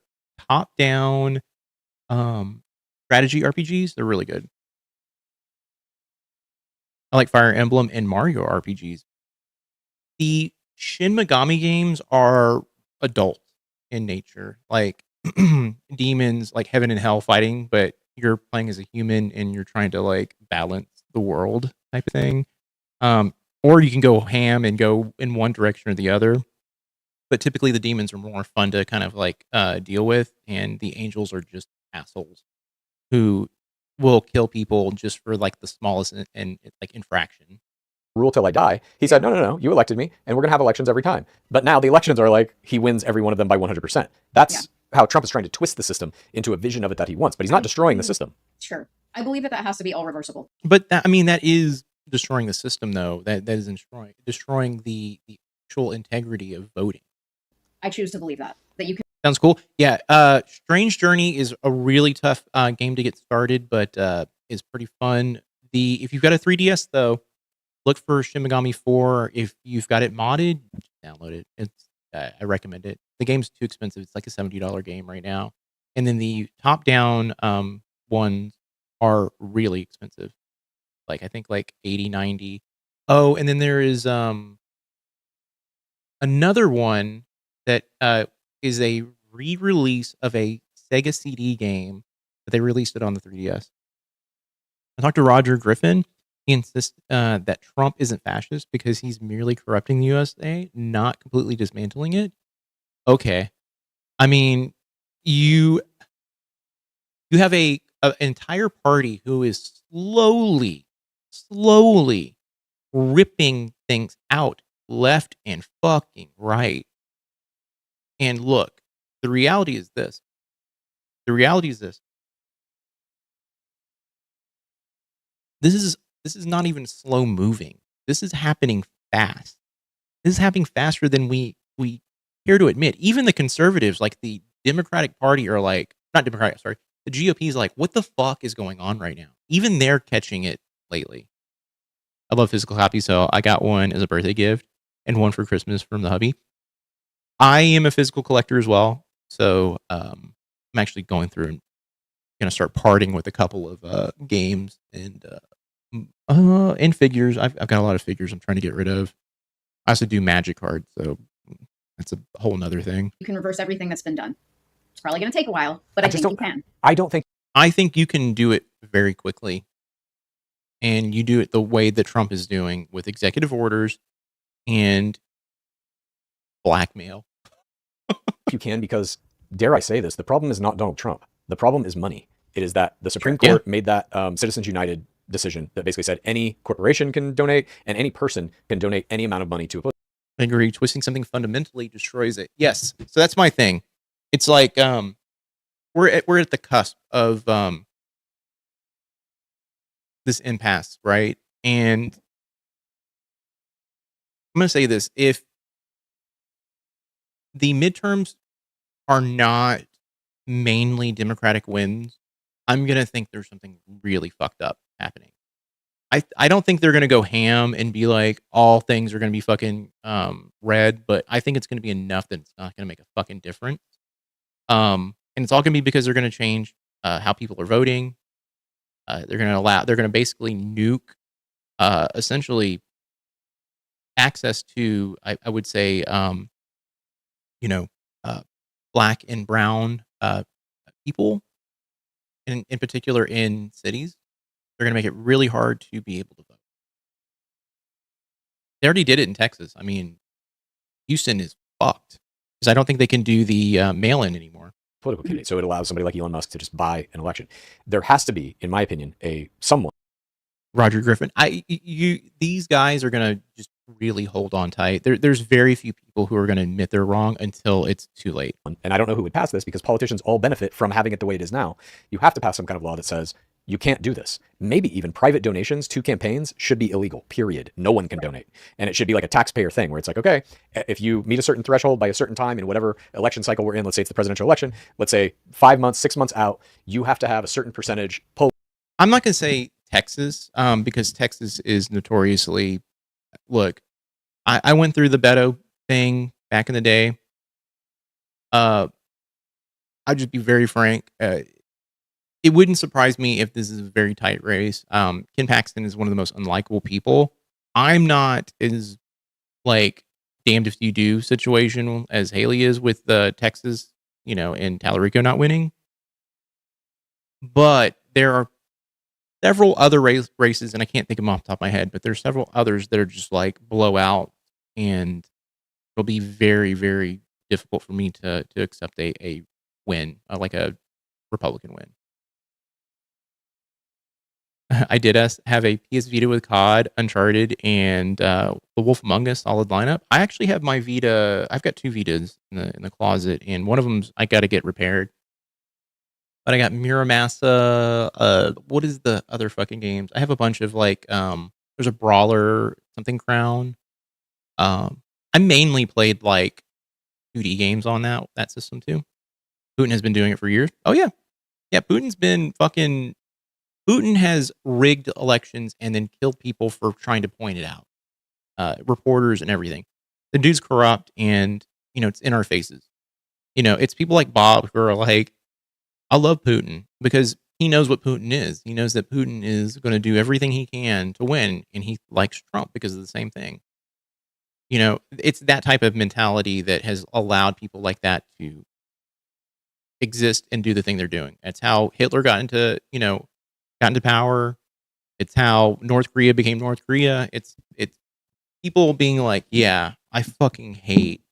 top-down strategy RPGs. They're really good. I like Fire Emblem and Mario RPGs. The Shin Megami games are adult in nature, like demons, like heaven and hell fighting, but you're playing as a human and you're trying to like balance the world type of thing. Or you can go ham and go in one direction or the other. But typically the demons are more fun to kind of like deal with, and the angels are just assholes who will kill people just for like the smallest and like infraction. Rule till I die. He said, no, you elected me, and we're going to have elections every time. But now the elections are like, he wins every one of them by 100%. That's how Trump is trying to twist the system into a vision of it that he wants, but he's not destroying the system. Sure. I believe that has to be all reversible. But that is destroying the system, though. That is destroying the actual integrity of voting. I choose to believe that you can. Sounds cool. Yeah. Strange Journey is a really tough game to get started, but is pretty fun. If you've got a 3DS though, look for Shin Megami 4. If you've got it modded, download it. It's I recommend it. The game's too expensive. It's like a $70 game right now. And then the top-down ones are really expensive. Like I think like 80, 90. Oh, and then there is another one that is a re-release of a Sega CD game, but they released it on the 3DS. I talked to Roger Griffin. He insists that Trump isn't fascist because he's merely corrupting the USA, not completely dismantling it. Okay. I mean, you have an entire party who is slowly ripping things out left and fucking right. And look, the reality is this. This is not even slow moving. This is happening fast. This is happening faster than we care to admit. Even the conservatives, like the Democratic Party, are like, not Democratic, sorry. The GOP is like, what the fuck is going on right now? Even they're catching it lately. I love physical copies, so I got one as a birthday gift and one for Christmas from the hubby. I am a physical collector as well, so I'm actually going through and gonna start parting with a couple of games and figures. I've got a lot of figures I'm trying to get rid of. I also do Magic cards, so that's a whole nother thing. You can reverse everything that's been done. It's probably going to take a while, but I think you can. I think you can do it very quickly, and you do it the way that Trump is doing with executive orders and blackmail. You can, because, dare I say this, the problem is not Donald Trump. The problem is money. It is that the Supreme Court made that Citizens United decision that basically said any corporation can donate and any person can donate any amount of money to a political. I agree. Twisting something fundamentally destroys it. Yes. So that's my thing. It's like we're at the cusp of this impasse, right? And I'm going to say this. If the midterms are not mainly Democratic wins, I'm going to think there's something really fucked up happening. I don't think they're going to go ham and be like, all things are going to be fucking red, but I think it's going to be enough that it's not going to make a fucking difference. And it's all going to be because they're going to change how people are voting. They're going to basically nuke essentially access to, I would say, you know, black and brown people, in particular in cities. They're going to make it really hard to be able to vote. They already did it in Texas. I mean, Houston is fucked because I don't think they can do the mail-in anymore. Political candidate. So it allows somebody like Elon Musk to just buy an election. There has to be, in my opinion, someone. Roger Griffin. These guys are going to just really hold on tight. There's very few people who are going to admit they're wrong until it's too late. And I don't know who would pass this because politicians all benefit from having it the way it is now. You have to pass some kind of law that says you can't do this. Maybe even private donations to campaigns should be illegal, period. No one can donate. And it should be like a taxpayer thing where it's like, okay, if you meet a certain threshold by a certain time in whatever election cycle we're in, let's say it's the presidential election, let's say 5 months, 6 months out, you have to have a certain percentage poll. I'm not going to say Texas because Texas is notoriously, look, I went through the Beto thing back in the day. I'll just be very frank. It wouldn't surprise me if this is a very tight race. Ken Paxton is one of the most unlikable people. I'm not as like damned if you do situation as Haley is with Texas, and Tallarico not winning. But there are several other races, and I can't think of them off the top of my head, but there's several others that are just like blowout, and it'll be very, very difficult for me to accept a win, like a Republican win. I did have a PS Vita with COD, Uncharted, and The Wolf Among Us solid lineup. I actually have my Vita. I've got 2 Vitas in the closet, and one of them's I got to get repaired. But I got Muramasa. What is the other fucking games? I have a bunch of like. There's a Brawler, something Crown. I mainly played like 2D games on that system too. Putin has been doing it for years. Oh yeah, Putin has rigged elections and then killed people for trying to point it out. Reporters and everything. The dude's corrupt, and it's in our faces. It's people like Bob who are like, I love Putin because he knows what Putin is. He knows that Putin is going to do everything he can to win, and he likes Trump because of the same thing. It's that type of mentality that has allowed people like that to exist and do the thing they're doing. That's how Hitler got into power. It's how North Korea became North Korea. It's people being like, yeah, I fucking hate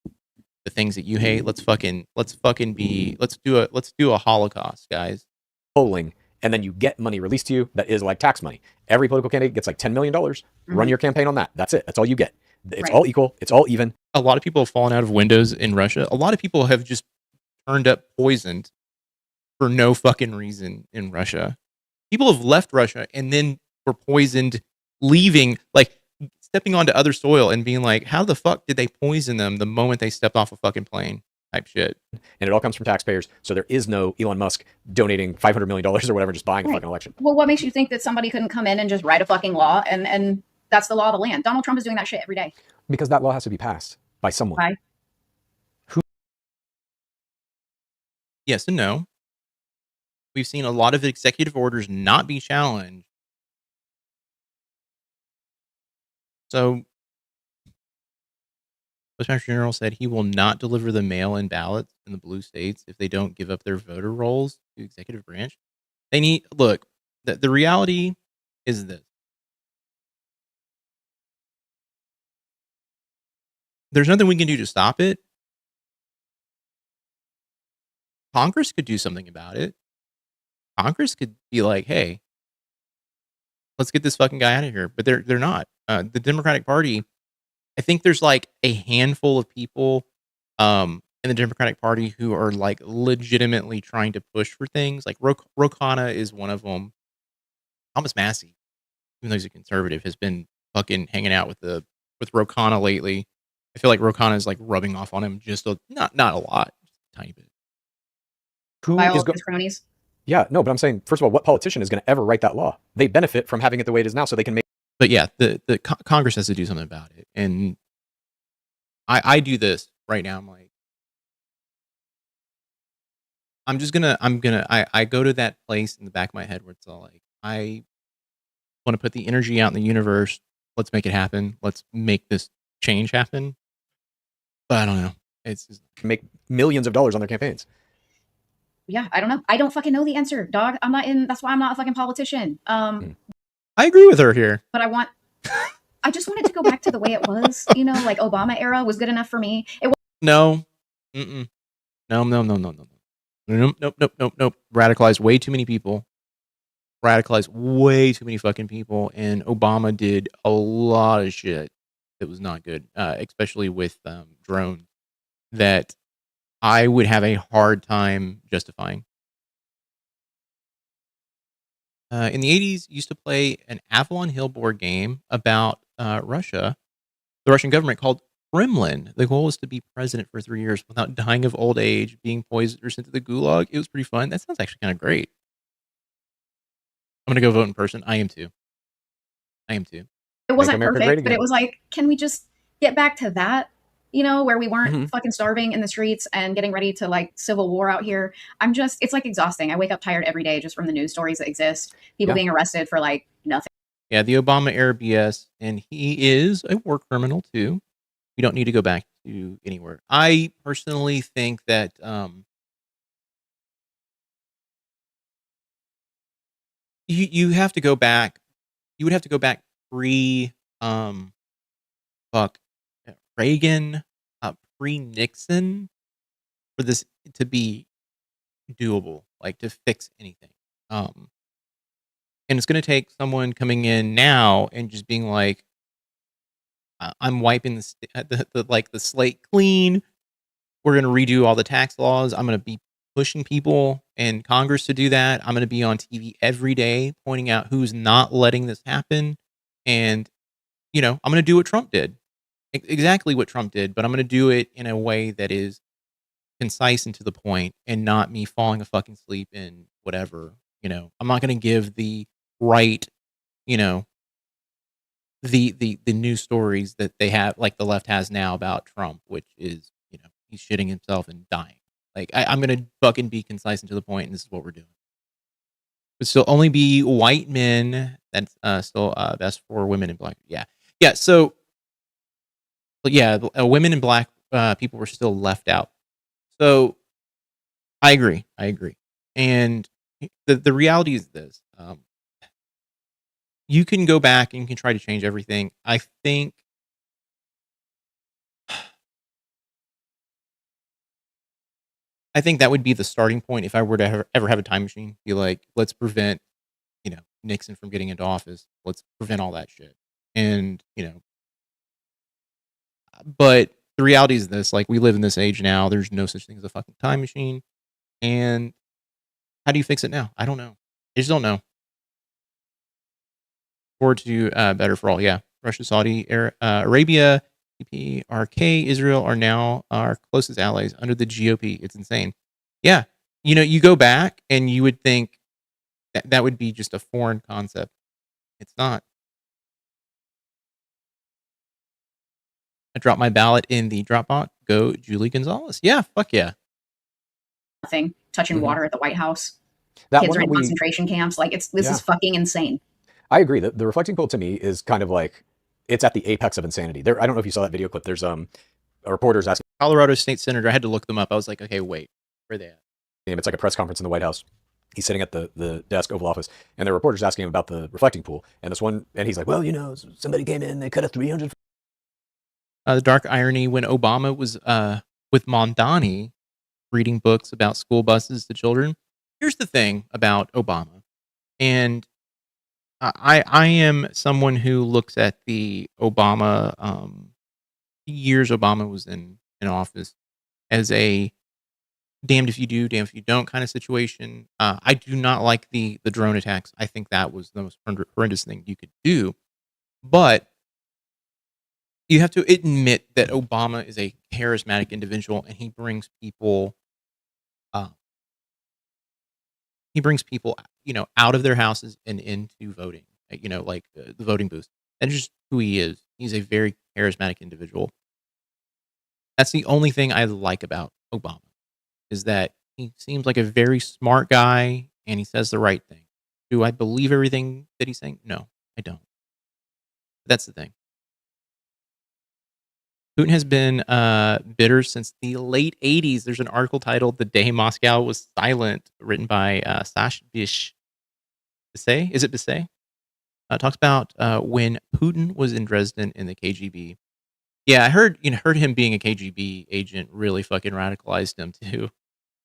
the things that you hate. Let's do a Holocaust, guys. Polling, and then you get money released to you that is like tax money. Every political candidate gets like $10 million. Mm-hmm. Run your campaign on that. That's it. That's all you get. It's all equal. It's all even. A lot of people have fallen out of windows in Russia. A lot of people have just turned up poisoned for no fucking reason in Russia. People have left Russia and then were poisoned, leaving, like stepping onto other soil and being like, how the fuck did they poison them the moment they stepped off a fucking plane? Type shit. And it all comes from taxpayers. So there is no Elon Musk donating $500 million or whatever, just buying a fucking election. Well, what makes you think that somebody couldn't come in and just write a fucking law and that's the law of the land? Donald Trump is doing that shit every day. Because that law has to be passed by someone. Why? Yes and no. We've seen a lot of executive orders not be challenged. So, Postmaster General said he will not deliver the mail-in ballots in the blue states if they don't give up their voter rolls to executive branch. The reality is this. There's nothing we can do to stop it. Congress could do something about it. Congress could be like, hey, let's get this fucking guy out of here. But they're not. The Democratic Party, I think there's like a handful of people in the Democratic Party who are like legitimately trying to push for things. Like Ro Khanna is one of them. Thomas Massey, even though he's a conservative, has been fucking hanging out with the with Ro Khanna lately. I feel like Ro Khanna is like rubbing off on him just not a lot, just a tiny bit. By all of his cronies. Yeah, no, but I'm saying, first of all, what politician is going to ever write that law? They benefit from having it the way it is now, so they can make. But yeah, the Congress has to do something about it, and I do this right now. I'm like, I go to that place in the back of my head where it's all like, I want to put the energy out in the universe. Let's make it happen. Let's make this change happen. But I don't know. It's just, make millions of dollars on their campaigns. Yeah, I don't know. I don't fucking know the answer, dog. I'm not in. That's why I'm not a fucking politician. I agree with her here. But I just wanted to go back to the way it was. You know, like Obama era was good enough for me. No. Mm-mm. No. Nope. Radicalized way too many people. Radicalized way too many fucking people. And Obama did a lot of shit that was not good, especially with drones, that I would have a hard time justifying. In the 80s, used to play an Avalon Hill board game about Russia, the Russian government, called Kremlin. The goal was to be president for 3 years without dying of old age, being poisoned, or sent to the gulag. It was pretty fun. That sounds actually kind of great. I'm going to go vote in person. I am too. It wasn't perfect, but it was like, can we just get back to that? You know, where we weren't fucking starving in the streets and getting ready to like civil war out here. It's like exhausting. I wake up tired every day just from the news stories that exist. People being arrested for like nothing. Yeah, the Obama era BS, and he is a war criminal too. We don't need to go back to anywhere. I personally think that you have to go back. You would have to go back pre Reagan, pre-Nixon, for this to be doable, like to fix anything. And it's going to take someone coming in now and just being like, I'm wiping the slate clean. We're going to redo all the tax laws. I'm going to be pushing people in Congress to do that. I'm going to be on TV every day pointing out who's not letting this happen. And, I'm going to do what Trump did. Exactly what Trump did, but I'm going to do it in a way that is concise and to the point, and not me falling asleep in whatever. I'm not going to give the right, the news stories that they have, like the left has now about Trump, which is, he's shitting himself and dying. Like I'm going to fucking be concise and to the point, and this is what we're doing. But still only be white men. That's still best for women and black. Yeah. So. But yeah, women and black people were still left out. So I agree. And the reality is this. You can go back and you can try to change everything. I think that would be the starting point if I were to ever have a time machine. Be like, let's prevent, Nixon from getting into office. Let's prevent all that shit. And, but the reality is this, like, we live in this age now. There's no such thing as a fucking time machine. And how do you fix it now? I don't know. I just don't know. Forward to better for all. Yeah. Russia, Saudi Arabia, PRK, Israel are now our closest allies under the GOP. It's insane. Yeah. You go back and you would think that would be just a foreign concept. It's not. I dropped my ballot in the Dropbox. Go Julie Gonzalez. Yeah, fuck yeah. Nothing. Touching water at the White House. That Kids are in concentration camps. Like this is fucking insane. I agree. The reflecting poll to me is kind of like, it's at the apex of insanity. I don't know if you saw that video clip. There's reporters asking. Colorado State Senator. I had to look them up. I was like, okay, wait, where are they at? It's like a press conference in the White House. He's sitting at the desk, Oval Office, and the reporter's asking him about the reflecting pool. And he's like, well, somebody came in, they cut a 300. The dark irony when Obama was with Mondani reading books about school buses to children. Here's the thing about Obama. And I am someone who looks at the Obama years Obama was in office as a damned if you do, damned if you don't kind of situation. I do not like the drone attacks. I think that was the most horrendous thing you could do. But you have to admit that Obama is a charismatic individual, and he brings people, uh, out of their houses and into voting. Like the voting booths. That's just who he is. He's a very charismatic individual. That's the only thing I like about Obama, is that he seems like a very smart guy and he says the right thing. Do I believe everything that he's saying? No, I don't. That's the thing. Putin has been bitter since the late 80s. There's an article titled "The Day Moscow Was Silent," written by Sash Bish. Bisset? Is it Bisset? Talks about when Putin was in Dresden in the KGB. Yeah, I heard him being a KGB agent really fucking radicalized him too.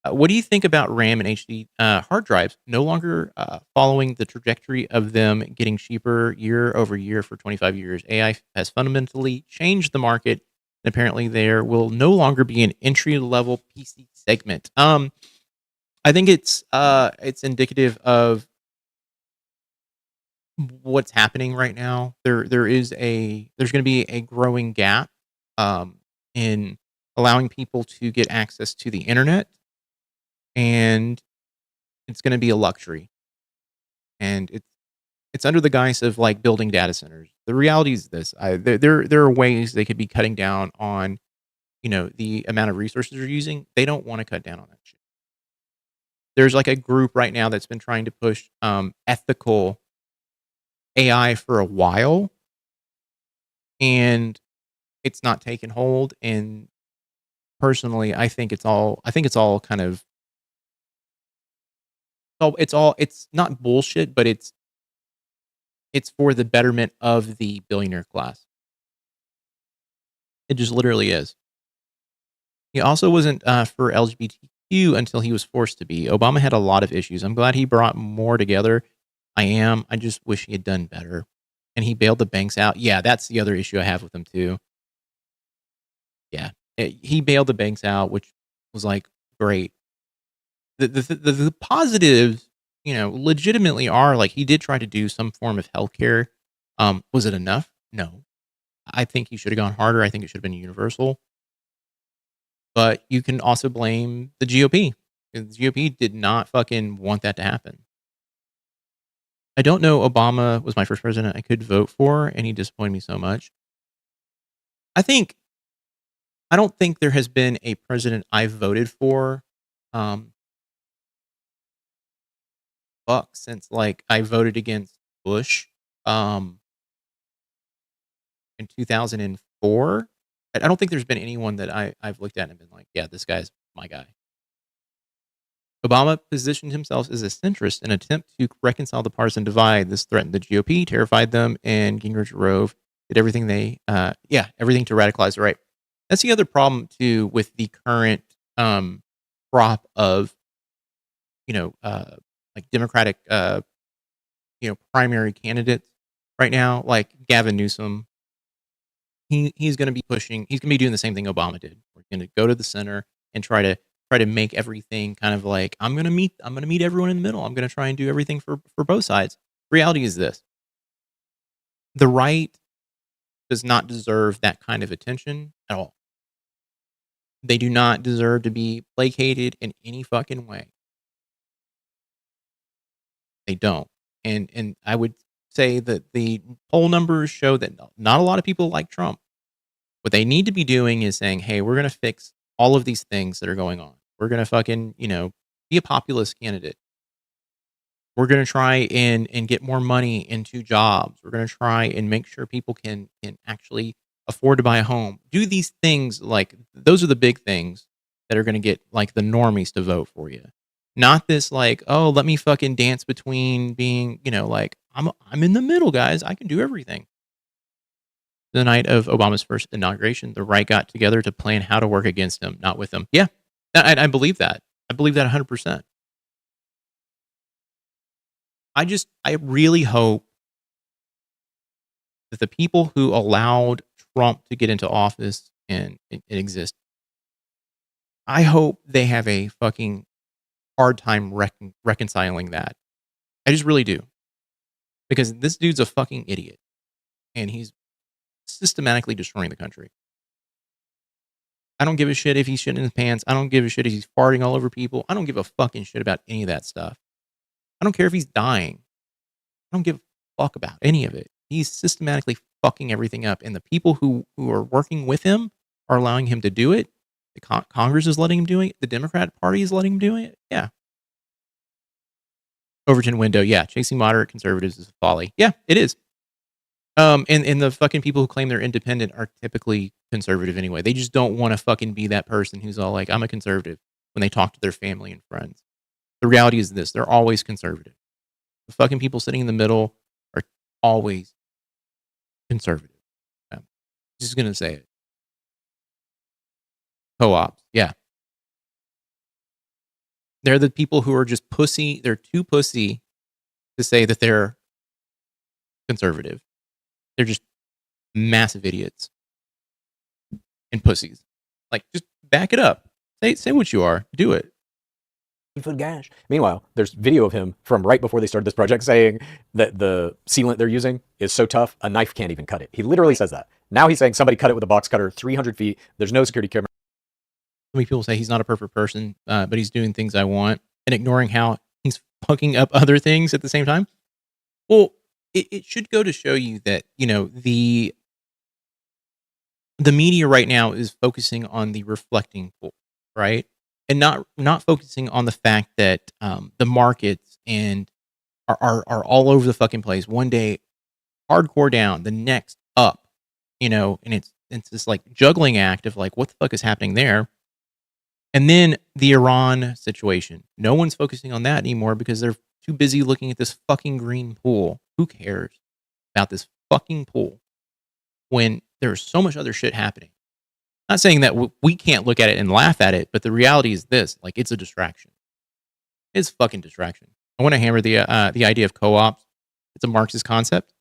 What do you think about RAM and HD hard drives no longer following the trajectory of them getting cheaper year over year for 25 years? AI has fundamentally changed the market, and apparently there will no longer be an entry-level PC segment. I think it's indicative of what's happening right now. There's going to be a growing gap in allowing people to get access to the internet, and it's going to be a luxury, and it's under the guise of like building data centers. The reality is this: there are ways they could be cutting down on the amount of resources they're using. They don't want to cut down on that shit. There's like a group right now that's been trying to push ethical AI for a while, and it's not taken hold. And personally, I think it's all kind of, it's not bullshit, but it's for the betterment of the billionaire class. It just literally is. He also wasn't for LGBTQ until he was forced to be. Obama had a lot of issues. I'm glad he brought more together. I just wish he had done better. And he bailed the banks out. Yeah, that's the other issue I have with him too. Yeah, he bailed the banks out, which was like great. The positives, legitimately are like he did try to do some form of healthcare. Was it enough? No. I think he should have gone harder. I think it should have been universal. But you can also blame the GOP. The GOP did not fucking want that to happen. I don't know Obama was my first president I could vote for, and he disappointed me so much. I don't think there has been a president I voted for since like I voted against Bush in 2004. I don't think there's been anyone that I've looked at and been like, yeah, this guy's my guy. Obama positioned himself as a centrist in an attempt to reconcile the partisan divide. This threatened the GOP, terrified them, and Gingrich Rove did everything everything to radicalize the right. That's the other problem too with the current crop of like Democratic primary candidates right now, like Gavin Newsom. He's going to be pushing. He's going to be doing the same thing Obama did. We're going to go to the center and try to make everything kind of like I'm going to meet everyone in the middle. I'm going to try and do everything for both sides. Reality is this: the right does not deserve that kind of attention at all. They do not deserve to be placated in any fucking way. They don't. And I would say that the poll numbers show that not a lot of people like Trump. What they need to be doing is saying, hey, we're going to fix all of these things that are going on. We're going to fucking, be a populist candidate. We're going to try and get more money into jobs. We're going to try and make sure people can actually afford to buy a home. Do these things, like those are the big things that are going to get like the normies to vote for you. Not this like, oh, let me fucking dance between being, like I'm in the middle, guys. I can do everything. The night of Obama's first inauguration, the right got together to plan how to work against him, not with him. Yeah, I believe that. I believe that 100%. I really hope that the people who allowed Trump to get into office and exist, I hope they have a fucking hard time reconciling that. I just really do. Because this dude's a fucking idiot. And he's systematically destroying the country. I don't give a shit if he's shitting in his pants. I don't give a shit if he's farting all over people. I don't give a fucking shit about any of that stuff. I don't care if he's dying. I don't give a fuck about any of it. He's systematically fucking everything up. And the people who are working with him are allowing him to do it. The Congress is letting him do it. The Democrat Party is letting him do it. Yeah. Overton window. Yeah. Chasing moderate conservatives is folly. Yeah, it is. And the fucking people who claim they're independent are typically conservative anyway. They just don't want to fucking be that person who's all like, I'm a conservative when they talk to their family and friends. The reality is this. They're always conservative. The fucking people sitting in the middle are always conservative. I'm just going to say it. Co-ops. Yeah. They're the people who are just pussy. They're too pussy to say that they're conservative. They're just massive idiots and pussies. Like, just back it up. Say what you are. Do it. Foot gash. Meanwhile, there's video of him from right before they started this project saying that the sealant they're using is so tough, a knife can't even cut it. He literally says that. Now he's saying somebody cut it with a box cutter 300 feet. There's no security camera. So many people say he's not a perfect person, but he's doing things I want and ignoring how he's fucking up other things at the same time. Well, it should go to show you that, you know, the media right now is focusing on the reflecting pool, right? And not focusing on the fact that the markets and are all over the fucking place. One day, hardcore down, the next up, you know, and it's this like juggling act of like, what the fuck is happening there? And then the Iran situation. No one's focusing on that anymore because they're too busy looking at this fucking green pool. Who cares about this fucking pool when there's so much other shit happening? Not saying that we can't look at it and laugh at it, but the reality is this: like, it's a distraction. It's a fucking distraction. I want to hammer the idea of co-ops. It's a Marxist concept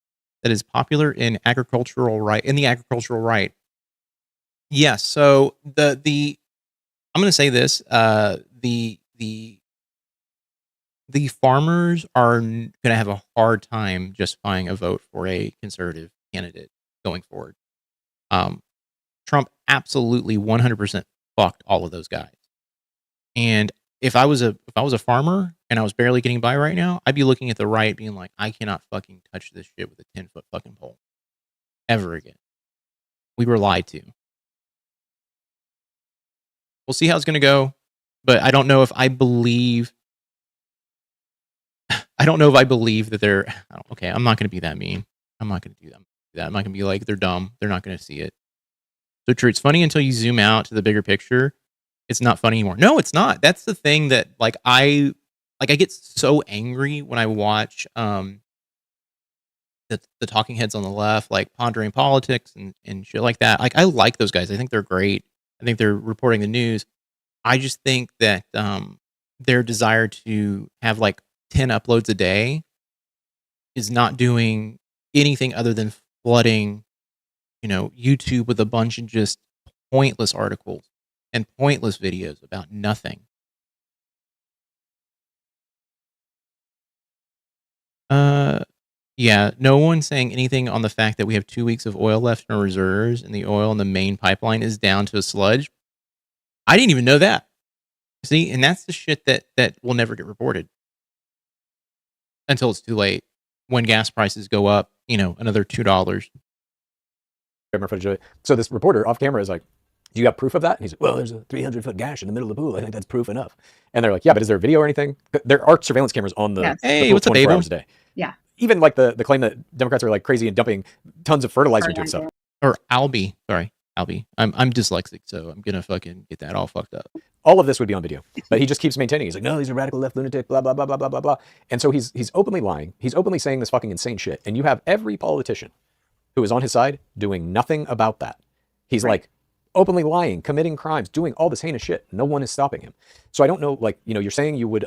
that is popular in the agricultural right. Yes. So the I'm going to say this: the farmers are going to have a hard time justifying a vote for a conservative candidate going forward. Trump absolutely 100% fucked all of those guys. And if I was a farmer and I was barely getting by right now, I'd be looking at the right being like, I cannot fucking touch this shit with a 10-foot fucking pole ever again. We were lied to. We'll see how it's going to go, but I don't know if I believe that they're okay. I'm not going to be that mean. I'm not going to do that. I'm not going to be like, they're dumb. They're not going to see it. So true. It's funny until you zoom out to the bigger picture. It's not funny anymore. No, it's not. That's the thing that I get so angry when I watch the talking heads on the left, like pondering politics and shit like that. Like, I like those guys. I think they're great. I think they're reporting the news. I just think that their desire to have like 10 uploads a day is not doing anything other than flooding, you know, YouTube with a bunch of just pointless articles and pointless videos about nothing. Yeah, no one's saying anything on the fact that we have 2 weeks of oil left in our reserves and the oil in the main pipeline is down to a sludge. I didn't even know that. See, and that's the shit that will never get reported until it's too late. When gas prices go up, you know, another $2. So this reporter off camera is like, do you have proof of that? And he's like, well, there's a 300-foot gash in the middle of the pool. I think that's proof enough. And they're like, yeah, but is there a video or anything? There are surveillance cameras on the, hey, the pool what's up, 24 Abel? hours a day. Yeah. Even like the claim that Democrats are like crazy and dumping tons of fertilizer into stuff. Or Albie. Sorry, Albie. I'm dyslexic, so I'm going to fucking get that all fucked up. All of this would be on video. But he just keeps maintaining. He's like, no, he's a radical left lunatic, blah, blah, blah, blah, blah, blah, blah. And so he's openly lying. He's openly saying this fucking insane shit. And you have every politician who is on his side doing nothing about that. He's like openly lying, committing crimes, doing all this heinous shit. No one is stopping him. So I don't know, like, you know, you're saying you would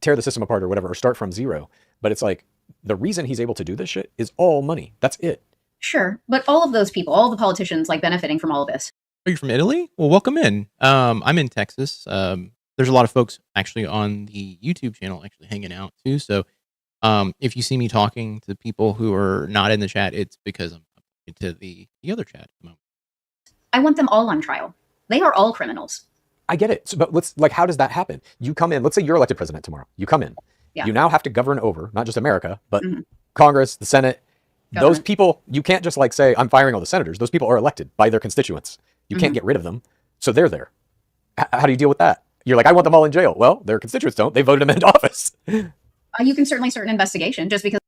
tear the system apart or whatever, or start from zero. But it's like, the reason he's able to do this shit is all money. That's it. Sure. But all of those people, all the politicians, like, benefiting from all of this. Are you from Italy? Well, welcome in. I'm in Texas. There's a lot of folks actually on the YouTube channel actually hanging out too. So if you see me talking to people who are not in the chat, it's because I'm to the other chat at the moment. I want them all on trial. They are all criminals. I get it. So, but how does that happen? You come in, let's say you're elected president tomorrow. You come in. Yeah. You now have to govern over not just America, but Congress, the Senate. Government. Those people, you can't just say, I'm firing all the senators. Those people are elected by their constituents. You can't get rid of them. So they're there. How do you deal with that? You're like, I want them all in jail. Well, their constituents don't. They voted them into office. You can certainly start an investigation just because.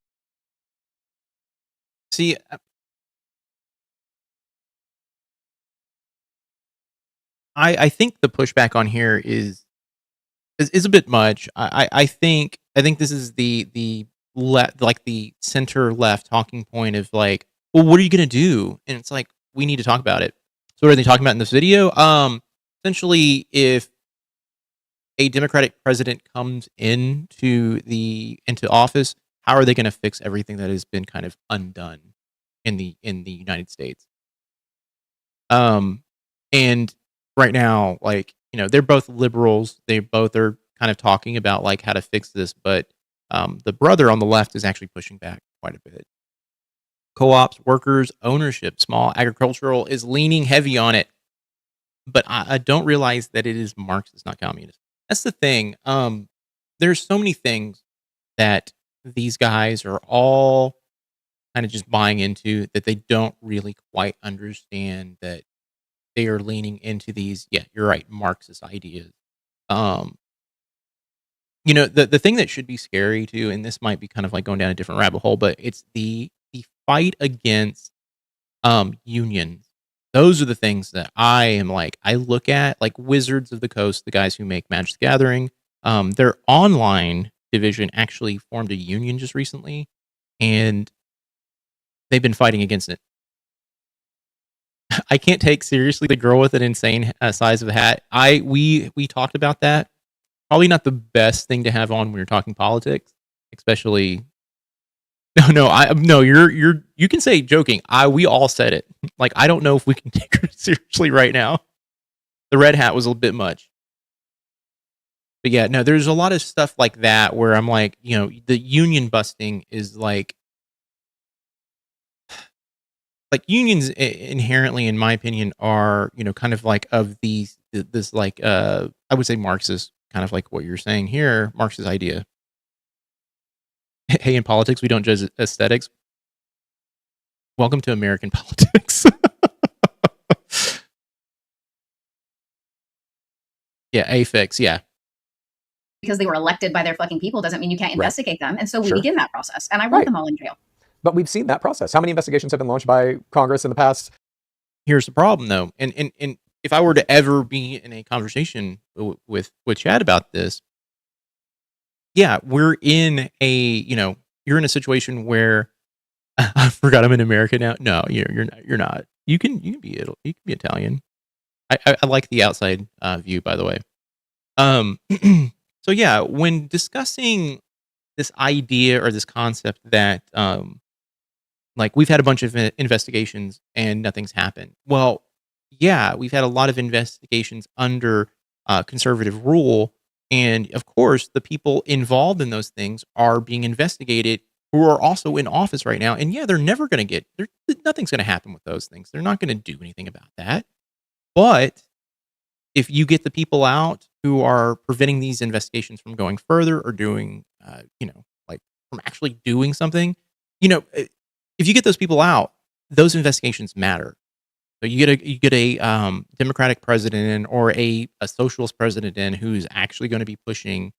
See, I think the pushback on here is a bit much. I think this is the center left talking point of well, what are you gonna do? And it's we need to talk about it. So what are they talking about in this video? Essentially, if a Democratic president comes into office, how are they going to fix everything that has been kind of undone in the United States? And right now, they're both liberals. They both are kind of talking about how to fix this, but the brother on the left is actually pushing back quite a bit. Co-ops, workers, ownership, small agricultural is leaning heavy on it, but I don't realize that it is Marxist, not communist. That's the thing. There's so many things that these guys are all kind of just buying into that they don't really quite understand, that they are leaning into these, yeah, you're right, Marxist ideas. The thing that should be scary too, and this might be kind of going down a different rabbit hole, but it's the fight against unions. Those are the things that I am I look at, Wizards of the Coast, the guys who make Magic the Gathering. Their online division actually formed a union just recently, and they've been fighting against it. I can't take seriously the girl with an insane size of a hat. We talked about that. Probably not the best thing to have on when you're talking politics, especially. No, you can say joking. We all said it. I don't know if we can take her seriously right now. The red hat was a bit much. But yeah, no, there's a lot of stuff like that where I'm the union busting is unions inherently, in my opinion, are, kind of of these, this I would say Marxist, kind of what you're saying here, Marxist idea. Hey, in politics, we don't judge aesthetics. Welcome to American politics. Yeah, affix, yeah. Because they were elected by their fucking people doesn't mean you can't investigate them. And so we begin that process. And I want them all in jail. But we've seen that process. How many investigations have been launched by Congress in the past? Here's the problem, though. And if I were to ever be in a conversation with Chad about this, yeah, we're in you're in a situation where I forgot I'm in America now. No, you're not. You can be Italian. I like the outside view, by the way. So yeah, when discussing this idea or this concept that we've had a bunch of investigations and nothing's happened. Well, yeah, we've had a lot of investigations under conservative rule. And of course, the people involved in those things are being investigated who are also in office right now. And yeah, they're never going to nothing's going to happen with those things. They're not going to do anything about that. But if you get the people out who are preventing these investigations from going further or doing, from actually doing something, if you get those people out, those investigations matter. So you get a Democratic president in, or a socialist president in, who's actually going to be pushing,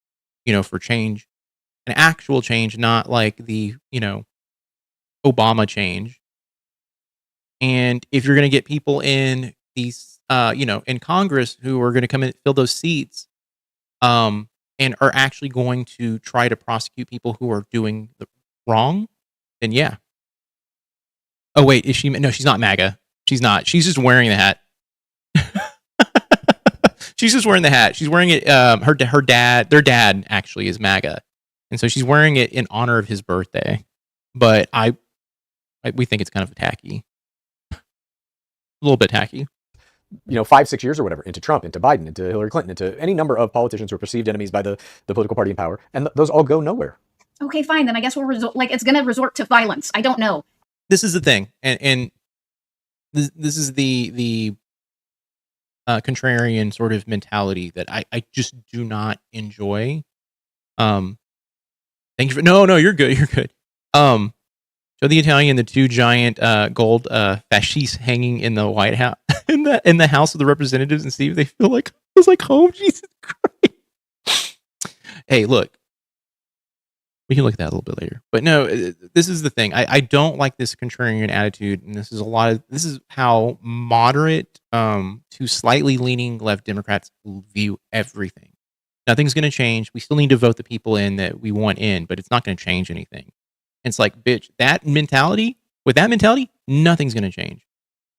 for change, an actual change, not the Obama change. And if you're going to get people in these, in Congress who are going to come in and fill those seats, and are actually going to try to prosecute people who are doing the wrong, then yeah. Oh wait, is she? No, she's not MAGA. She's not. She's just wearing the hat. She's just wearing the hat. She's wearing it. Their dad actually is MAGA, and so she's wearing it in honor of his birthday. But we think it's kind of tacky, a little bit tacky. 5-6 years or whatever into Trump, into Biden, into Hillary Clinton, into any number of politicians who are perceived enemies by the political party in power, and those all go nowhere. Okay, fine. Then I guess it's going to resort to violence. I don't know. This is the thing, and this is the contrarian sort of mentality that I just do not enjoy. Thank you for no, you're good, you're good. Show the Italian the two giant gold fasces hanging in the White House in the House of the Representatives and see if they feel like it's like home. Jesus Christ! Hey, look, we can look at that a little bit later. But no, this is the thing. I don't like this contrarian attitude, and this is how moderate to slightly leaning left Democrats view everything. Nothing's going to change. We still need to vote the people in that we want in, but it's not going to change anything. It's like, bitch, with that mentality, nothing's going to change.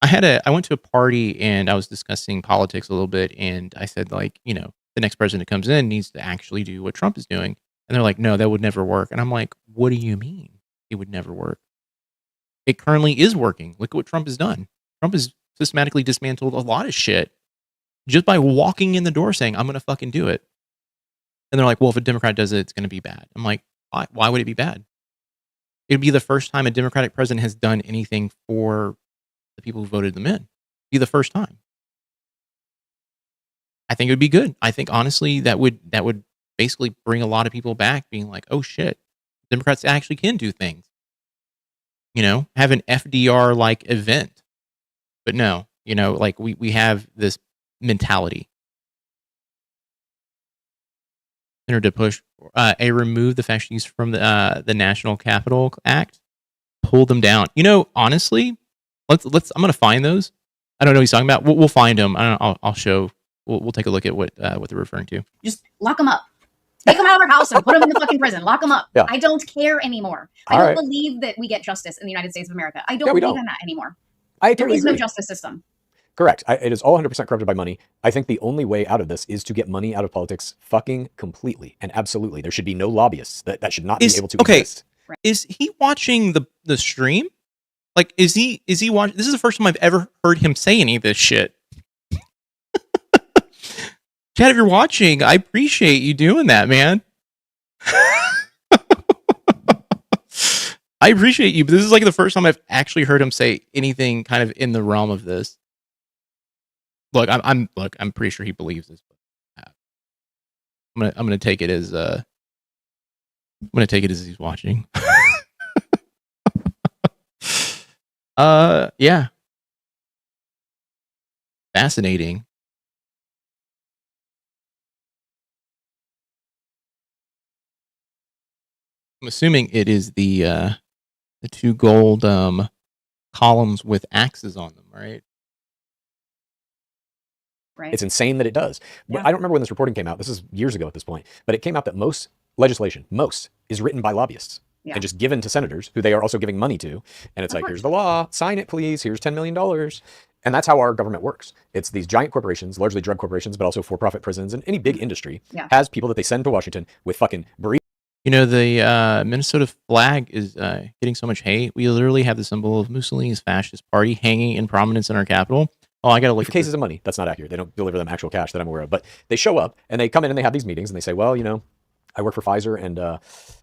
I went to a party and I was discussing politics a little bit, and I said, like, the next president that comes in needs to actually do what Trump is doing. And they're like, no, that would never work. And I'm like, what do you mean it would never work? It currently is working. Look at what Trump has done. Trump has systematically dismantled a lot of shit just by walking in the door saying, I'm going to fucking do it. And they're like, well, if a Democrat does it, it's going to be bad. I'm like, why would it be bad? It would be the first time a Democratic president has done anything for the people who voted them in. It'd be the first time. I think it would be good. I think, honestly, that would basically bring a lot of people back being like, oh, shit, Democrats actually can do things. Have an FDR-like event. But no, like we have this mentality. To push a remove the fascists from the National Capital Act, pull them down. Honestly, let's. I'm gonna find those. I don't know what he's talking about. We'll find them. I'll show. We'll take a look at what they're referring to. Just lock them up. Take them out of their house and put them in the fucking prison. Lock them up. Yeah. I don't care anymore. I don't believe that we get justice in the United States of America. I don't believe in that anymore. There is no justice system. Correct. It is all 100% corrupted by money. I think the only way out of this is to get money out of politics fucking completely and absolutely. There should be no lobbyists. That should not be able to exist. Right. Is he watching the stream? Like, is he watching? This is the first time I've ever heard him say any of this shit. Chad, if you're watching, I appreciate you doing that, man. I appreciate you, but this is like the first time I've actually heard him say anything kind of in the realm of this. Look, I'm pretty sure he believes this. But I'm gonna take it as he's watching. Yeah. Fascinating. I'm assuming it is the two gold columns with axes on them, right? Right. It's insane that it does. Yeah. I don't remember when this reporting came out. This is years ago at this point. But it came out that most legislation, is written by lobbyists and just given to senators who they are also giving money to. And it's like, here's the law, sign it, please. Here's $10 million. And that's how our government works. It's these giant corporations, largely drug corporations, but also for-profit prisons. And any big industry has people that they send to Washington with fucking burritos. The Minnesota flag is getting so much hate. We literally have the symbol of Mussolini's fascist party hanging in prominence in our capital. Oh, I got to look at cases of money. That's not accurate. They don't deliver them actual cash that I'm aware of. But they show up and they come in and they have these meetings and they say, well, I work for Pfizer and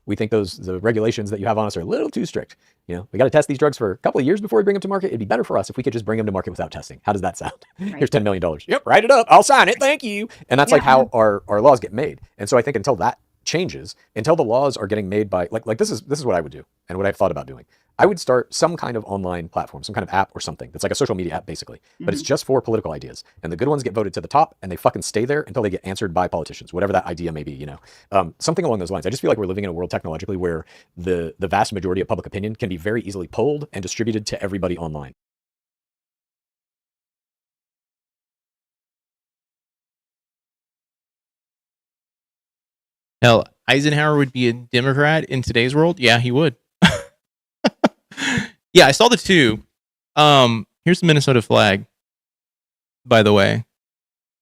we think the regulations that you have on us are a little too strict. We got to test these drugs for a couple of years before we bring them to market. It'd be better for us if we could just bring them to market without testing. How does that sound? Right. Here's $10 million. Yep, write it up. I'll sign it. Thank you. And that's like how our laws get made. And so I think until that changes, until the laws are getting made by like this is what I would do and what I've thought about doing. I would start some kind of online platform, some kind of app or something that's like a social media app basically, but it's just for political ideas. And the good ones get voted to the top and they fucking stay there until they get answered by politicians, whatever that idea may be, something along those lines. I just feel like we're living in a world technologically where the vast majority of public opinion can be very easily polled and distributed to everybody online. Hell, Eisenhower would be a Democrat in today's world? Yeah, he would. Yeah, I saw the two. Here's the Minnesota flag, by the way.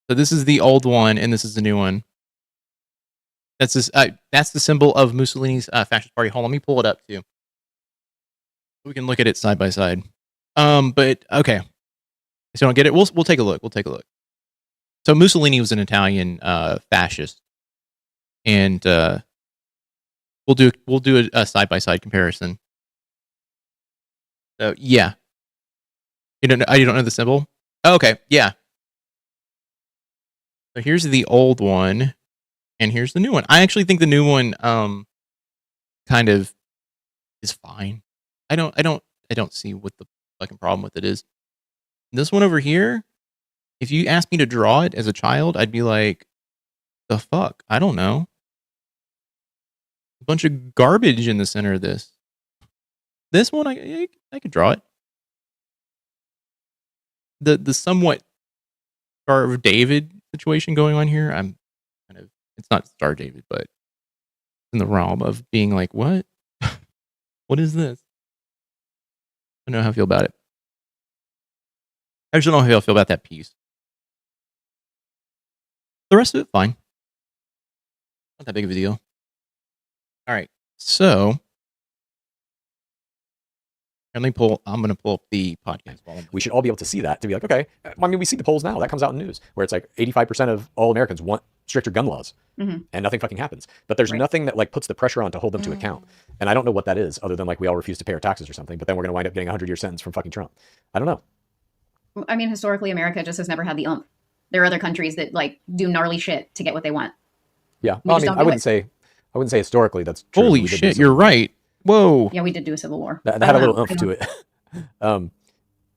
So this is the old one, and this is the new one. That's the symbol of Mussolini's fascist party. Hold on, let me pull it up too. We can look at it side by side. But okay. So don't get it. We'll take a look. We'll take a look. So Mussolini was an Italian fascist, and we'll do a side by side comparison. So yeah, You don't know? You don't know the symbol? Oh, okay, yeah. So here's the old one, and here's the new one. I actually think the new one, kind of is fine. I don't see what the fucking problem with it is. This one over here, if you asked me to draw it as a child, I'd be like, the fuck? I don't know. A bunch of garbage in the center of this. This one, I could draw it. The somewhat Star of David situation going on here, I'm kind of, it's not Star David, but in the realm of being like, what? What is this? I don't know how I feel about it. I just don't know how I feel about that piece. The rest of it, fine. Not that big of a deal. All right, so I'm going to pull up the podcast. We should all be able to see that, to be like, okay. I mean, we see the polls now. That comes out in news, where it's like 85% of all Americans want stricter gun laws, and nothing fucking happens. But there's nothing that like puts the pressure on to hold them to account. And I don't know what that is, other than like we all refuse to pay our taxes or something, but then we're going to wind up getting a 100-year sentence from fucking Trump. I don't know. I mean, historically, America just has never had the oomph. There are other countries that like do gnarly shit to get what they want. Yeah. Well, I mean, I wouldn't say historically that's true. Holy shit, you're right. Whoa. Yeah, we did do a civil war. That had a little oomph to it.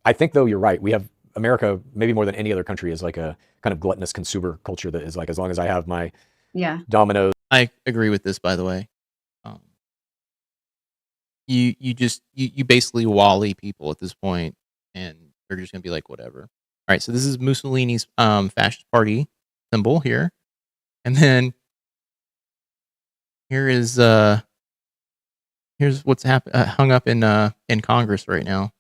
I think, though, you're right. We have America, maybe more than any other country, is like a kind of gluttonous consumer culture that is like, as long as I have my Domino's. I agree with this, by the way. You basically Wally people at this point, and they're just gonna be like, whatever. All right, so this is Mussolini's fascist party symbol here, and then here's what's hung up in Congress right now.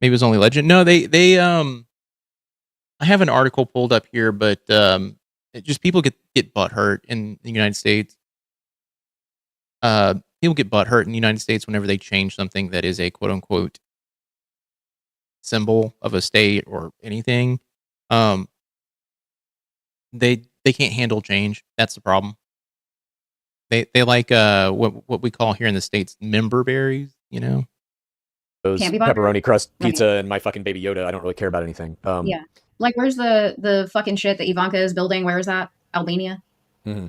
Maybe it was only legend. No, they I have an article pulled up here, but just people get butthurt in the United States. People get butthurt in the United States whenever they change something that is a quote unquote symbol of a state or anything. They can't handle change. That's the problem. They like what we call here in the States member berries, you know? Those pepperoni crust pizza and my fucking Baby Yoda. I don't really care about anything. Yeah. Like, where's the fucking shit that Ivanka is building? Where is that? Albania? Mm-hmm.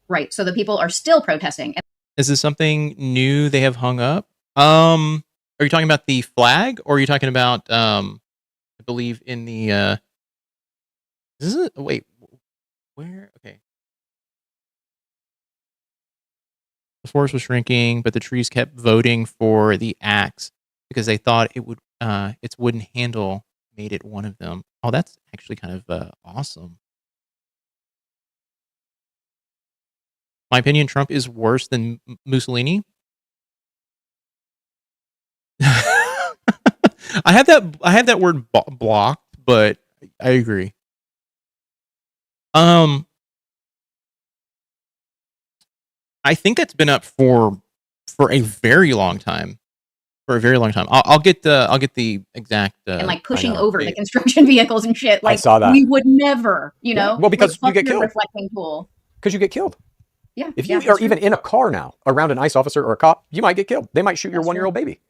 Right. So the people are still protesting. Is this something new they have hung up? Are you talking about the flag, or are you talking about I believe in the wait, where? Okay. The forest was shrinking, but the trees kept voting for the axe because they thought it would its wooden handle made it one of them. Oh, that's actually kind of awesome. My opinion, Trump is worse than Mussolini. I have that word blocked, but I agree. I think that's been up for a very long time. For a very long time. I'll get the exact and like pushing over the construction vehicles and shit. Like, I saw that. We would never, you know. Well, because like, you get killed. Reflecting pool. Because you get killed. Yeah. If you are even in a car now around an ICE officer or a cop, you might get killed. They might shoot your 1-year-old baby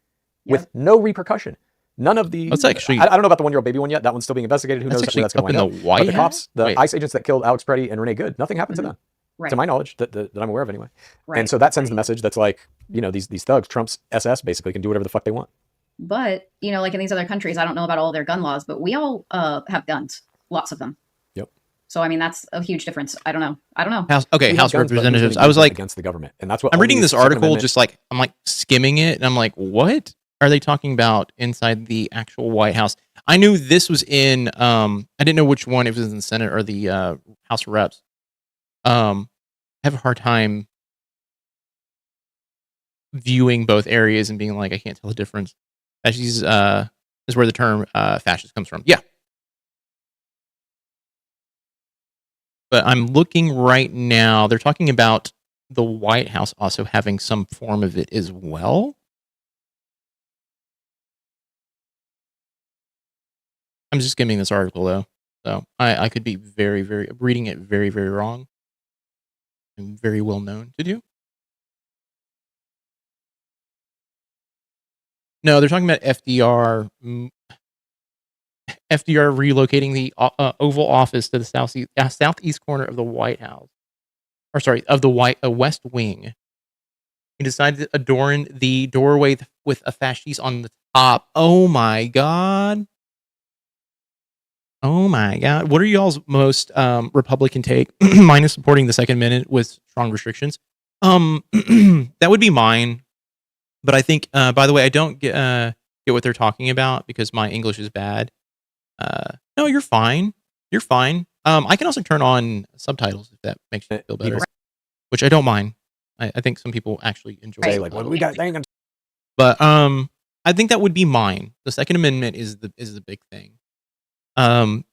with no repercussion. None of the. That's actually. I don't know about the 1-year-old baby one yet. That one's still being investigated. Who knows where that's going to wind up? But the cops, the ICE agents that killed Alex Preddy and Renee Good, nothing happened to them. Right. To my knowledge, that I'm aware of anyway. Right. And so that sends the message that's like, you know, these thugs, Trump's SS basically can do whatever the fuck they want. But, you know, like in these other countries, I don't know about all their gun laws, but we all have guns, lots of them. Yep. So, I mean, that's a huge difference. I don't know. House of Representatives. I was like, against the government, and that's what I'm reading this article. Just like I'm like skimming it, and I'm like, what are they talking about inside the actual White House? I knew this was in. I didn't know which one. If it was in the Senate or the House of Reps. I have a hard time viewing both areas and being like, I can't tell the difference. Fascists is where the term fascist comes from. Yeah. But I'm looking right now. They're talking about the White House also having some form of it as well. I'm just skimming this article, though. So I could be very, very reading it very, very wrong. And very well known to do. No, they're talking about FDR. FDR relocating the Oval Office to the southeast corner of the White House, or sorry, of the West Wing. He decided to adorn the doorway with a fasciste on the top. Oh my god! Oh my god! What are y'all's most Republican take? Mine is supporting the Second Amendment with strong restrictions. That would be mine. But I think, by the way, I don't get what they're talking about because my English is bad. No, you're fine. You're fine. I can also turn on subtitles if that makes you feel better, which I don't mind. I think some people actually enjoy. Say like, what we got? But I think that would be mine. The Second Amendment is the big thing. I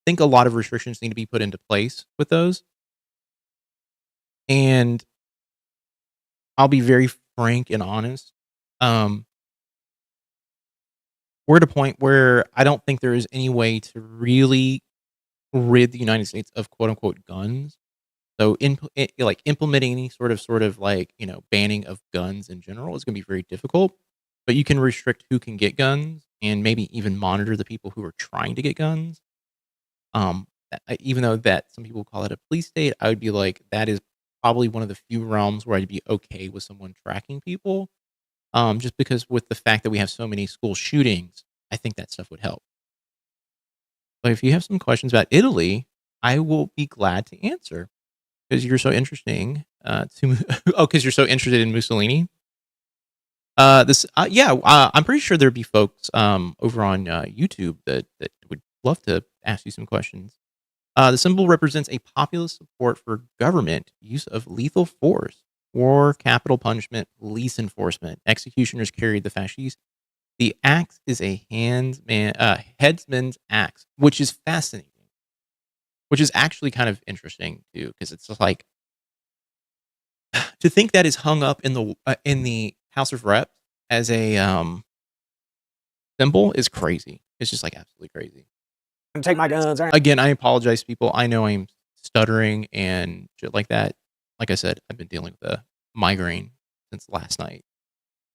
think a lot of restrictions need to be put into place with those, and I'll be very frank and honest. We're at a point where I don't think there is any way to really rid the United States of quote unquote guns. So like implementing any sort of like, banning of guns in general is going to be very difficult, but you can restrict who can get guns and maybe even monitor the people who are trying to get guns. Even though that some people call it a police state, I would be like, that is probably one of the few realms where I'd be okay with someone tracking people. Just because with the fact that we have so many school shootings, I think that stuff would help. But if you have some questions about Italy, I will be glad to answer because you're so interesting. Because you're so interested in Mussolini. I'm pretty sure there'd be folks over on YouTube that would love to ask you some questions. The symbol represents a populist support for government use of lethal force. War, capital punishment, police enforcement. Executioners carried the fasces. The axe is a headsman's axe, which is fascinating. Which is actually kind of interesting too, because it's just like to think that is hung up in the House of Reps as a symbol is crazy. It's just like absolutely crazy. Take my guns. Again, I apologize, people. I know I'm stuttering and shit like that. Like I said, I've been dealing with a migraine since last night.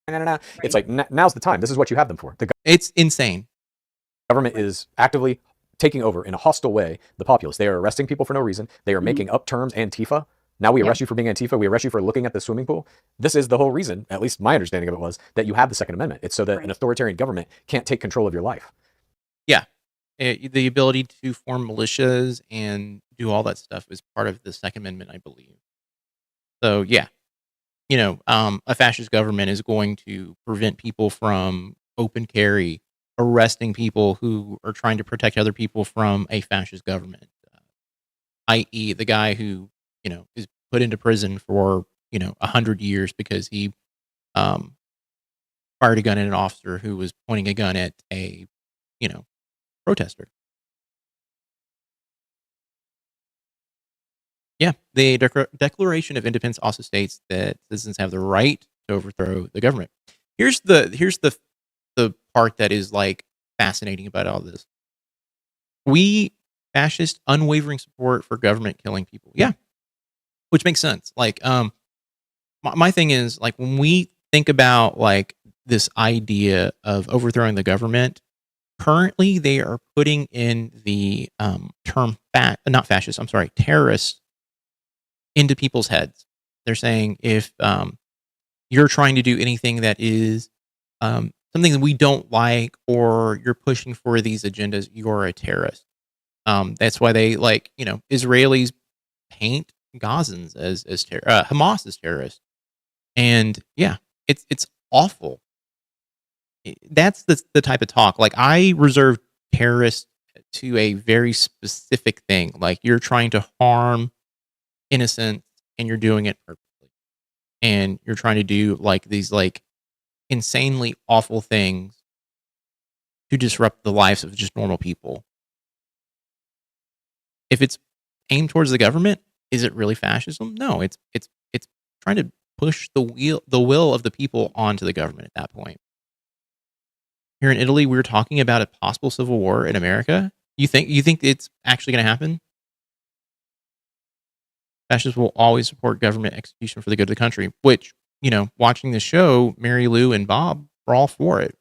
No. It's like, now's the time. This is what you have them for. It's insane. The government is actively taking over in a hostile way the populace. They are arresting people for no reason. They are making up terms Antifa. Now we arrest you for being Antifa. We arrest you for looking at the swimming pool. This is the whole reason, at least my understanding of it was, that you have the Second Amendment. It's so that an authoritarian government can't take control of your life. Yeah. The ability to form militias and do all that stuff is part of the Second Amendment, I believe. So, yeah. A fascist government is going to prevent people from open carry, arresting people who are trying to protect other people from a fascist government, i.e. the guy who, is put into prison for, 100 years because he fired a gun at an officer who was pointing a gun at a, protester. Yeah, the Declaration of Independence also states that citizens have the right to overthrow the government. Here's the part that is like fascinating about all this. We fascist unwavering support for government killing people. Yeah, which makes sense. Like, my thing is like when we think about like this idea of overthrowing the government. Currently, they are putting in the term terrorist into people's heads. They're saying if you're trying to do anything that is something that we don't like or you're pushing for these agendas, you're a terrorist. That's why they Israelis paint Gazans as Hamas as terrorists. And yeah, it's awful. That's the type of talk. Like I reserve terrorist to a very specific thing. Like you're trying to harm innocents and you're doing it purposely. And you're trying to do like these like insanely awful things to disrupt the lives of just normal people. If it's aimed towards the government, is it really fascism? No, it's trying to push the will of the people onto the government at that point. Here in Italy, we were talking about a possible civil war in America. You think it's actually going to happen? Fascists will always support government execution for the good of the country, which, watching the show, Mary Lou and Bob were all for it,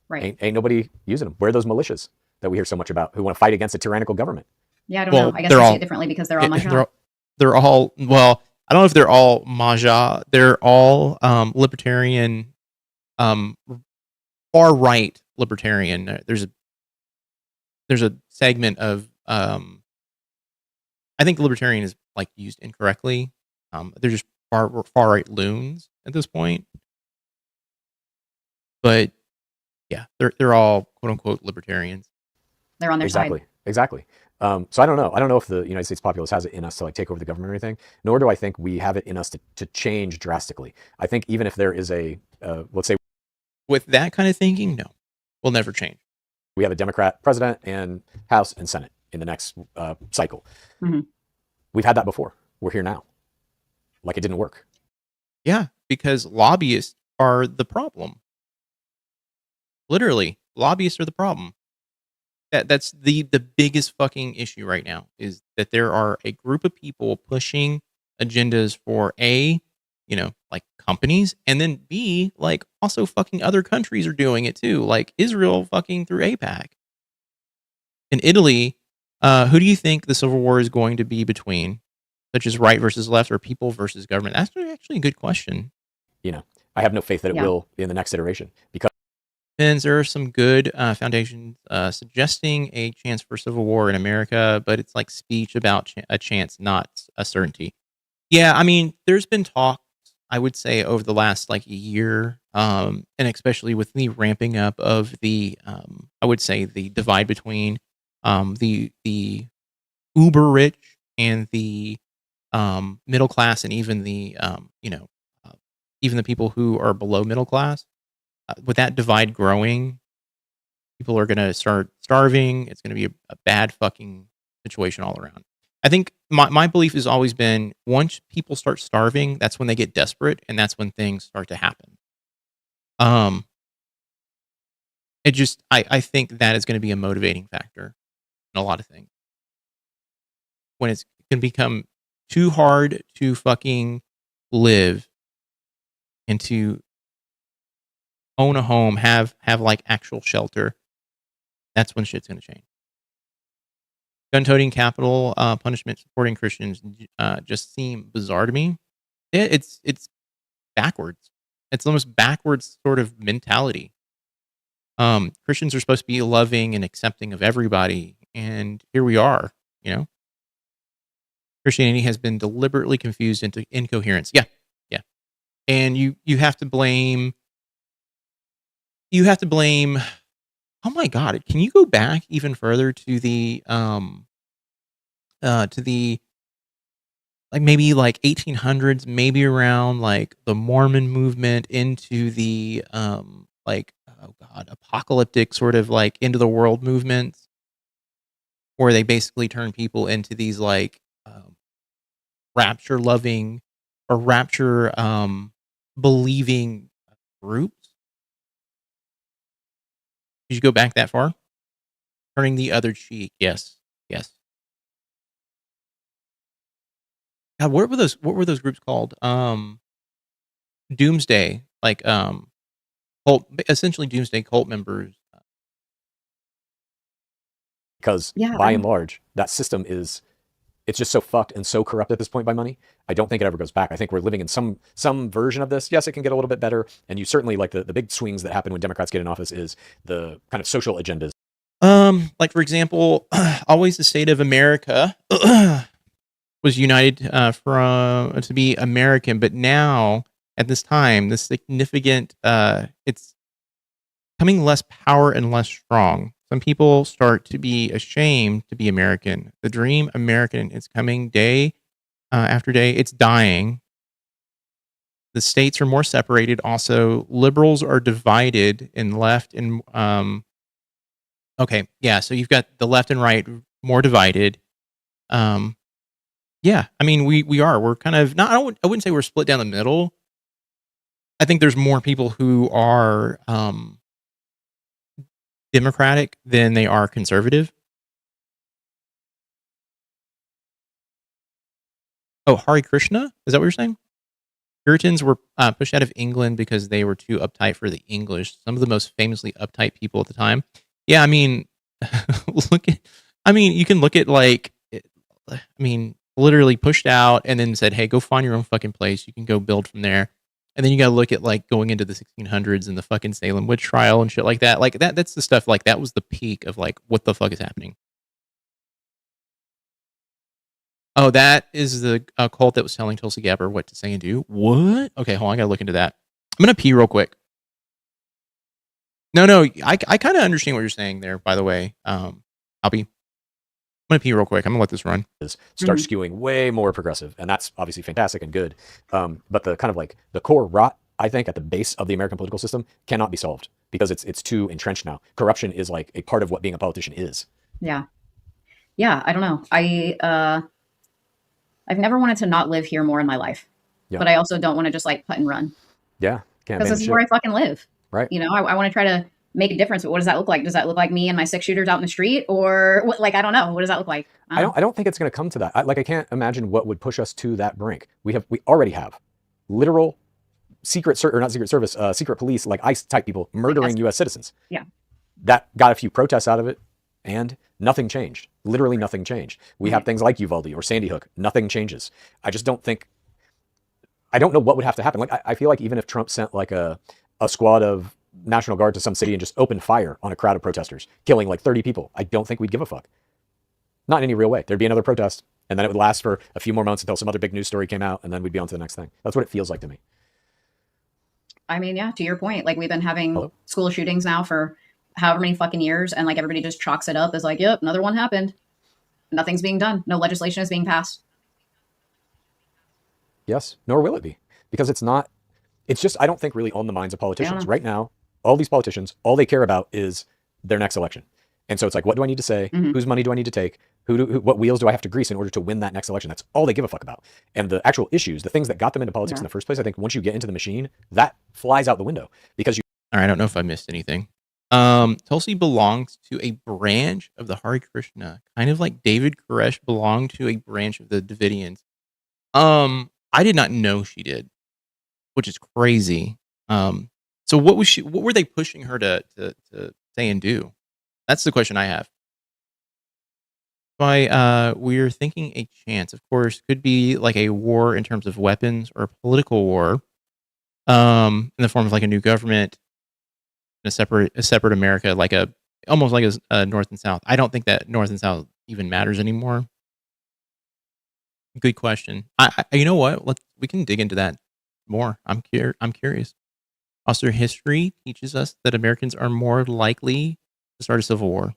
Right. Ain't nobody using them. Where are those militias that we hear so much about who want to fight against a tyrannical government? Yeah, I don't know. I guess they see it differently because they're all MAGA. They're all, well, I don't know if they're all MAGA. They're all libertarian, far right libertarian. There's a segment of I think libertarian is like used incorrectly. They're just far right loons at this point. But yeah, they're all quote unquote libertarians. They're on their side. Exactly. So I don't know. I don't know if the United States populace has it in us to like take over the government or anything. Nor do I think we have it in us to change drastically. I think even if there is a let's say, with that kind of thinking, no, we'll never change. We have a Democrat president and House and Senate in the next cycle. Mm-hmm. We've had that before. We're here now. Like it didn't work. Yeah, because lobbyists are the problem. Literally, lobbyists are the problem. That's the biggest fucking issue right now, is that there are a group of people pushing agendas for A, like companies, and then B, like also fucking other countries are doing it too, like Israel fucking through AIPAC. In Italy, who do you think the civil war is going to be between, such as right versus left or people versus government? That's actually a good question. I have no faith that it will in the next iteration, because there are some good foundations suggesting a chance for civil war in America, but it's like speech about a chance, not a certainty. Yeah, I mean, there's been talks, I would say, over the last like year, and especially with the ramping up of the, I would say, the divide between the uber rich and the middle class, and even the even the people who are below middle class. With that divide growing, people are going to start starving. It's going to be a bad fucking situation all around. I think my belief has always been, once people start starving, that's when they get desperate, and that's when things start to happen. I think that is going to be a motivating factor in a lot of things. When it can become too hard to fucking live and to own a home, have like actual shelter, that's when shit's going to change. Gun-toting, capital punishment, supporting Christians just seem bizarre to me. It's backwards. It's almost backwards sort of mentality. Christians are supposed to be loving and accepting of everybody, and here we are. Christianity has been deliberately confused into incoherence. Yeah, and you have to blame. Oh my God! Can you go back even further to the like maybe like 1800s, maybe around like the Mormon movement, into the like, oh God, apocalyptic sort of like end of the world movements, where they basically turn people into these like rapture loving or rapture believing groups. Did you go back that far? Turning the other cheek. Yes. God, what were those groups called? Doomsday, like cult, essentially doomsday cult members. Because by and large, that system it's just so fucked and so corrupt at this point by money. I don't think it ever goes back. I think we're living in some version of this. Yes, it can get a little bit better. And you certainly, like, the big swings that happen when Democrats get in office is the kind of social agendas. Like, for example, always the state of America was united to be American, but now at this time, the significant it's becoming less power and less strong. Some people start to be ashamed to be American. The dream American is coming day after day. It's dying. The states are more separated. Also, liberals are divided in left and okay, yeah. So you've got the left and right more divided. Yeah, I mean we're kind of not. I wouldn't say we're split down the middle. I think there's more people who are Democratic than they are conservative. Oh, Hare Krishna? Is that what you're saying? Puritans were pushed out of England because they were too uptight for the English. Some of the most famously uptight people at the time. Yeah, I mean, you can look at literally pushed out and then said, "Hey, go find your own fucking place. You can go build from there." And then you got to look at like going into the 1600s and the fucking Salem witch trial and shit like that. Like that's the stuff. Like that was the peak of like what the fuck is happening. Oh, that is the cult that was telling Tulsi Gabbard what to say and do. What? Okay, hold on. I gotta look into that. I'm gonna pee real quick. No, I kind of understand what you're saying there. By the way, I'm gonna pee real quick. I'm gonna let this run. Start skewing way more progressive, and that's obviously fantastic and good. But the kind of like the core rot, I think, at the base of the American political system cannot be solved because it's too entrenched now. Corruption is like a part of what being a politician is. Yeah. I don't know. I've never wanted to not live here more in my life, but I also don't want to just like put and run. Yeah, because this is where I fucking live. Right. You know, I want to try to make a difference. But what does that look like? Does that look like me and my 6 shooters out in the street, or what? Like, I don't know. What does that look like? I don't think it's going to come to that. I can't imagine what would push us to that brink. We already have literal secret police, like ICE type people murdering U.S. citizens. Yeah. That got a few protests out of it, and nothing changed. Literally nothing changed. We have things like Uvalde or Sandy Hook. Nothing changes. I just don't think. I don't know what would have to happen. Like, I feel like even if Trump sent like a squad of National Guard to some city and just opened fire on a crowd of protesters, killing like 30 people, I don't think we'd give a fuck. Not in any real way. There'd be another protest, and then it would last for a few more months until some other big news story came out, and then we'd be on to the next thing. That's what it feels like to me. I mean, yeah, to your point, like we've been having school shootings now for however many fucking years, and like everybody just chalks it up as like, yep, another one happened. Nothing's being done. No legislation is being passed. Yes, nor will it be, because it's not. It's just, I don't think, really on the minds of politicians right now. All these politicians, all they care about is their next election. And so it's like, what do I need to say? Whose money do I need to take? What wheels do I have to grease in order to win that next election? That's all they give a fuck about. And the actual issues, the things that got them into politics in the first place, I think once you get into the machine, that flies out the window because you. All right, I don't know if I missed anything. Tulsi belongs to a branch of the Hare Krishna, kind of like David Koresh belonged to a branch of the Davidians. I did not know she did, which is crazy. So what were they pushing her to say and do? That's the question I have. We're thinking a chance, of course, could be like a war in terms of weapons or a political war, in the form of like a new government, a separate America, like almost like a North and South. I don't think that North and South even matters anymore. Good question. You know what? We can dig into that more. I'm curious. Also, history teaches us that Americans are more likely to start a civil war.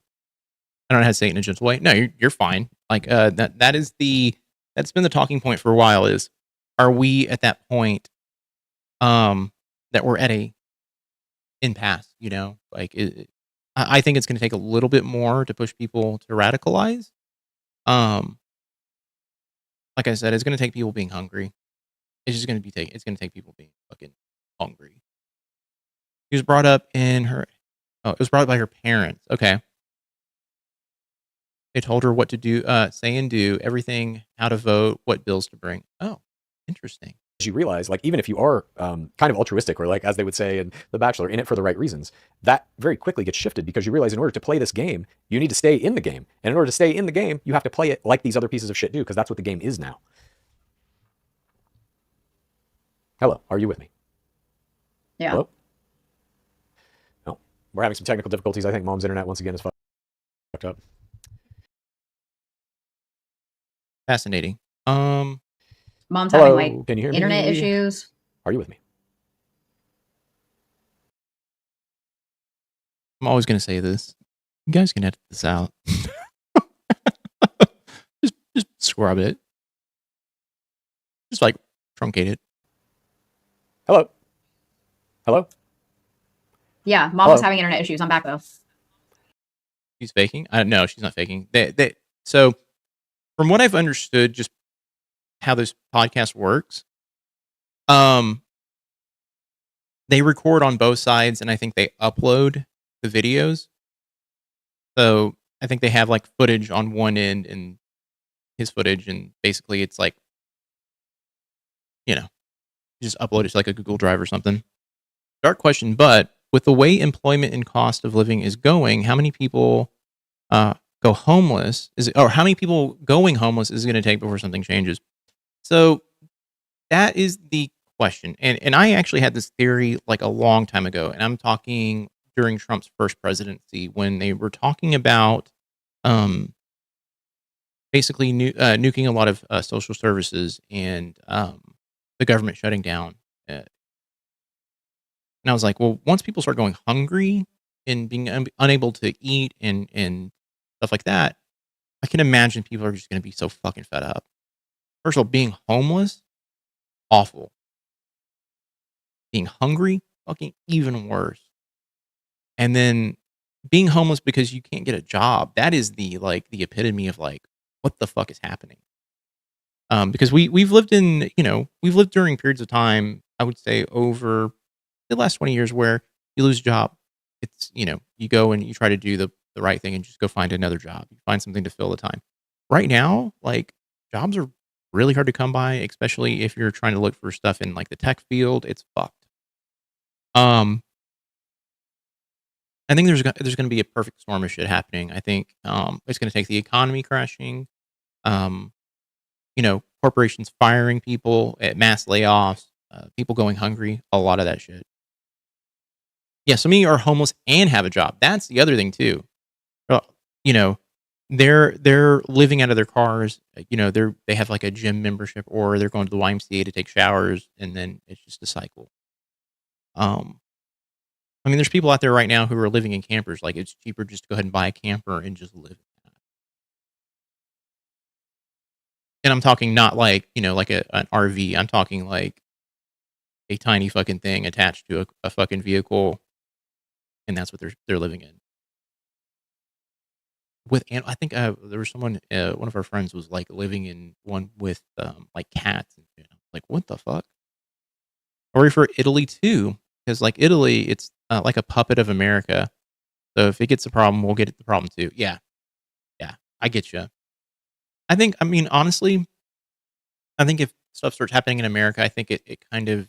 I don't know how to say it in a gentle way. No, you're fine. Like that's been the talking point for a while. Is are we at that point that we're at a impasse? You know, like I think it's going to take a little bit more to push people to radicalize. Like I said, it's going to take people being hungry. It's just going to it's going to take people being fucking hungry. She was brought up in her. Oh, it was brought up by her parents. Okay. They told her what to do, say and do, everything, how to vote, what bills to bring. Oh, interesting. You realize, like, even if you are kind of altruistic, or like, as they would say in The Bachelor, in it for the right reasons, that very quickly gets shifted because you realize in order to play this game, you need to stay in the game. And in order to stay in the game, you have to play it like these other pieces of shit do, because that's what the game is now. Hello, are you with me? Yeah. Hello? No, we're having some technical difficulties. I think Mom's internet once again is fucked up. Fascinating. Mom's Hello. having like Can you hear me? internet issues. Are you with me? I'm always going to say this. You guys can edit this out. just scrub it. Just like truncate it. Hello? Hello? Yeah, Mom was having internet issues. I'm back though. She's faking? No, she's not faking. So, from what I've understood, just how this podcast works, they record on both sides, and I think they upload the videos. So I think they have like footage on one end and his footage, and basically it's like, you know, You just upload it to like a Google Drive or something. Dark question, but with the way employment and cost of living is going, how many people go homeless or how many people going homeless is it going to take before something changes? So that is the question. And I actually had this theory like a long time ago, and I'm talking during Trump's first presidency when they were talking about basically nuking a lot of social services and the government shutting down. And I was like, well, once people start going hungry and being unable to eat and stuff like that, I can imagine people are just going to be so fucking fed up. First of all, being homeless, awful. Being hungry, fucking even worse. And then being homeless because you can't get a job, that is the epitome of like, what the fuck is happening? Because we've lived during periods of time, I would say over the last 20 years where you lose a job. It's, you go and you try to do the right thing and just go find another job. You find something to fill the time. Right now, like jobs are really hard to come by, especially if you're trying to look for stuff in like the tech field. It's fucked. I think there's going to be a perfect storm of shit happening. I think it's going to take the economy crashing, corporations firing people at mass layoffs, people going hungry, a lot of that shit. Yeah, some of you are homeless and have a job. That's the other thing too. They're living out of their cars. They have like a gym membership, or they're going to the YMCA to take showers, and then it's just a cycle. There's people out there right now who are living in campers. Like, it's cheaper just to go ahead and buy a camper and just live in that. And I'm talking not like, like an RV. I'm talking like a tiny fucking thing attached to a fucking vehicle, and that's what they're living in. I think there was someone, one of our friends was like living in one with like cats and shit. Like, what the fuck? Or for Italy too, because like Italy, it's like a puppet of America. So if it gets a problem, we'll get the problem too. Yeah, I get you. Honestly, I think if stuff starts happening in America, I think it kind of,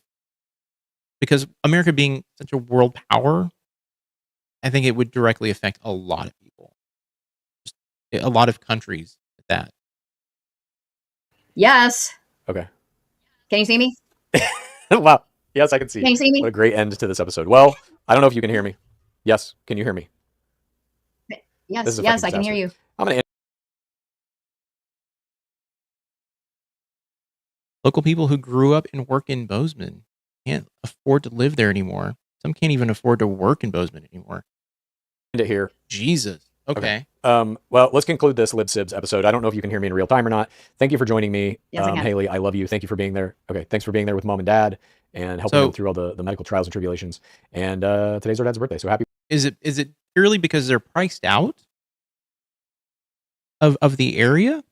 because America being such a world power, I think it would directly affect a lot of people. Just a lot of countries at that. Yes. Okay. Can you see me? Wow. Yes, I can see. Can you see me? What a great end to this episode. Well, I don't know if you can hear me. Yes. Can you hear me? Yes, I can hear you. I'm going to Local people who grew up and work in Bozeman can't afford to live there anymore. Some can't even afford to work in Bozeman anymore. end it here. Jesus. Okay. Well, let's conclude this LibSibs episode. I don't know if you can hear me in real time or not. Thank you for joining me. Yes, I can. Haley, I love you. Thank you for being there. Okay. Thanks for being there with mom and dad and helping them through all the medical trials and tribulations. And today's our dad's birthday. So happy. Is it purely because they're priced out of the area?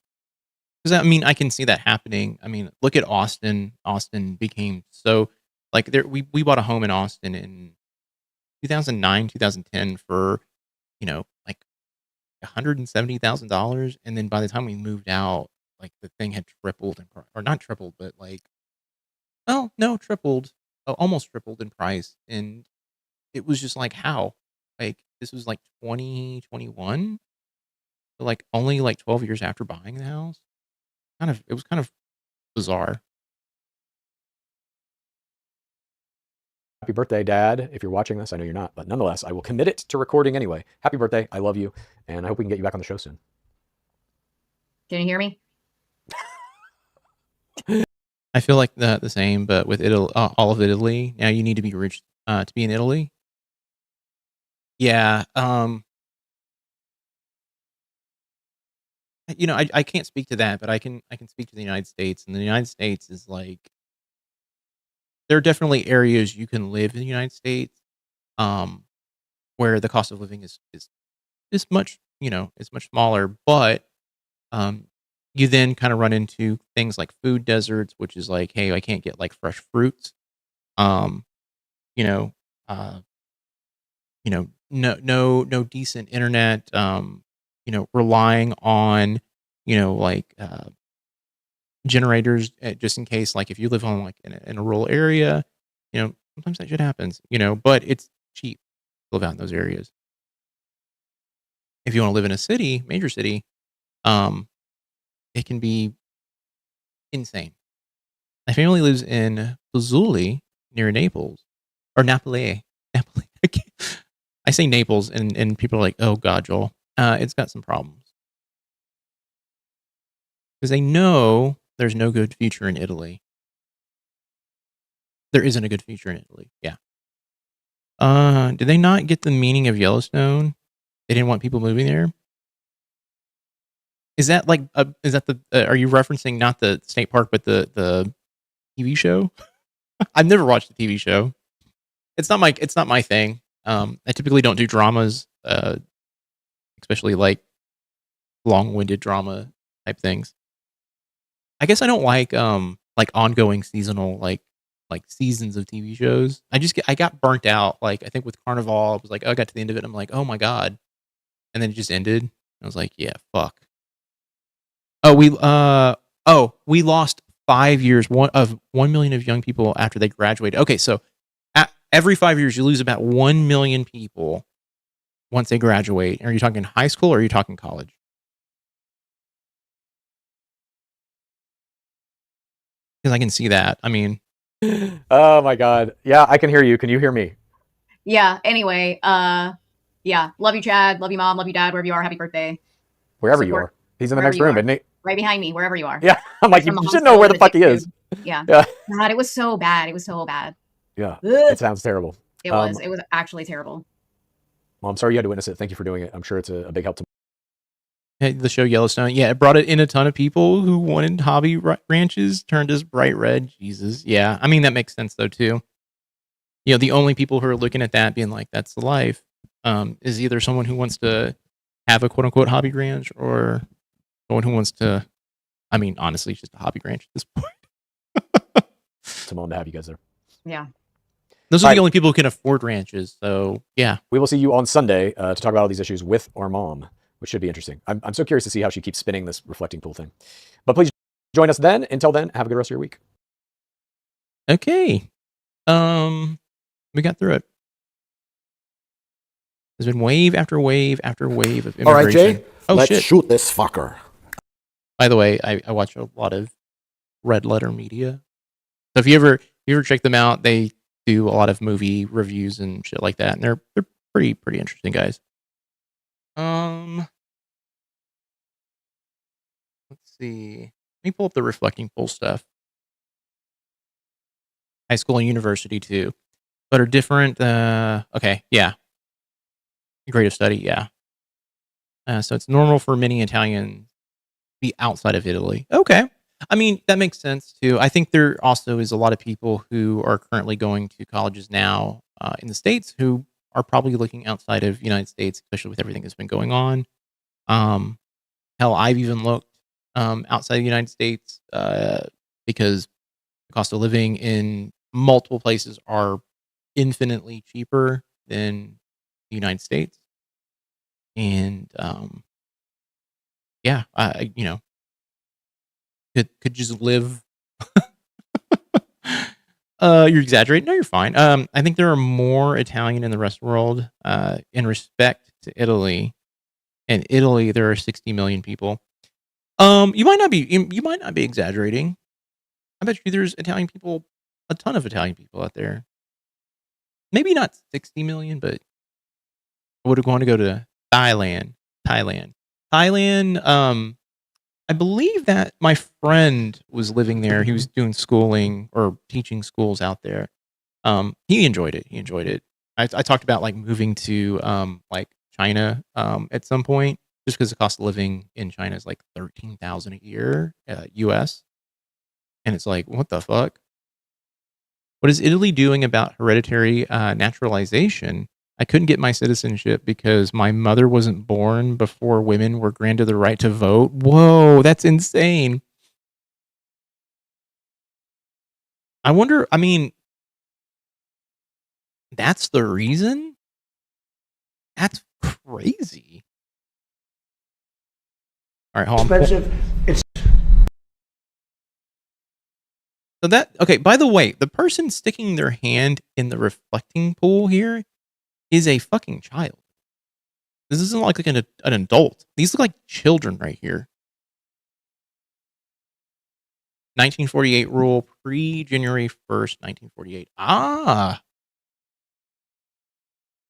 Because I can see that happening. Look at Austin. Austin became so like we bought a home in Austin in 2009, 2010 for like $170,000, and then by the time we moved out, like the thing had tripled in price, or not tripled, but like, oh no, tripled, almost tripled in price, and it was just like, how, like this was like 2021, so like only like 12 years after buying the house. It was kind of bizarre. Happy birthday, Dad. If you're watching this, I know you're not, but nonetheless, I will commit it to recording anyway. Happy birthday. I love you. And I hope we can get you back on the show soon. Can you hear me? I feel like the same, but with Italy, all of Italy. Now you need to be rich to be in Italy. Yeah. I can't speak to that, but I can speak to the United States, and the United States is like, there are definitely areas you can live in the United States, where the cost of living is much, it's much smaller, but you then kind of run into things like food deserts, which is like, hey, I can't get like fresh fruits. No decent internet, relying on, like generators just in case, like if you live on like in a rural area, sometimes that shit happens, but it's cheap to live out in those areas. If you want to live in a city, major city, it can be insane. My family lives in Fazuli near Naples or Napoli. Napoli. I say Naples and people are like, oh God, Joel, it's got some problems. Because they know there's no good future in Italy. There isn't a good future in Italy. Yeah. Did they not get the meaning of Yellowstone? They didn't want people moving there. Is that like? Is that the? Are you referencing not the state park, but the TV show? I've never watched the TV show. It's not my thing. I typically don't do dramas, especially like long-winded drama type things. I guess I don't like ongoing seasonal like seasons of TV shows. I got burnt out. Like I think with Carnival, I was like, oh, I got to the end of it. I'm like, oh my God. And then it just ended. I was like, yeah, fuck. Oh, we lost 5 years, 1 million of young people after they graduated. Okay, so every 5 years you lose about 1 million people once they graduate. Are you talking high school or are you talking college? Because I can see that. I mean, oh my God. Yeah, I can hear you. Can you hear me? Yeah. Anyway, yeah. Love you, Chad. Love you, Mom. Love you, Dad. Wherever you are. Happy birthday. Wherever you are. He's in the next room, isn't he? Right behind me, wherever you are. Yeah. I'm like, you should know where the fuck he is. Yeah. Yeah. God, it was so bad. It was so bad. Yeah. It sounds terrible. It was. It was actually terrible. Well, I'm sorry you had to witness it. Thank you for doing it. I'm sure it's a big help to the show Yellowstone. Yeah, it brought it in a ton of people who wanted hobby ranches turned as bright red. Jesus. Yeah. I mean, that makes sense though, too. The only people who are looking at that being like, that's the life, is either someone who wants to have a quote unquote hobby ranch or someone who wants to, I mean, honestly, it's just a hobby ranch at this point. Simone, to have you guys there. Yeah. Those are the only people who can afford ranches. So, yeah. We will see you on Sunday to talk about all these issues with our mom, which should be interesting. I'm so curious to see how she keeps spinning this reflecting pool thing. But please join us then. Until then, have a good rest of your week. Okay. We got through it. There's been wave after wave after wave of immigration. All right, Jay, let's shit. shoot this fucker. By the way, I watch a lot of Red Letter Media. So if you ever check them out, they do a lot of movie reviews and shit like that, and they're pretty interesting guys. Let's see. Let me pull up the reflecting pool stuff. High school and university too, but are different. Okay, yeah. Grade of study, yeah. So it's normal for many Italians to be outside of Italy. Okay. I mean, that makes sense too. I think there also is a lot of people who are currently going to colleges now in the States who are probably looking outside of the United States, especially with everything that's been going on. Hell, I've even looked outside the United States because the cost of living in multiple places are infinitely cheaper than the United States. And yeah, could just live. You're exaggerating. No, you're fine. I think there are more Italian in the rest of the world in respect to Italy. In Italy, there are 60 million people. You might not be exaggerating. I bet you there's Italian people, a ton of Italian people out there. Maybe not 60 million, but I would want to go to Thailand. I believe that my friend was living there. He was doing schooling or teaching schools out there. He enjoyed it. I talked about like moving to like China at some point, just because the cost of living in China is like $13,000 a year, US. And it's like, what the fuck? What is Italy doing about hereditary naturalization? I couldn't get my citizenship because my mother wasn't born before women were granted the right to vote. Whoa, that's insane. I wonder, I mean, that's the reason? That's crazy. All right, hold on. Expensive. It's So that okay. By the way, the person sticking their hand in the reflecting pool here is a fucking child. This isn't like an adult. These look like children right here. 1948 rule, pre-January 1st, 1948. Ah.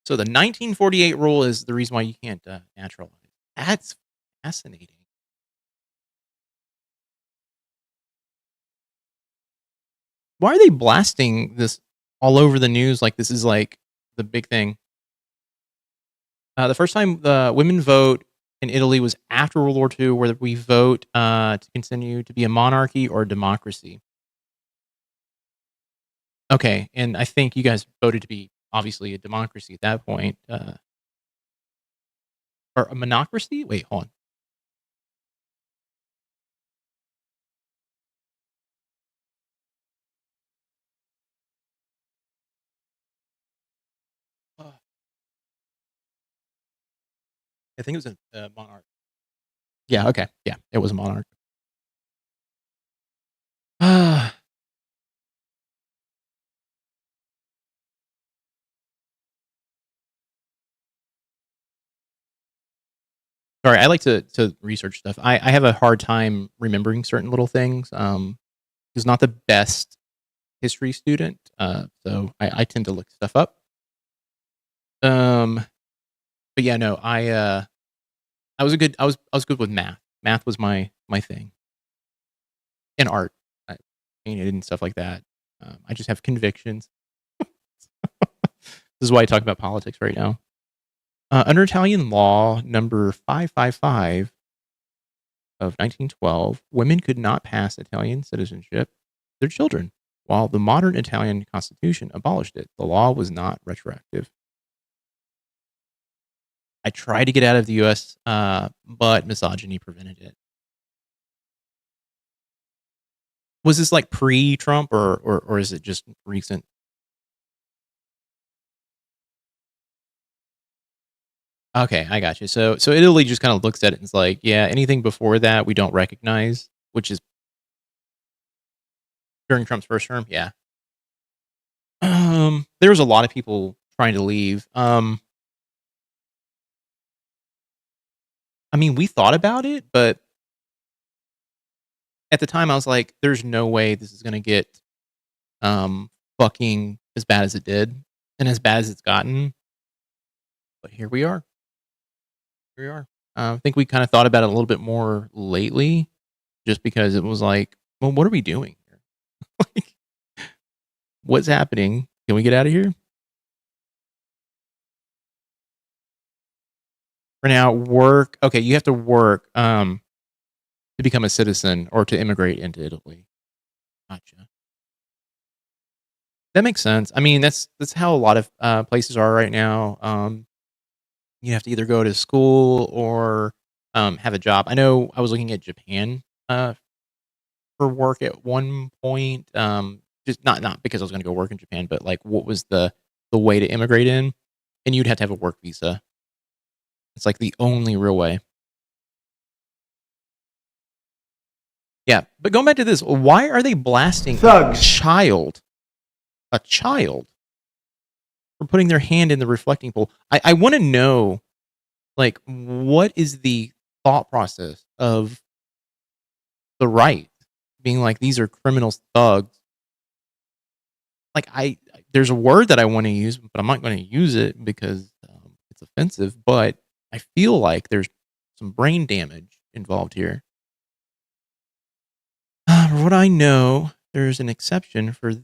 So the 1948 rule is the reason why you can't naturalize. That's fascinating. Why are they blasting this all over the news like this is like the big thing? The first time the women vote in Italy was after World War II, where we vote to continue to be a monarchy or a democracy. Okay, and I think you guys voted to be obviously a democracy at that point. Or a monocracy? Wait, hold on. I think it was a monarch. Yeah, okay. Yeah, it was a monarch. Sorry, I like to research stuff. I have a hard time remembering certain little things. He's not the best history student, so I tend to look stuff up. But yeah, no, I was good with math. Math was my thing, and art. I painted and stuff like that. I just have convictions. This is why I talk about politics right now. Under Italian law number 555 of 1912, women could not pass Italian citizenship to their children, while the modern Italian constitution abolished it. The law was not retroactive. I tried to get out of the U.S., but misogyny prevented it. Was this like pre-Trump, or is it just recent? Okay, I got you. So Italy just kind of looks at it and is like, yeah, anything before that we don't recognize, which is during Trump's first term. Yeah. There was a lot of people trying to leave. I mean, we thought about it, but at the time I was like, there's no way this is going to get fucking as bad as it did and as bad as it's gotten. But here we are. Here we are. I think we kind of thought about it a little bit more lately just because it was like, well, what are we doing here? Like, what's happening? Can we get out of here? For now, work. Okay, you have to work to become a citizen or to immigrate into Italy. Gotcha. That makes sense. I mean, that's how a lot of places are right now. You have to either go to school or have a job. I know I was looking at Japan for work at one point. Just not because I was going to go work in Japan, but like what was the way to immigrate in, and you'd have to have a work visa. It's like the only real way. Yeah, but going back to this, why are they blasting Thugs. a child for putting their hand in the reflecting pool? I want to know, like, what is the thought process of the right being like, these are criminals, thugs. Like, there's a word that I want to use, but I'm not going to use it because it's offensive, but I feel like there's some brain damage involved here. For what I know, there's an exception for who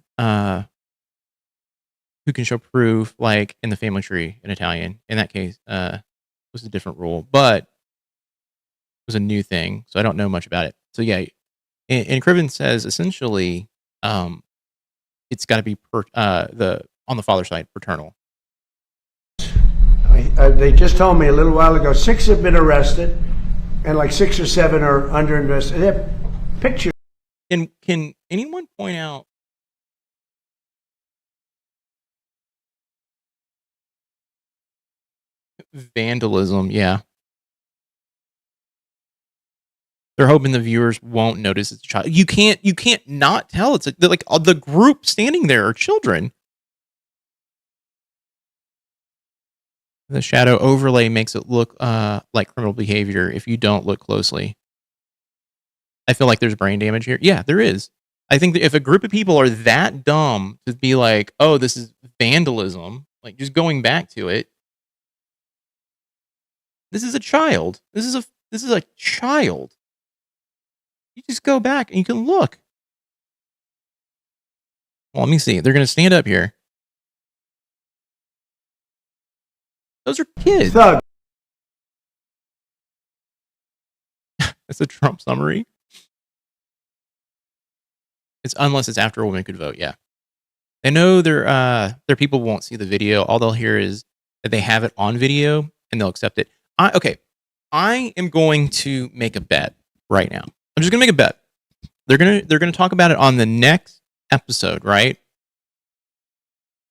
can show proof, like in the family tree in Italian. In that case, it was a different rule, but it was a new thing, so I don't know much about it. So yeah, and Criven says essentially, it's got to be on the father's side paternal. They just told me a little while ago 6 have been arrested, and like 6 or 7 are under investigation. They have pictures. And can anyone point out vandalism? Yeah. They're hoping the viewers won't notice it's a child. You can't not tell. It's like the group standing there are children. The shadow overlay makes it look like criminal behavior if you don't look closely. I feel like there's brain damage here. Yeah, there is. I think that if a group of people are that dumb to be like, oh, this is vandalism, like just going back to it, this is a child. This is a child. You just go back and you can look. Well, let me see. They're going to stand up here. Those are kids. Thug. That's a Trump summary. It's unless it's after a woman could vote. Yeah, they know their people won't see the video. All they'll hear is that they have it on video and they'll accept it. I am going to make a bet right now. I'm just gonna make a bet. They're gonna talk about it on the next episode, right?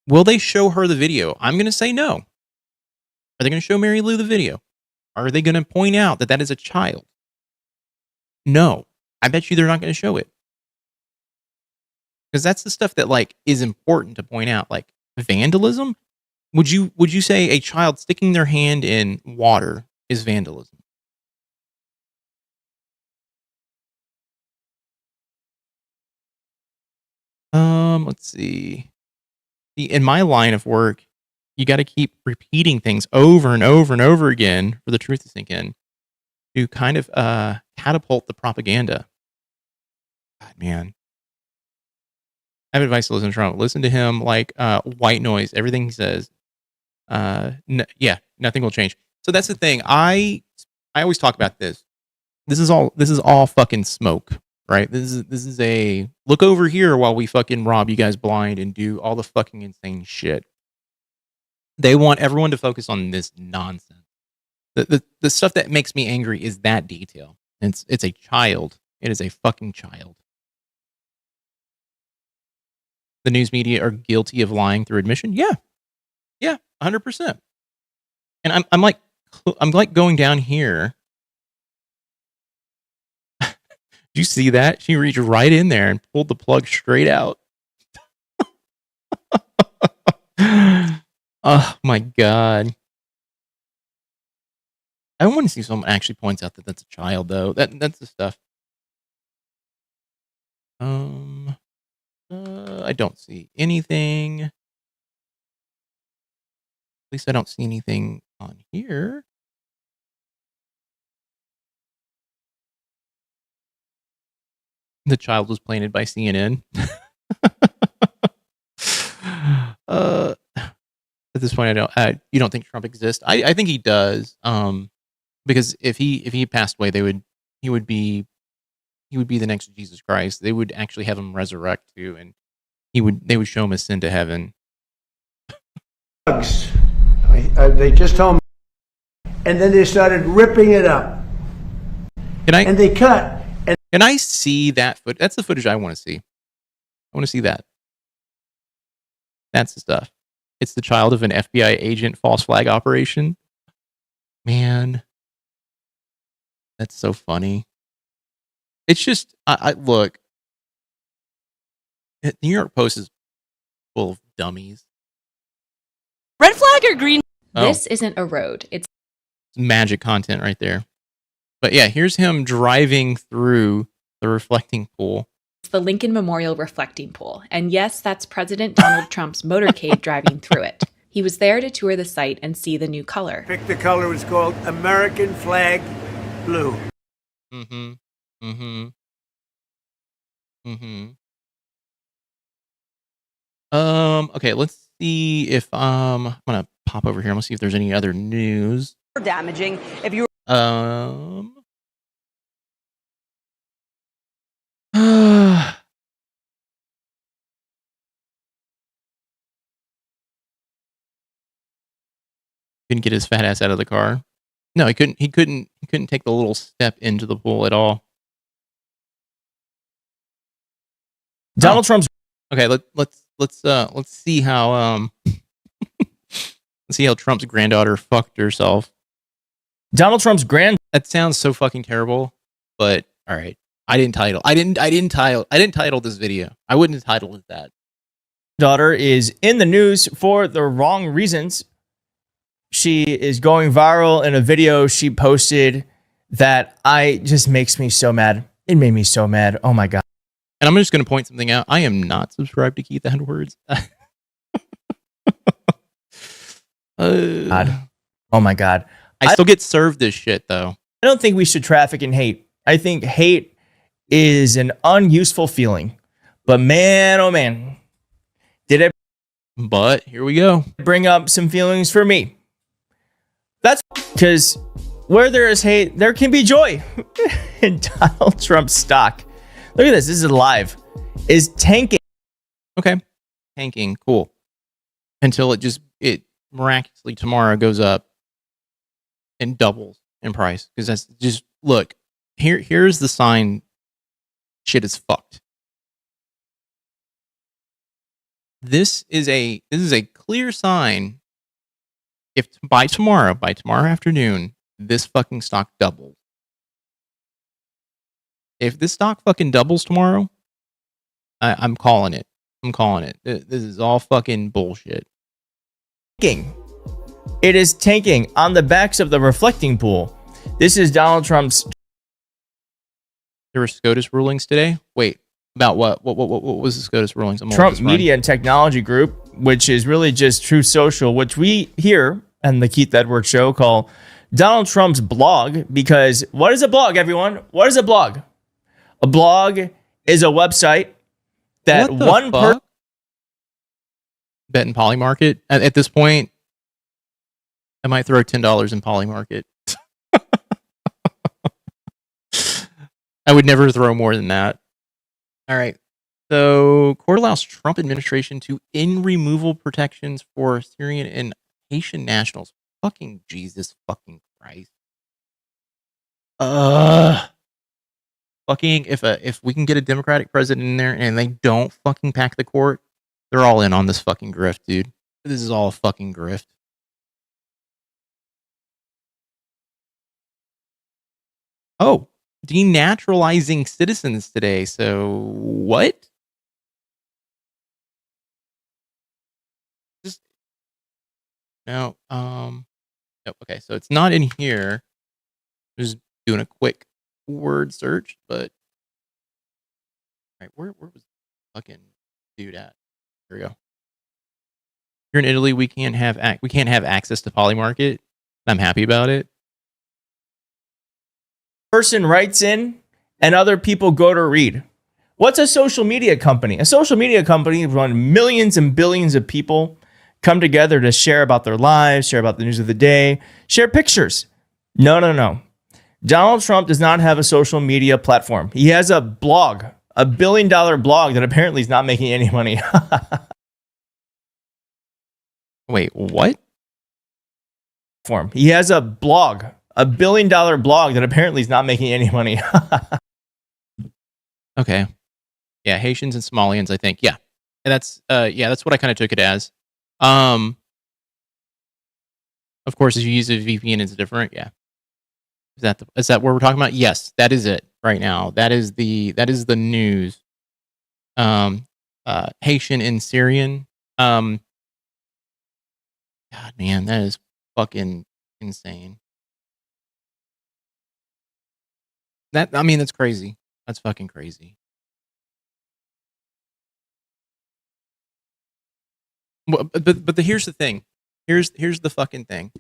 Will they show her the video? I'm gonna say no. Are they gonna show Mary Lou the video? Are they gonna point out that is a child? No. I bet you they're not gonna show it. Because that's the stuff that like is important to point out. Like vandalism. Would you say a child sticking their hand in water is vandalism? Let's see. In my line of work, you got to keep repeating things over and over and over again for the truth to sink in, to kind of catapult the propaganda. God, man. I have advice to listen to Trump. Listen to him like white noise. Everything he says. Yeah, nothing will change. So that's the thing. I always talk about this. This is all fucking smoke, right? This is a look over here while we fucking rob you guys blind and do all the fucking insane shit. They want everyone to focus on this nonsense. The stuff that makes me angry is that detail. It's a child. It is a fucking child. The news media are guilty of lying through admission. Yeah, 100%. And I'm like going down here. Did you see that? She reached right in there and pulled the plug straight out. Oh my God. I want to see someone actually points out that that's a child, though. That's the stuff. I don't see anything. At least I don't see anything on here. The child was planted by CNN. At this point, you don't think Trump exists? I think he does. Because if he passed away, he would be the next Jesus Christ. They would actually have him resurrect too, and they would show him ascend to heaven. They just told me, and then they started ripping it up. And they cut. Can I see that footage? That's the footage I want to see. I want to see that. That's the stuff. It's the child of an FBI agent false flag operation. Man, that's so funny. It's just, I look. The New York Post is full of dummies. Red flag or green? Oh. This isn't a road. It's magic content right there. But yeah, here's him driving through the reflecting pool. It's the Lincoln Memorial reflecting pool. And yes, that's President Donald Trump's motorcade driving through it. He was there to tour the site and see the new color. Pick the color. It's called American Flag Blue. Okay, let's see if I'm gonna pop over here. Let's see if there's any other news. Damaging if you couldn't get his fat ass out of the car. No, he couldn't take the little step into the pool at all. Donald Trump's okay. Let's see how let's see how Trump's granddaughter fucked herself. Donald Trump's That sounds so fucking terrible, but All right. I didn't title this video. I wouldn't title it that. Daughter is in the news for the wrong reasons. She is going viral in a video she posted that just makes me so mad. It made me so mad. Oh my God. And I'm just going to point something out. I am not subscribed to Keith Edwards. God. Oh my God. I still get served this shit though. I don't think we should traffic in hate. I think hate is an unuseful feeling. But man, oh man. But here we go. Bring up some feelings for me. That's because where there is hate, there can be joy. And Donald Trump's stock, look at this. This is live. Is tanking. Okay, tanking, cool. Until it miraculously tomorrow goes up and doubles in price. Because that's just look. Here's the sign. Shit is fucked. This is a clear sign. If by tomorrow afternoon, this fucking stock doubles. If this stock fucking doubles tomorrow, I'm calling it. I'm calling it. This is all fucking bullshit. It is tanking on the backs of the reflecting pool. This is Donald Trump's. There were SCOTUS rulings today. Wait, about what? What was the SCOTUS rulings? Trump Media and Technology Group, which is really just Truth Social, which we here and the Keith Edwards Show call Donald Trump's blog. Because what is a blog, everyone? What is a blog? A blog is a website that one person. Bet in Polymarket. At this point, I might throw $10 in Polymarket. I would never throw more than that. All right. So, court allows Trump administration to end removal protections for Syrian and Haitian nationals. Fucking Jesus fucking Christ. Fucking if we can get a Democratic president in there and they don't fucking pack the court, they're all in on this fucking grift, dude. This is all a fucking grift. Oh, denaturalizing citizens today. So what? No. Nope. Okay, so it's not in here. Just doing a quick word search, but all right, where was the fucking dude at? Here we go. Here in Italy, we can't have access to Polymarket. I'm happy about it. Person writes in and other people go to read. What's a social media company? A social media company run millions and billions of people come together to share about their lives, share about the news of the day, share pictures. No. Donald Trump does not have a social media platform. He has a blog, a $1 billion blog that apparently is not making any money. Wait, what? He has a blog, a $1 billion blog that apparently is not making any money. Okay. Yeah, Haitians and Somalians, I think. Yeah. And that's what I kind of took it as. Of course, if you use a VPN, it's different. Yeah. Is that what we're talking about? Yes, that is it right now. That is the news. Haitian and Syrian. God, man, that is fucking insane. That's crazy. That's fucking crazy. But here's the thing. Here's the fucking thing.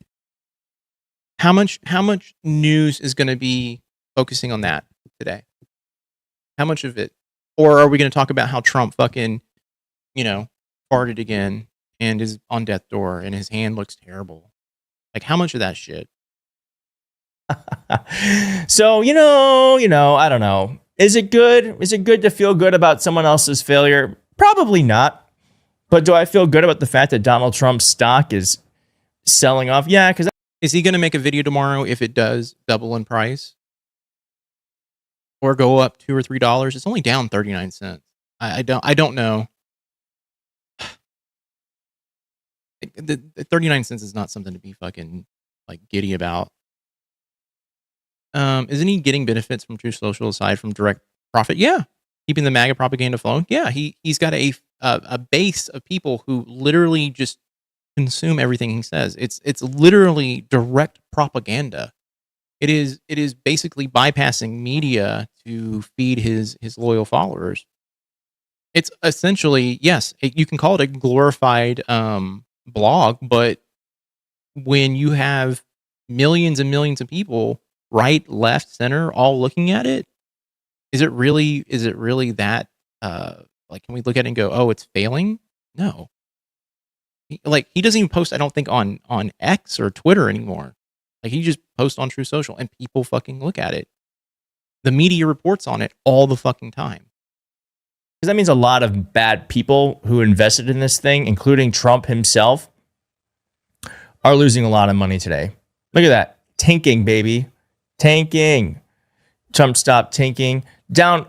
How much news is going to be focusing on that today? How much of it? Or are we going to talk about how Trump fucking, farted again and is on death's door and his hand looks terrible? Like, how much of that shit? So, I don't know. Is it good? Is it good to feel good about someone else's failure? Probably not. But do I feel good about the fact that Donald Trump's stock is selling off? Yeah, because is he going to make a video tomorrow if it does double in price? Or go up $2 or $3? It's only down 39 cents. I don't know. The 39 cents is not something to be fucking like giddy about. Isn't he getting benefits from True Social aside from direct profit? Yeah. Keeping the MAGA propaganda flowing. Yeah. He's got a base of people who literally just consume everything he says. It's literally direct propaganda. It is basically bypassing media to feed his loyal followers. It's essentially, yes, you can call it a glorified blog, but when you have millions and millions of people, right, left, center, all looking at it, is it really that like, can we look at it and go, oh, it's failing? No. He doesn't even post, I don't think, on X or Twitter anymore. Like, he just posts on True Social and people fucking look at it. The media reports on it all the fucking time. Because that means a lot of bad people who invested in this thing, including Trump himself, are losing a lot of money today. Look at that. Tanking, baby. Tanking. Trump stopped tanking. Down.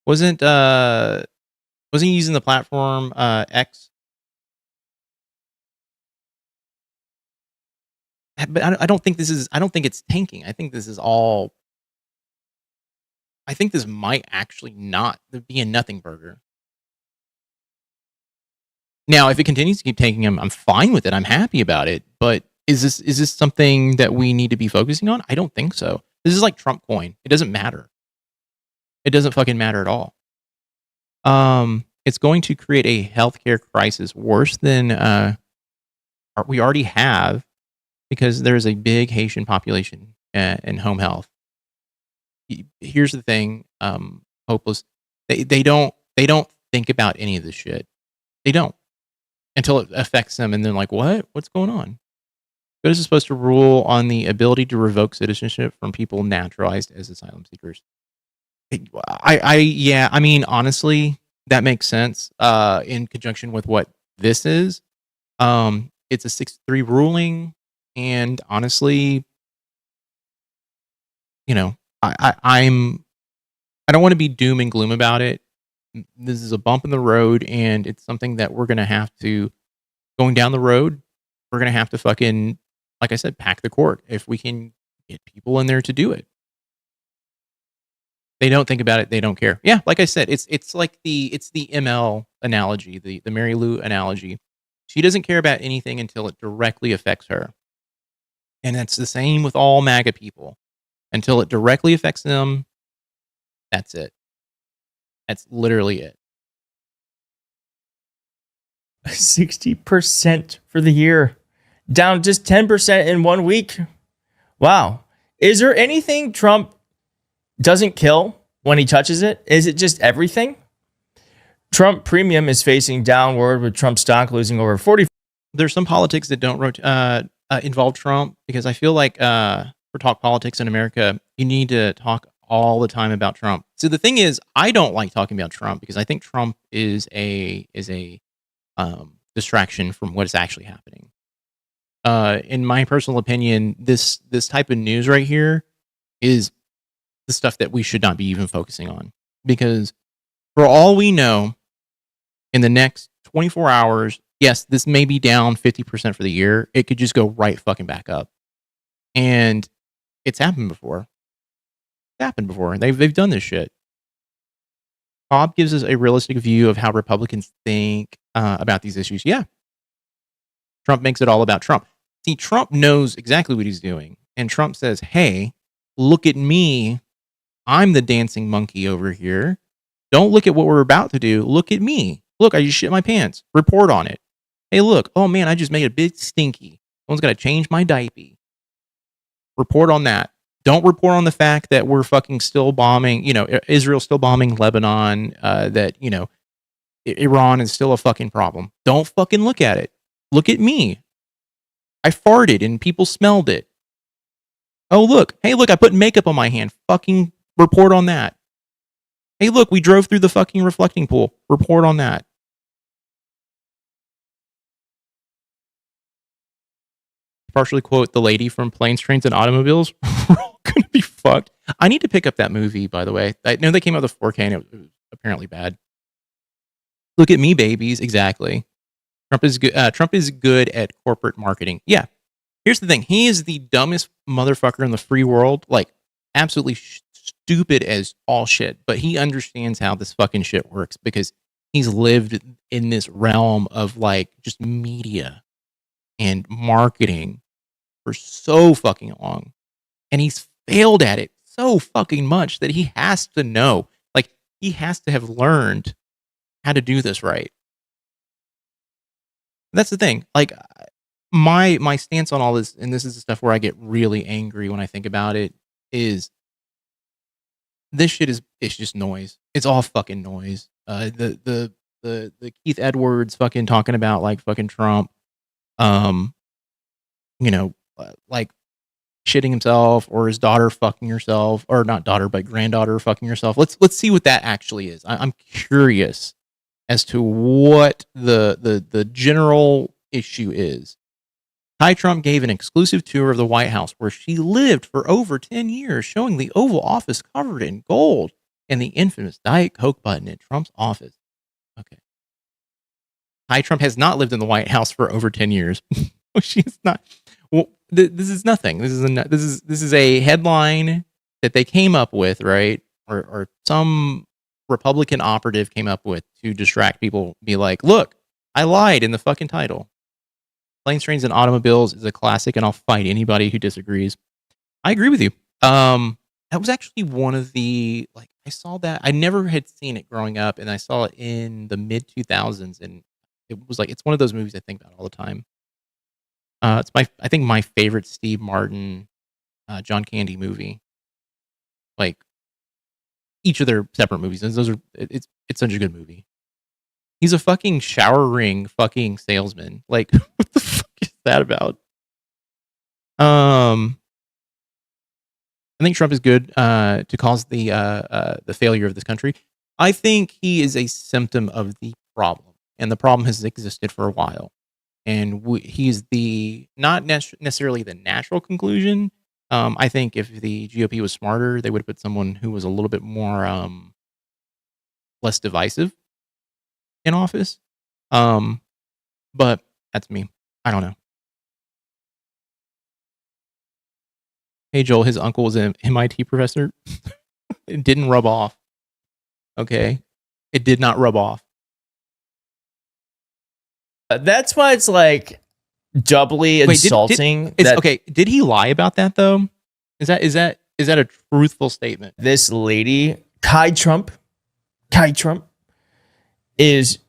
Wasn't he using the platform X? But I don't think it's tanking. I think this might actually not be a nothing burger. Now, if it continues to keep tanking, I'm fine with it. I'm happy about it. But is this something that we need to be focusing on? I don't think so. This is like Trump coin. It doesn't matter. It doesn't fucking matter at all. It's going to create a healthcare crisis worse than we already have, because there's a big Haitian population in home health. Here's the thing, hopeless. They don't think about any of this shit. They don't, until it affects them, and then like, what's going on? But this is supposed to rule on the ability to revoke citizenship from people naturalized as asylum seekers. I mean, honestly, that makes sense in conjunction with what this is. It's a 6-3 ruling, and honestly, you know, I don't want to be doom and gloom about it. This is a bump in the road, and it's something that we're gonna have to, going down the road, we're gonna have to fucking, like I said, pack the court if we can get people in there to do it. They don't think about it. They don't care. Yeah, like I said, it's like the ML analogy, the Mary Lou analogy. She doesn't care about anything until it directly affects her, and that's the same with all MAGA people. Until it directly affects them, that's it. That's literally it. 60% for the year, down just 10% in 1 week. Wow. Is there anything Trump doesn't kill when he touches it? Is it just everything? Trump premium is facing downward, with Trump stock losing over 40. There's some politics that don't involve Trump, because I feel like for talk politics in America, you need to talk all the time about Trump. So the thing is, I don't like talking about Trump because I think Trump is a distraction from what is actually happening. In my personal opinion, this type of news right here is the stuff that we should not be even focusing on, because for all we know, in the next 24 hours, yes, this may be down 50% for the year. It could just go right fucking back up. And it's happened before. It's happened before. They've done this shit. Bob gives us a realistic view of how Republicans think about these issues. Yeah. Trump makes it all about Trump. See, Trump knows exactly what he's doing. And Trump says, hey, look at me. I'm the dancing monkey over here. Don't look at what we're about to do. Look at me. Look, I just shit my pants. Report on it. Hey, look. Oh, man, I just made a big stinky. Someone's got to change my diaper. Report on that. Don't report on the fact that we're fucking still bombing, Israel's still bombing Lebanon, that, Iran is still a fucking problem. Don't fucking look at it. Look at me. I farted and people smelled it. Oh, look. Hey, look, I put makeup on my hand. Fucking report on that. Hey, look, we drove through the fucking reflecting pool. Report on that. Partially quote the lady from Planes, Trains, and Automobiles. We're all going to be fucked. I need to pick up that movie, by the way. I know they came out with a 4K and it was apparently bad. Look at me, babies. Exactly. Trump is good at corporate marketing. Yeah. Here's the thing. He is the dumbest motherfucker in the free world. Like, absolutely stupid as all shit. But he understands how this fucking shit works because he's lived in this realm of, like, just media and marketing for so fucking long. And he's failed at it so fucking much that he has to know. Like, he has to have learned how to do this right. That's the thing. Like, my stance on all this, and this is the stuff where I get really angry when I think about it, is this shit it's just noise. It's all fucking noise. The Keith Edwards fucking talking about, like, fucking Trump, like shitting himself, or his daughter fucking herself, or not daughter but granddaughter fucking herself. Let's see what that actually is. I'm curious as to what the general issue is. Ty Trump gave an exclusive tour of the White House where she lived for over 10 years, showing the Oval Office covered in gold and the infamous Diet Coke button in Trump's office. Okay. Ty Trump has not lived in the White House for over 10 years. She's not. Well, this is nothing. This is a headline that they came up with, right? Or some Republican operative came up with to distract people. Be like, look, I lied in the fucking title. Planes, Trains, and Automobiles is a classic, and I'll fight anybody who disagrees. I agree with you. That was actually one of the, like, I saw that. I never had seen it growing up, and I saw it in the mid 2000s, and it was like, it's one of those movies I think about all the time. It's I think my favorite Steve Martin, John Candy movie. Like, each of their separate movies, and it's such a good movie. He's a fucking shower ring fucking salesman. Like, what the fuck is that about? I think Trump is good to cause the failure of this country. I think he is a symptom of the problem, and the problem has existed for a while. And he's not necessarily the natural conclusion. I think if the GOP was smarter, they would have put someone who was a little bit more less divisive in office. But that's me. I don't know. Hey Joel, his uncle was an MIT professor. It didn't rub off. Okay. It did not rub off. That's why it's like doubly insulting. Okay. Did he lie about that though? Is that a truthful statement? This lady, Kai Trump, is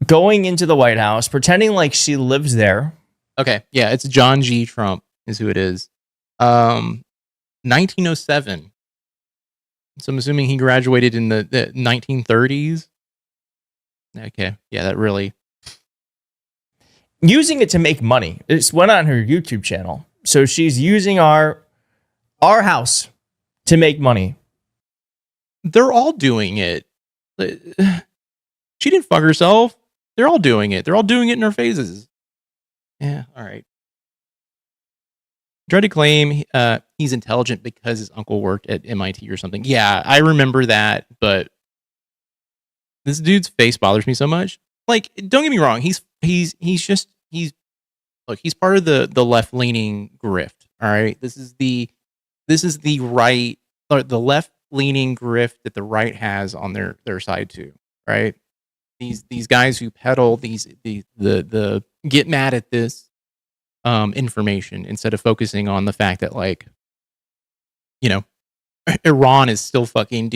going into the White House, pretending like she lives there. Okay. Yeah, it's John G. Trump is who it is. 1907. So I'm assuming he graduated in the 1930s. Okay. Yeah, that really. Using it to make money. It went on her YouTube channel. So she's using our house to make money. They're all doing it. She didn't fuck herself. They're all doing it. They're all doing it in their faces. Yeah, all right. Tried to claim he's intelligent because his uncle worked at MIT or something. Yeah, I remember that, but this dude's face bothers me so much. Like, don't get me wrong. He's part of the left leaning grift. All right, this is the right, or the left leaning grift that the right has on their side too. Right, these guys who peddle the get mad at this information instead of focusing on the fact that, like, you know, Iran is still fucking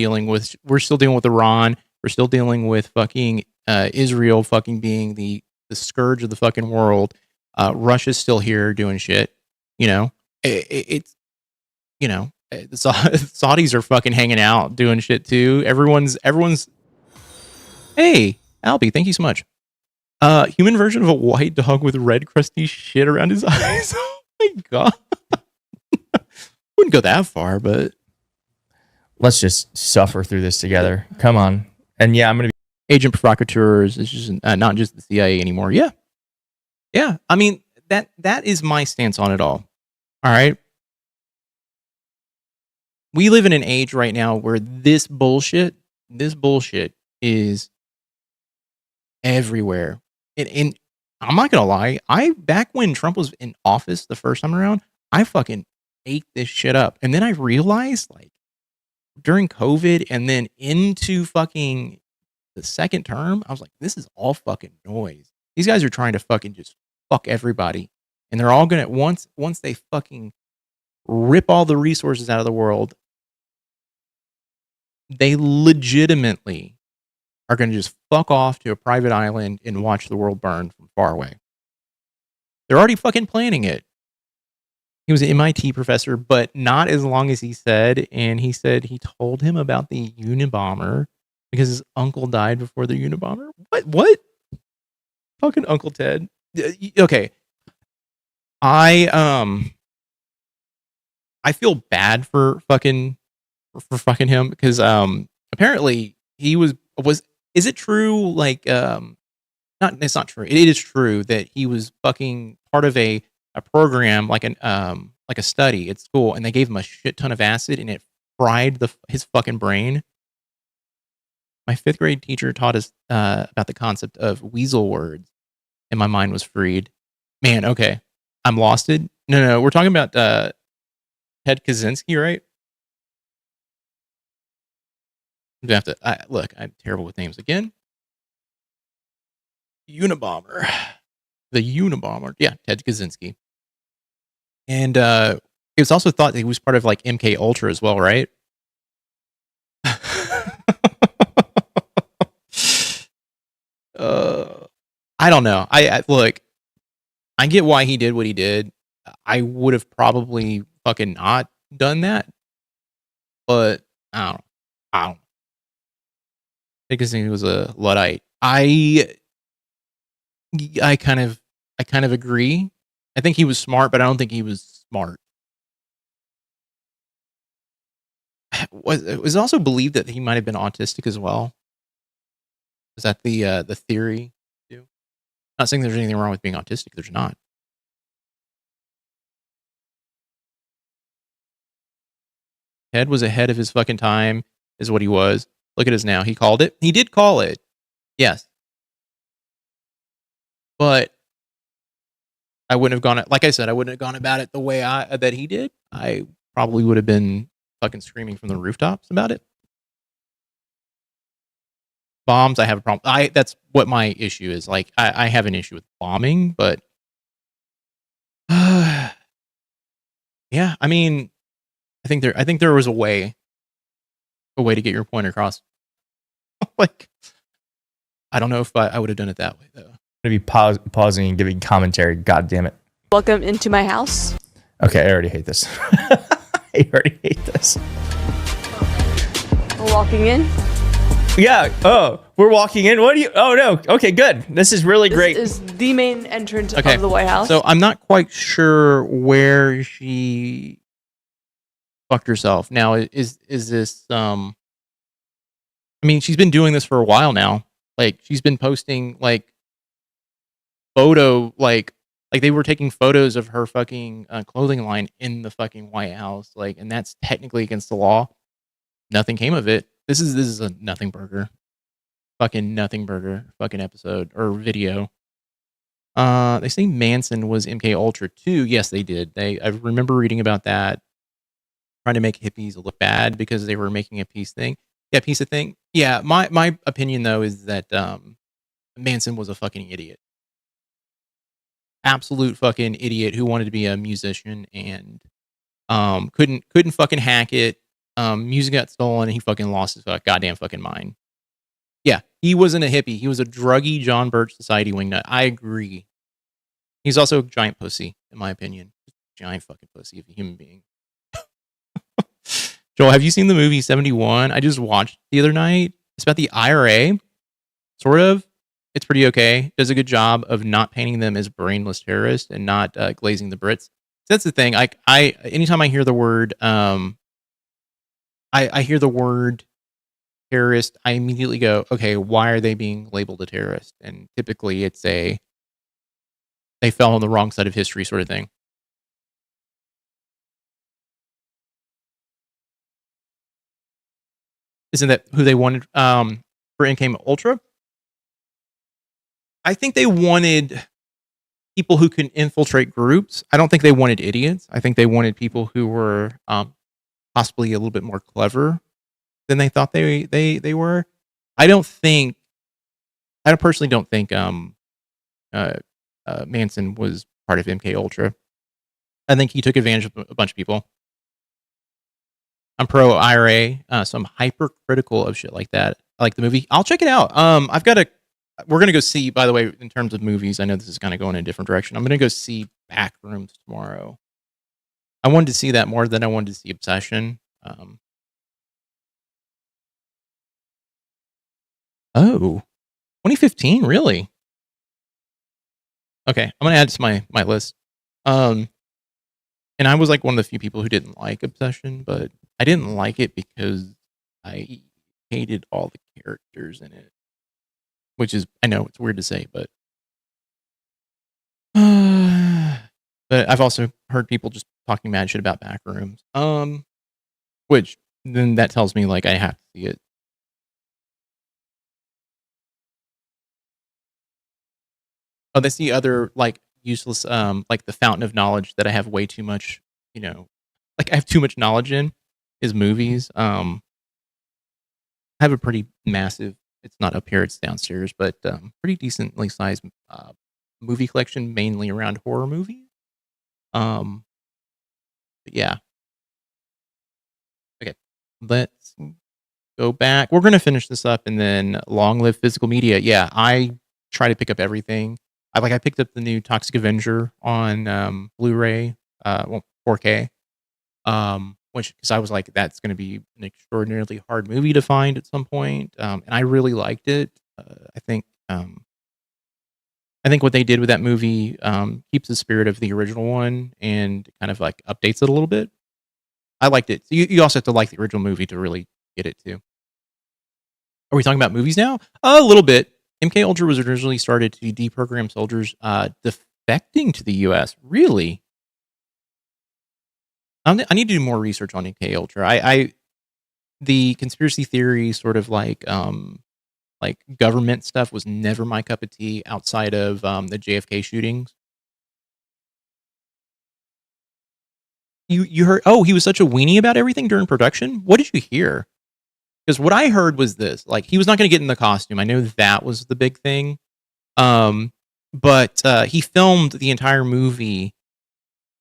we're still dealing with Iran. We're still dealing with fucking Israel fucking being the scourge of the fucking world. Russia's still here doing shit. You know, it's, you know, the Saudis are fucking hanging out doing shit too. Everyone's. Hey, Albie, thank you so much. Human version of a white dog with red crusty shit around his eyes. Oh my god. Wouldn't go that far, but let's just suffer through this together. Come on. And yeah, I'm gonna be agent provocateurs. It's just not just the CIA anymore. Yeah. I mean, that is my stance on it all. All right. We live in an age right now where this bullshit is everywhere. And I'm not gonna lie. Back when Trump was in office the first time around, I fucking ate this shit up. And then I realized, like, during COVID and then into fucking the second term, I was like, this is all fucking noise. These guys are trying to fucking just fuck everybody. And they're all gonna once they fucking rip all the resources out of the world, they legitimately are gonna just fuck off to a private island and watch the world burn from far away. They're already fucking planning it. He was an MIT professor, but not as long as he said. And he said he told him about the Unabomber because his uncle died before the Unabomber. What? Fucking Uncle Ted. Okay. I feel bad for fucking him because apparently he was is it true, like it's not true. It is true that he was fucking part of a program, like a study at school, and they gave him a shit ton of acid and it fried his fucking brain. My 5th grade teacher taught us about the concept of weasel words, and my mind was freed. Man, okay. I'm lost. No, we're talking about Ted Kaczynski, right? I'm gonna have to look, I'm terrible with names again. Unabomber. The Unabomber. Yeah, Ted Kaczynski. And it was also thought that he was part of like MK Ultra as well, right? I don't know. I look, I get why he did what he did. I would have probably fucking not done that, but I don't know. I think he was a Luddite. I kind of agree. I think he was smart, but I don't think he was smart. It was also believed that he might have been autistic as well. Is that the theory too? Not saying there's anything wrong with being autistic. There's not. Ted was ahead of his fucking time, is what he was. Look at us now. He called it. He did call it. Yes. But I wouldn't have gone, like I said, I wouldn't have gone about it the way that he did. I probably would have been fucking screaming from the rooftops about it. Bombs, I have a problem. That's what my issue is. Like, I have an issue with bombing, but yeah, I mean, I think there was a way to get your point across. Like, I don't know if I would have done it that way though. I'm gonna be pausing and giving commentary. God damn it! Welcome into my house. Okay, I already hate this. I already hate this. We're walking in. Yeah. Oh, we're walking in. What do you? Oh no. Okay, good. This is really great. This is the main entrance of the White House. So I'm not quite sure where she fucked herself. Now, is this? I mean, she's been doing this for a while now. Like, she's been posting like like they were taking photos of her fucking clothing line in the fucking White House, like, and that's technically against the law. Nothing came of it. This is a nothing burger, fucking episode or video. They say Manson was MK Ultra too. Yes, they did. I remember reading about that, trying to make hippies look bad because they were making a peace thing. Yeah, piece of thing. Yeah, my opinion though is that Manson was a fucking idiot. Absolute fucking idiot who wanted to be a musician and couldn't fucking hack it. Music got stolen and he fucking lost his goddamn fucking mind. Yeah, he wasn't a hippie. He was a druggy John Birch Society wingnut. I agree. He's also a giant pussy, in my opinion. Giant fucking pussy of a human being. Joel, have you seen the movie 71? I just watched the other night. It's about the IRA, sort of. It's pretty okay. Does a good job of not painting them as brainless terrorists and not glazing the Brits. So that's the thing. I anytime I hear the word, I hear the word terrorist, I immediately go, okay, why are they being labeled a terrorist? And typically it's they fell on the wrong side of history sort of thing. Isn't that who they wanted for MK Ultra? I think they wanted people who can infiltrate groups. I don't think they wanted idiots. I think they wanted people who were possibly a little bit more clever than they thought they were. I personally don't think Manson was part of MK Ultra. I think he took advantage of a bunch of people. I'm pro IRA, so I'm hypercritical of shit like that. I like the movie. I'll check it out. We're gonna go see. By the way, in terms of movies, I know this is kind of going in a different direction. I'm gonna go see Backrooms tomorrow. I wanted to see that more than I wanted to see Obsession. Oh, 2015, really? Okay, I'm gonna add it to my list. And I was like one of the few people who didn't like Obsession, but I didn't like it because I hated all the characters in it. Which is, I know it's weird to say, but but I've also heard people just talking mad shit about Backrooms. Which then that tells me like I have to see it. Oh, that's the other like useless like the fountain of knowledge that I have way too much, like I have too much knowledge in is movies. I have a pretty massive, it's not up here, it's downstairs, but pretty decently sized movie collection, mainly around horror movies. But yeah. Okay, let's go back. We're gonna finish this up, and then long live physical media. Yeah, I try to pick up everything. I picked up the new Toxic Avenger on Blu-ray, 4K. Which, because I was like, that's going to be an extraordinarily hard movie to find at some point, and I really liked it. I think what they did with that movie keeps the spirit of the original one and kind of like updates it a little bit. I liked it. So you also have to like the original movie to really get it too. Are we talking about movies now? A little bit. MK Ultra was originally started to deprogram soldiers defecting to the U.S. Really? I need to do more research on MK Ultra. The conspiracy theory sort of like government stuff was never my cup of tea outside of the JFK shootings. You heard? Oh, he was such a weenie about everything during production. What did you hear? Because what I heard was this: like he was not going to get in the costume. I know that was the big thing. But he filmed the entire movie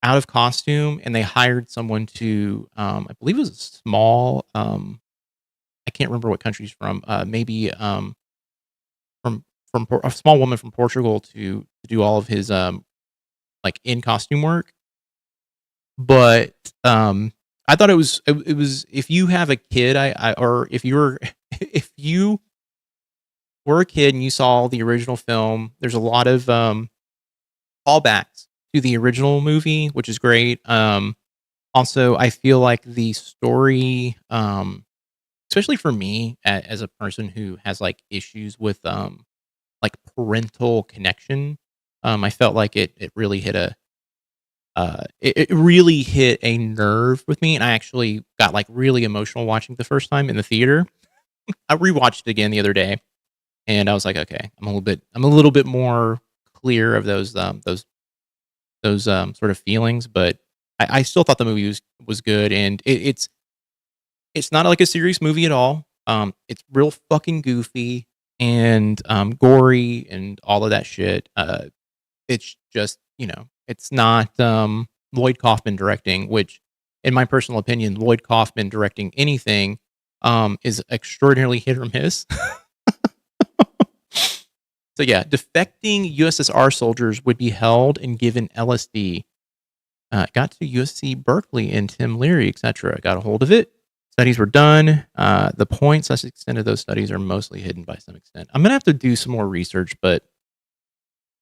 out of costume, and they hired someone to, I believe it was a small, I can't remember what country he's from, maybe from a small woman from Portugal to do all of his like in costume work. But I thought it was if you have a kid, or if you were a kid and you saw the original film, there's a lot of callbacks to the original movie, which is great. Also, I feel like the story, especially for me as a person who has like issues with like parental connection, I felt like it really hit it really hit a nerve with me, and I actually got like really emotional watching it the first time in the theater. I rewatched it again the other day, and I was like, okay, I'm a little bit more clear of those sort of feelings, but I still thought the movie was good, and it's not like a serious movie at all. It's real fucking goofy and gory and all of that shit. It's just, it's not Lloyd Kaufman directing, which, in my personal opinion, Lloyd Kaufman directing anything is extraordinarily hit or miss. So yeah, defecting USSR soldiers would be held and given LSD. Got to USC Berkeley and Tim Leary, etc. Got a hold of it. Studies were done. The points / extent of those studies are mostly hidden by some extent. I'm gonna have to do some more research, but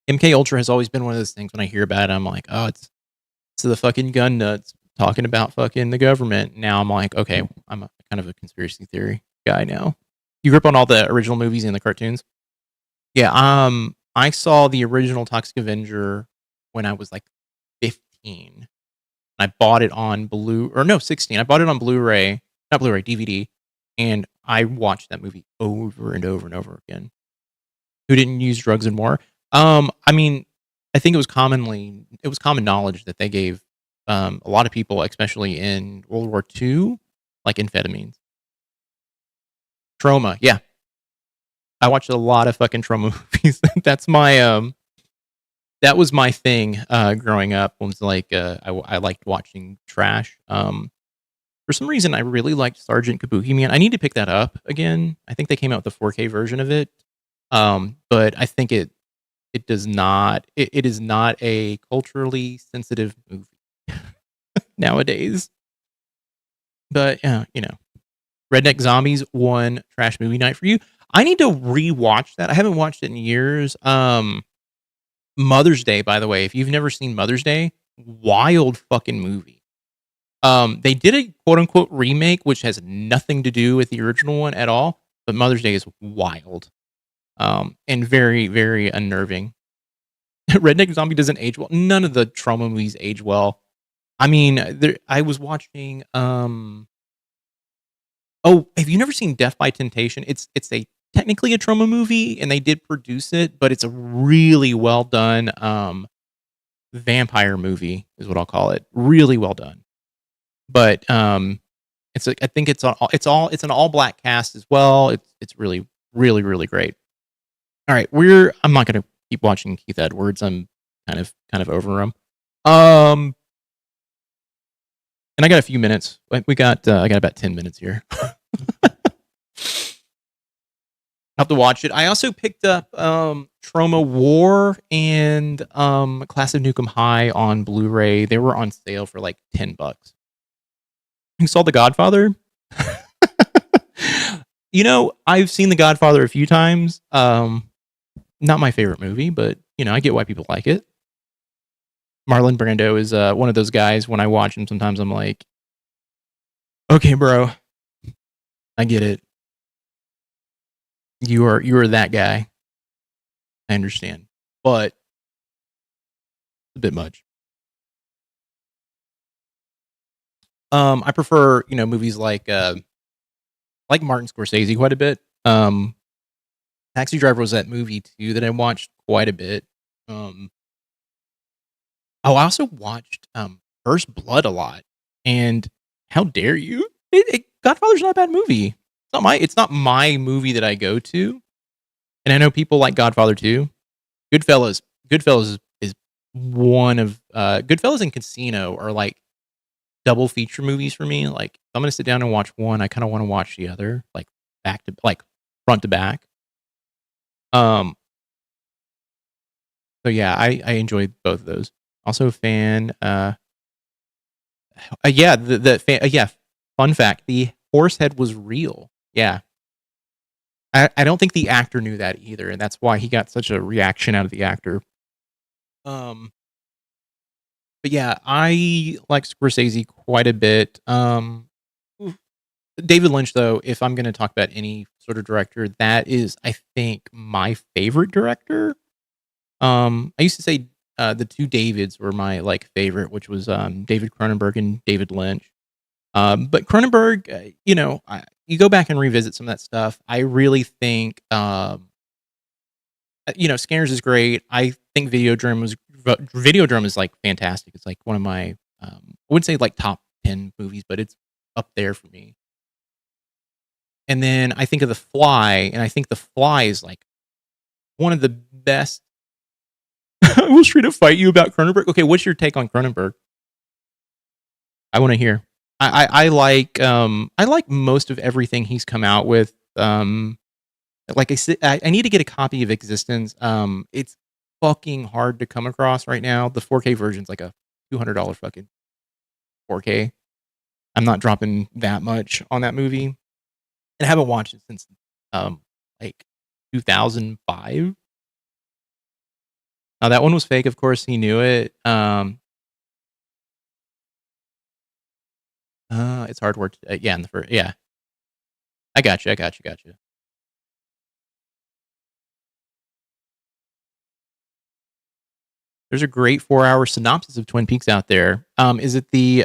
MK Ultra has always been one of those things when I hear about it, I'm like, oh, it's the fucking gun nuts talking about fucking the government. Now I'm like, okay, I'm kind of a conspiracy theory guy now. You grew up on all the original movies and the cartoons? Yeah, I saw the original Toxic Avenger when I was like 15. I bought it on 16. I bought it on Blu-ray, not Blu-ray, DVD, and I watched that movie over and over and over again. Who didn't use drugs and more? I mean, I think it was common knowledge that they gave a lot of people, especially in World War II, like amphetamines. Trauma, yeah. I watched a lot of fucking trauma movies. That's my that was my thing growing up. Was like I liked watching trash. For some reason, I really liked Sergeant Kabuki Man. I need to pick that up again. I think they came out with the 4K version of it. But I think it does not. It is not a culturally sensitive movie nowadays. But Redneck Zombies, one trash movie night for you. I need to rewatch that. I haven't watched it in years. Mother's Day, by the way, if you've never seen Mother's Day, wild fucking movie. They did a quote unquote remake, which has nothing to do with the original one at all. But Mother's Day is wild, and very, very unnerving. Redneck Zombie doesn't age well. None of the trauma movies age well. I mean, I was watching. Oh, have you never seen Death by Temptation? It's technically a trauma movie, and they did produce it, but it's a really well done vampire movie, is what I'll call it. Really well done. But it's I think it's an all black cast as well. It's really, really, really great. All right, I'm not gonna keep watching Keith Edwards. I'm kind of over him. And I got a few minutes. I got about 10 minutes here. I have to watch it. I also picked up Trauma War and Class of Nukem High on Blu-ray. They were on sale for like $10. You saw The Godfather? I've seen The Godfather a few times. Not my favorite movie, but I get why people like it. Marlon Brando is one of those guys. When I watch him, sometimes I'm like, okay, bro, I get it. You are that guy. I understand, but it's a bit much. I prefer movies like Martin Scorsese quite a bit. Taxi Driver was that movie too that I watched quite a bit. I also watched First Blood a lot, and how dare you? Godfather's not a bad movie. It's not my movie that I go to, and I know people like Godfather too. Goodfellas is one of Goodfellas and Casino are like double feature movies for me. Like, if I'm gonna sit down and watch one, I kind of want to watch the other, like front to back. So yeah, I enjoyed both of those. Also a fan. Fun fact: the horse head was real. Yeah, I don't think the actor knew that either, and that's why he got such a reaction out of the actor. But yeah, I like Scorsese quite a bit. David Lynch, though, if I'm going to talk about any sort of director, that is, I think, my favorite director. I used to say the two Davids were my favorite, which was David Cronenberg and David Lynch. But Cronenberg, you go back and revisit some of that stuff. I really think, Scanners is great. I think Videodrome is like fantastic. It's like one of my, I wouldn't say like top 10 movies, but it's up there for me. And then I think of The Fly, and I think The Fly is like one of the best. I will straight up fight you about Cronenberg. Okay, what's your take on Cronenberg? I want to hear. I like most of everything he's come out with. Like I said, I need to get a copy of Existence. It's fucking hard to come across right now. The 4K version's like a $200 fucking 4K. I'm not dropping that much on that movie. And I haven't watched it since 2005. Now that one was fake, of course. He knew it. It's hard work. Yeah, in the first. Yeah, I got you. There's a great 4-hour synopsis of Twin Peaks out there. Is it the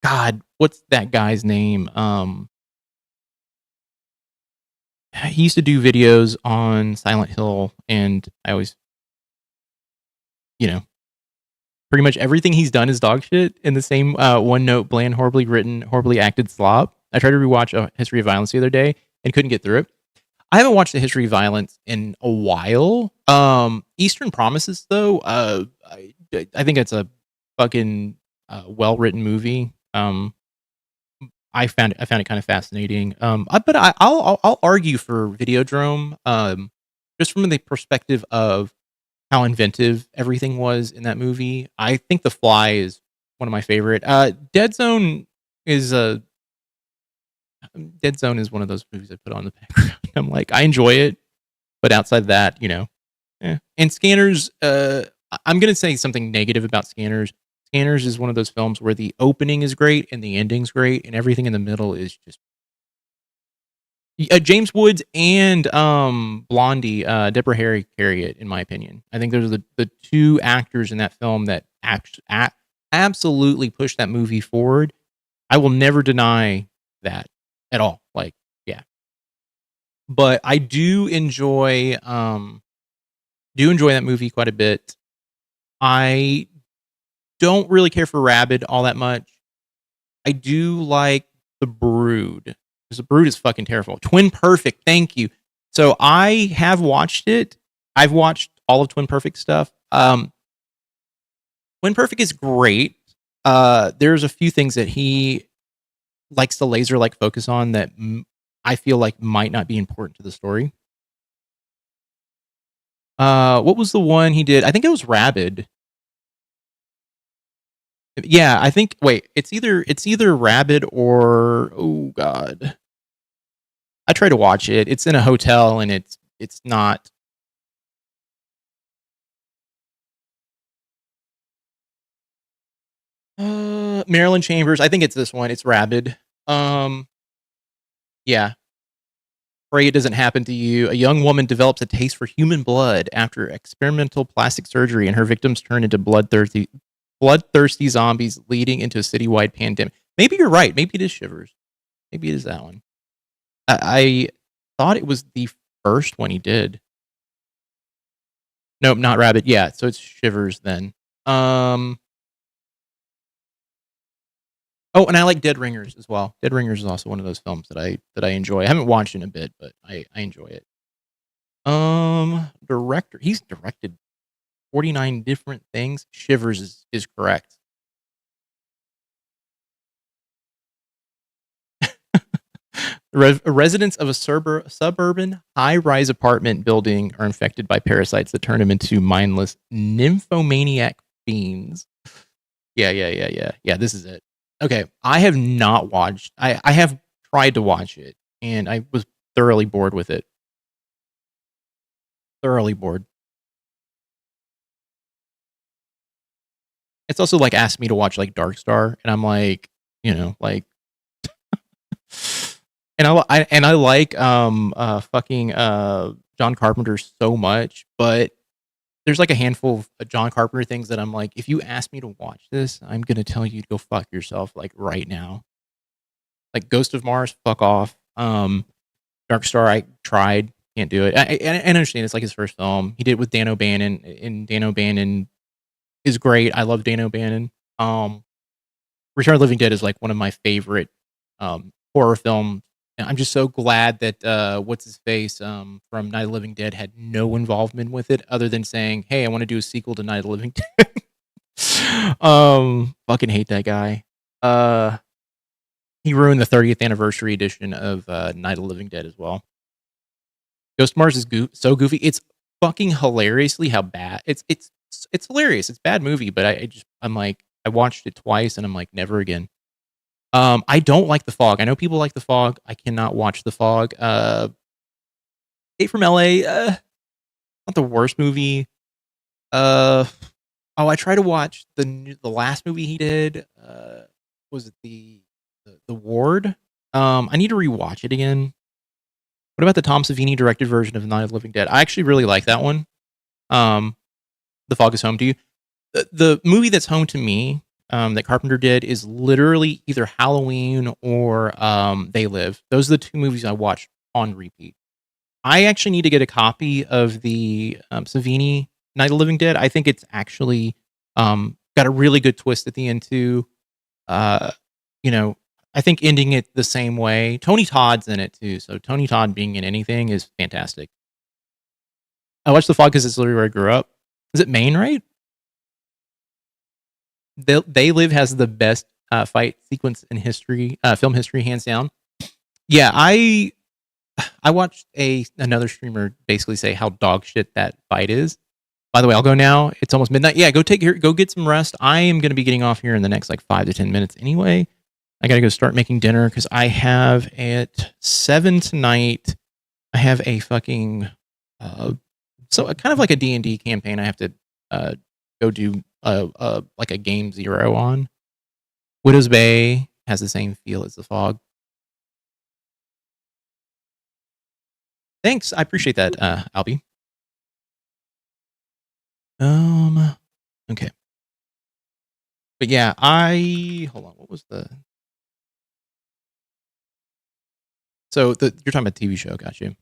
God? What's that guy's name? He used to do videos on Silent Hill, and I always you know, pretty much everything he's done is dog shit in the same one note, bland, horribly written, horribly acted slop. I tried to rewatch A History of Violence the other day and couldn't get through it. I haven't watched The History of Violence in a while. Eastern Promises, though, I think it's a fucking well-written movie. I found it kind of fascinating. But I'll argue for Videodrome, just from the perspective of how inventive everything was in that movie. I think The Fly is one of my favorite. Dead Zone is one of those movies I put on the background. I'm like, I enjoy it, but outside of that, And Scanners, I'm gonna say something negative about Scanners. Scanners is one of those films where the opening is great and the ending's great, and everything in the middle is just James Woods and Blondie, Deborah Harry carry it, in my opinion. I think those are the two actors in that film that absolutely push that movie forward. I will never deny that at all. Like, yeah. But I do enjoy that movie quite a bit. I don't really care for Rabid all that much. I do like The Brood, because The Brood is fucking terrible. Twin Perfect, thank you. So I have watched it. I've watched all of Twin Perfect stuff. Twin Perfect is great. There's a few things that he likes to laser-like focus on that I feel like might not be important to the story. What was the one he did? I think it was Rabid. Yeah, I think. Wait, it's either Rabid or, oh god. I try to watch it. It's in a hotel and it's not. Marilyn Chambers. I think it's this one. It's Rabid. Yeah. Pray it doesn't happen to you. A young woman develops a taste for human blood after experimental plastic surgery, and her victims turn into bloodthirsty zombies, leading into a citywide pandemic. Maybe you're right. Maybe it is Shivers. Maybe it is that one. I thought it was the first one he did. Nope, not Rabbit. Yeah, so it's Shivers then. Oh, and I like Dead Ringers as well. Dead Ringers is also one of those films that I enjoy. I haven't watched it in a bit, but I enjoy it. Director. He's directed 49 different things. Shivers is correct. Residents of a suburban high-rise apartment building are infected by parasites that turn them into mindless nymphomaniac fiends. Yeah. This is it. Okay, I have not watched. I have tried to watch it, and I was thoroughly bored with it. Thoroughly bored. It's also like asked me to watch like Dark Star, and I'm like, like, and I like fucking John Carpenter so much, but there's like a handful of John Carpenter things that I'm like, if you ask me to watch this, I'm gonna tell you to go fuck yourself, like right now. Like Ghost of Mars, fuck off. Dark Star, I tried, can't do it. I understand it's like his first film. He did it with Dan O'Bannon, and Dan O'Bannon is great. I love Dan O'Bannon. Return of the Living Dead is like one of my favorite horror films. And I'm just so glad that what's his face from Night of the Living Dead had no involvement with it other than saying, "Hey, I want to do a sequel to Night of the Living Dead." Fucking hate that guy. He ruined the 30th anniversary edition of Night of the Living Dead as well. Ghost Mars is so goofy. It's fucking hilariously how bad. It's hilarious. It's a bad movie, but I'm like, I watched it twice and I'm like, never again. I don't like The Fog. I know people like The Fog. I cannot watch The Fog. Escape from LA, not the worst movie. I try to watch the last movie he did. Was it the Ward? I need to rewatch it again. What about the Tom Savini directed version of Night of the Living Dead? I actually really like that one. The Fog is Home to You. The movie that's home to me, that Carpenter did, is literally either Halloween or They Live. Those are the two movies I watched on repeat. I actually need to get a copy of the Savini Night of the Living Dead. I think it's actually got a really good twist at the end too. You know, I think ending it the same way. Tony Todd's in it too, so Tony Todd being in anything is fantastic. I watched The Fog because it's literally where I grew up. Is it Maine, right? They Live has the best fight sequence in history, film history, hands down. Yeah, I watched another streamer basically say how dog shit that fight is. By the way, I'll go now. It's almost midnight. Yeah, go get some rest. I am going to be getting off here in the next like 5 to 10 minutes anyway. I got to go start making dinner because I have at 7 tonight. I have a fucking so kind of like a D&D campaign. I have to go do like a game 0 on. Widow's Bay has the same feel as The Fog. Thanks, I appreciate that, Albie. Okay. But yeah, hold on. What was the? So you're talking about TV show, got you.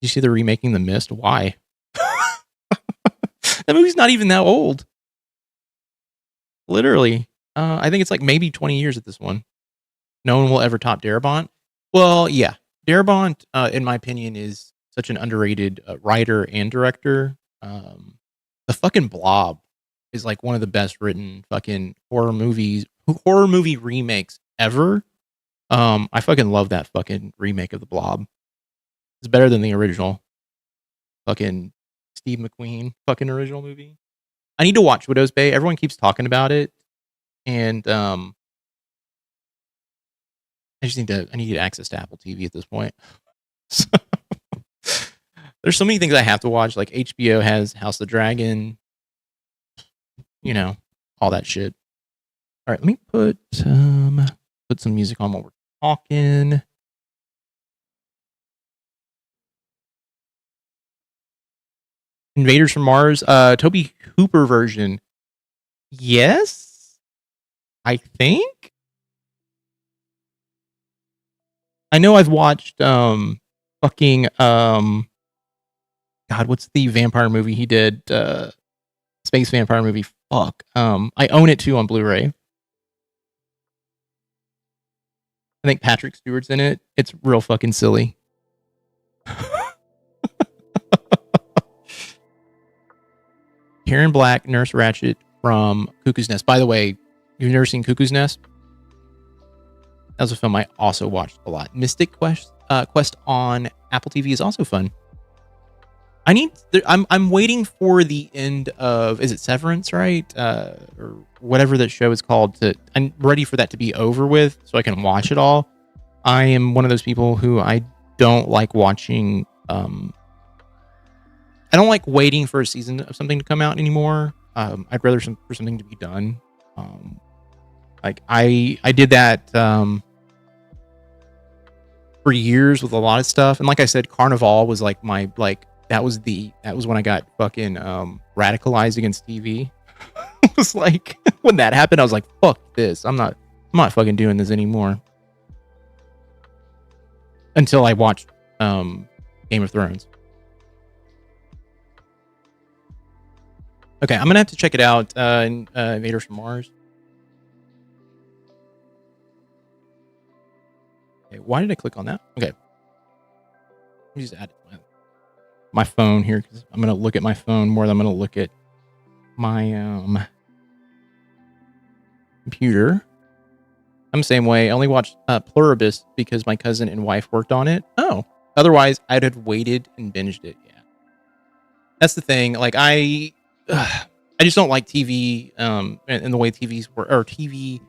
You see they're remaking The Mist? Why? That movie's not even that old. Literally, I think it's like maybe 20 years at this one. No one will ever top Darabont. Well, yeah, Darabont, in my opinion, is such an underrated writer and director. The fucking Blob is like one of the best written fucking horror movie remakes ever. I fucking love that fucking remake of The Blob. It's better than the original. Fucking Steve McQueen fucking original movie. I need to watch Widow's Bay. Everyone keeps talking about it, and I need to get access to Apple TV at this point. So, there's so many things I have to watch. Like HBO has House of the Dragon, you know, all that shit. All right, let me put some music on while we're talking. Invaders from Mars, Toby Hooper version. Yes, I think. I know I've watched fucking God, what's the vampire movie he did? Space vampire movie. Fuck. I own it too on Blu-ray. I think Patrick Stewart's in it. It's real fucking silly. Karen Black, Nurse Ratched from Cuckoo's Nest. By the way, you've never seen Cuckoo's Nest? That was a film I also watched a lot. Mystic Quest on Apple TV is also fun. I'm waiting for the end of, is it Severance, right? Or whatever that show is called. I'm ready for that to be over with so I can watch it all. I am one of those people who I don't like watching. I don't like waiting for a season of something to come out anymore. I'd rather for something to be done. Like I did that for years with a lot of stuff, and like I said, Carnival was like my that was when I got fucking radicalized against TV. It was like when that happened, I was like, fuck this. I'm not fucking doing this anymore. Until I watched Game of Thrones. Okay, I'm gonna have to check it out. Invaders from Mars. Okay, why did I click on that? Okay, let me just add it to my phone here because I'm gonna look at my phone more than I'm gonna look at my computer. I'm the same way. I only watched Pluribus because my cousin and wife worked on it. Oh, otherwise I'd have waited and binged it. Yeah, that's the thing. Like I just don't like TV and the way TVs were, or TV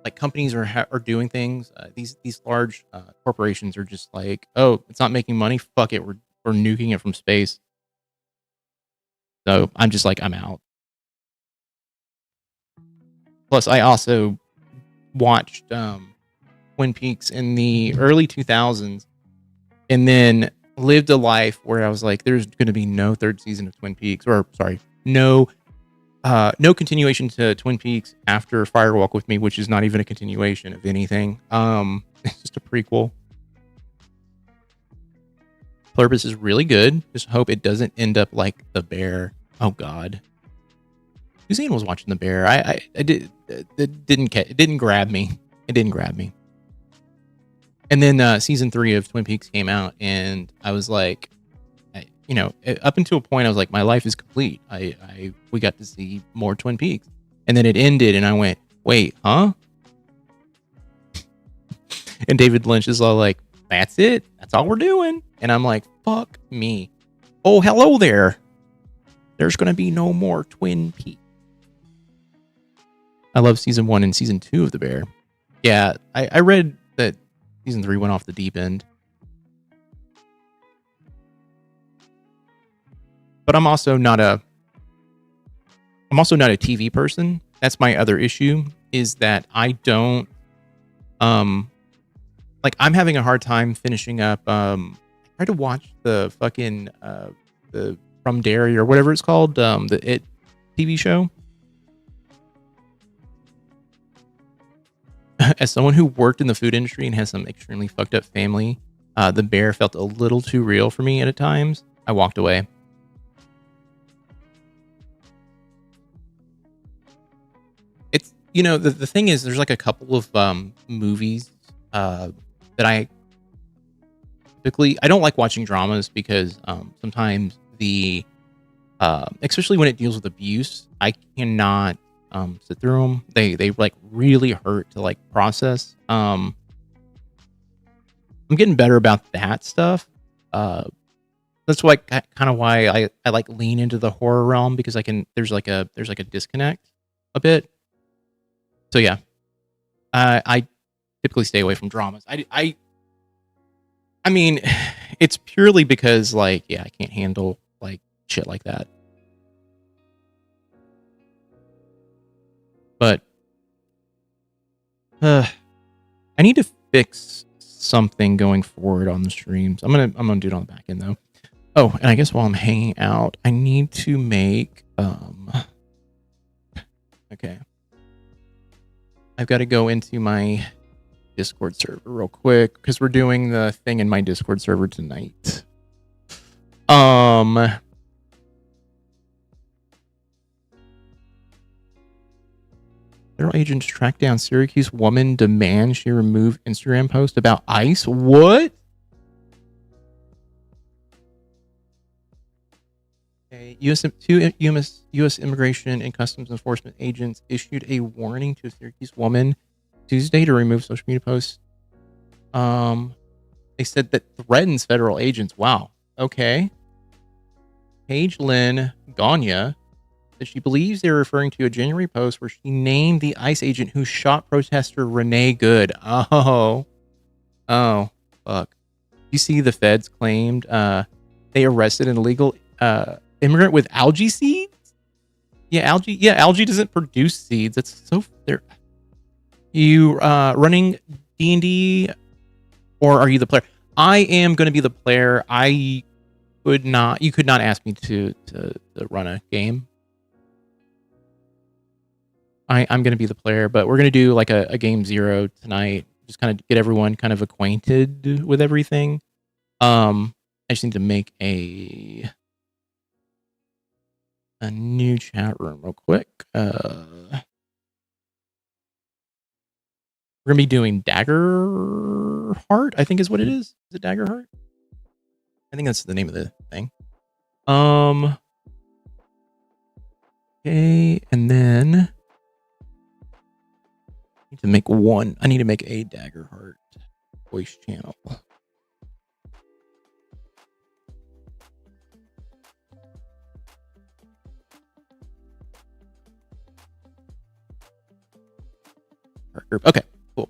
like companies are doing things. These large corporations are just like, oh, it's not making money. Fuck it, we're nuking it from space. So I'm just like, I'm out. Plus, I also watched Twin Peaks in the early 2000s, and then lived a life where I was like, there's going to be no third season of Twin Peaks, or sorry, no continuation to Twin Peaks after Firewalk with Me, which is not even a continuation of anything. It's just a prequel. Pluribus is really good. Just hope it doesn't end up like The Bear. Oh God. Suzanne was watching The Bear. It didn't grab me. It didn't grab me. And then season 3 of Twin Peaks came out, and I was like, up until a point, I was like, my life is complete. We got to see more Twin Peaks, and then it ended, and I went, wait, huh? And David Lynch is all like, that's it. That's all we're doing. And I'm like, fuck me. Oh, hello there. There's going to be no more Twin Peaks. I love season 1 and season 2 of The Bear. Yeah, I read that season 3 went off the deep end. But I'm also not a TV person. That's my other issue, is that I don't I'm having a hard time finishing up. I tried to watch the fucking the From Dairy or whatever it's called, the It TV show. As someone who worked in the food industry and has some extremely fucked up family, The Bear felt a little too real for me at times. I walked away. It's, the thing is, there's like a couple of movies that I don't like watching dramas because sometimes especially when it deals with abuse, I cannot sit through them. They like really hurt to like process. I'm getting better about that stuff. That's why kind of why I like lean into the horror realm, because there's like a disconnect a bit. So yeah, I typically stay away from dramas. I mean, it's purely because I can't handle like shit like that. But I need to fix something going forward on the streams. I'm gonna do it on the back end though. Oh, and I guess while I'm hanging out, I need to make okay. I've got to go into my Discord server real quick because we're doing the thing in my Discord server tonight. Federal agents track down Syracuse woman, demand she remove Instagram post about ICE. What? Okay. U.S. Immigration and Customs Enforcement agents issued a warning to a Syracuse woman Tuesday to remove social media posts. They said that threatens federal agents. Wow. Okay. Paige Lynn Gagne that she believes they're referring to a January post where she named the ICE agent who shot protester Renee Good. Oh, fuck. You see the feds claimed they arrested an illegal immigrant with algae seeds? Algae doesn't produce seeds. That's so... You running D&D, or are you the player? I am going to be the player. You could not ask me to run a game. I'm going to be the player, but we're going to do like a game 0 tonight. Just kind of get everyone kind of acquainted with everything. I just need to make a new chat room real quick. We're going to be doing Dagger Heart, I think is what it is. Is it Dagger Heart? I think that's the name of the thing. Okay, and then I need to make a Dagger Heart voice channel. Okay, cool.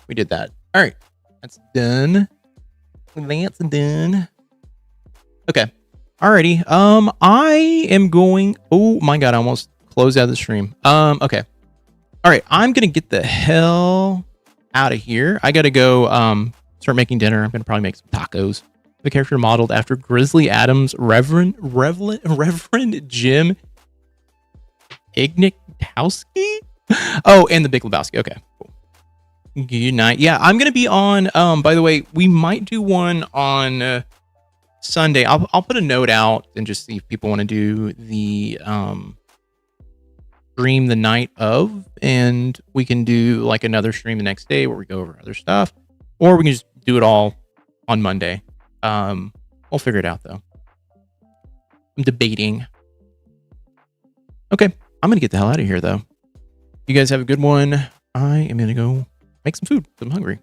We did that. All right, that's done. That's done. Okay. Alrighty. I am going. Oh my god! I almost closed out the stream. Okay. All right. I'm gonna get the hell out of here. I gotta go. Start making dinner. I'm gonna probably make some tacos. The character modeled after Grizzly Adams' Reverend Jim Ignatowski. Oh, and the Big Lebowski. Okay, cool. Good night. Yeah, I'm gonna be on. By the way, we might do one on Sunday, I'll put a note out and just see if people want to do the stream the night of, and we can do like another stream the next day where we go over other stuff, or we can just do it all on Monday. We'll figure it out though. I'm debating. Okay, I'm gonna get the hell out of here though. You guys have a good one. I am gonna go make some food. I'm hungry.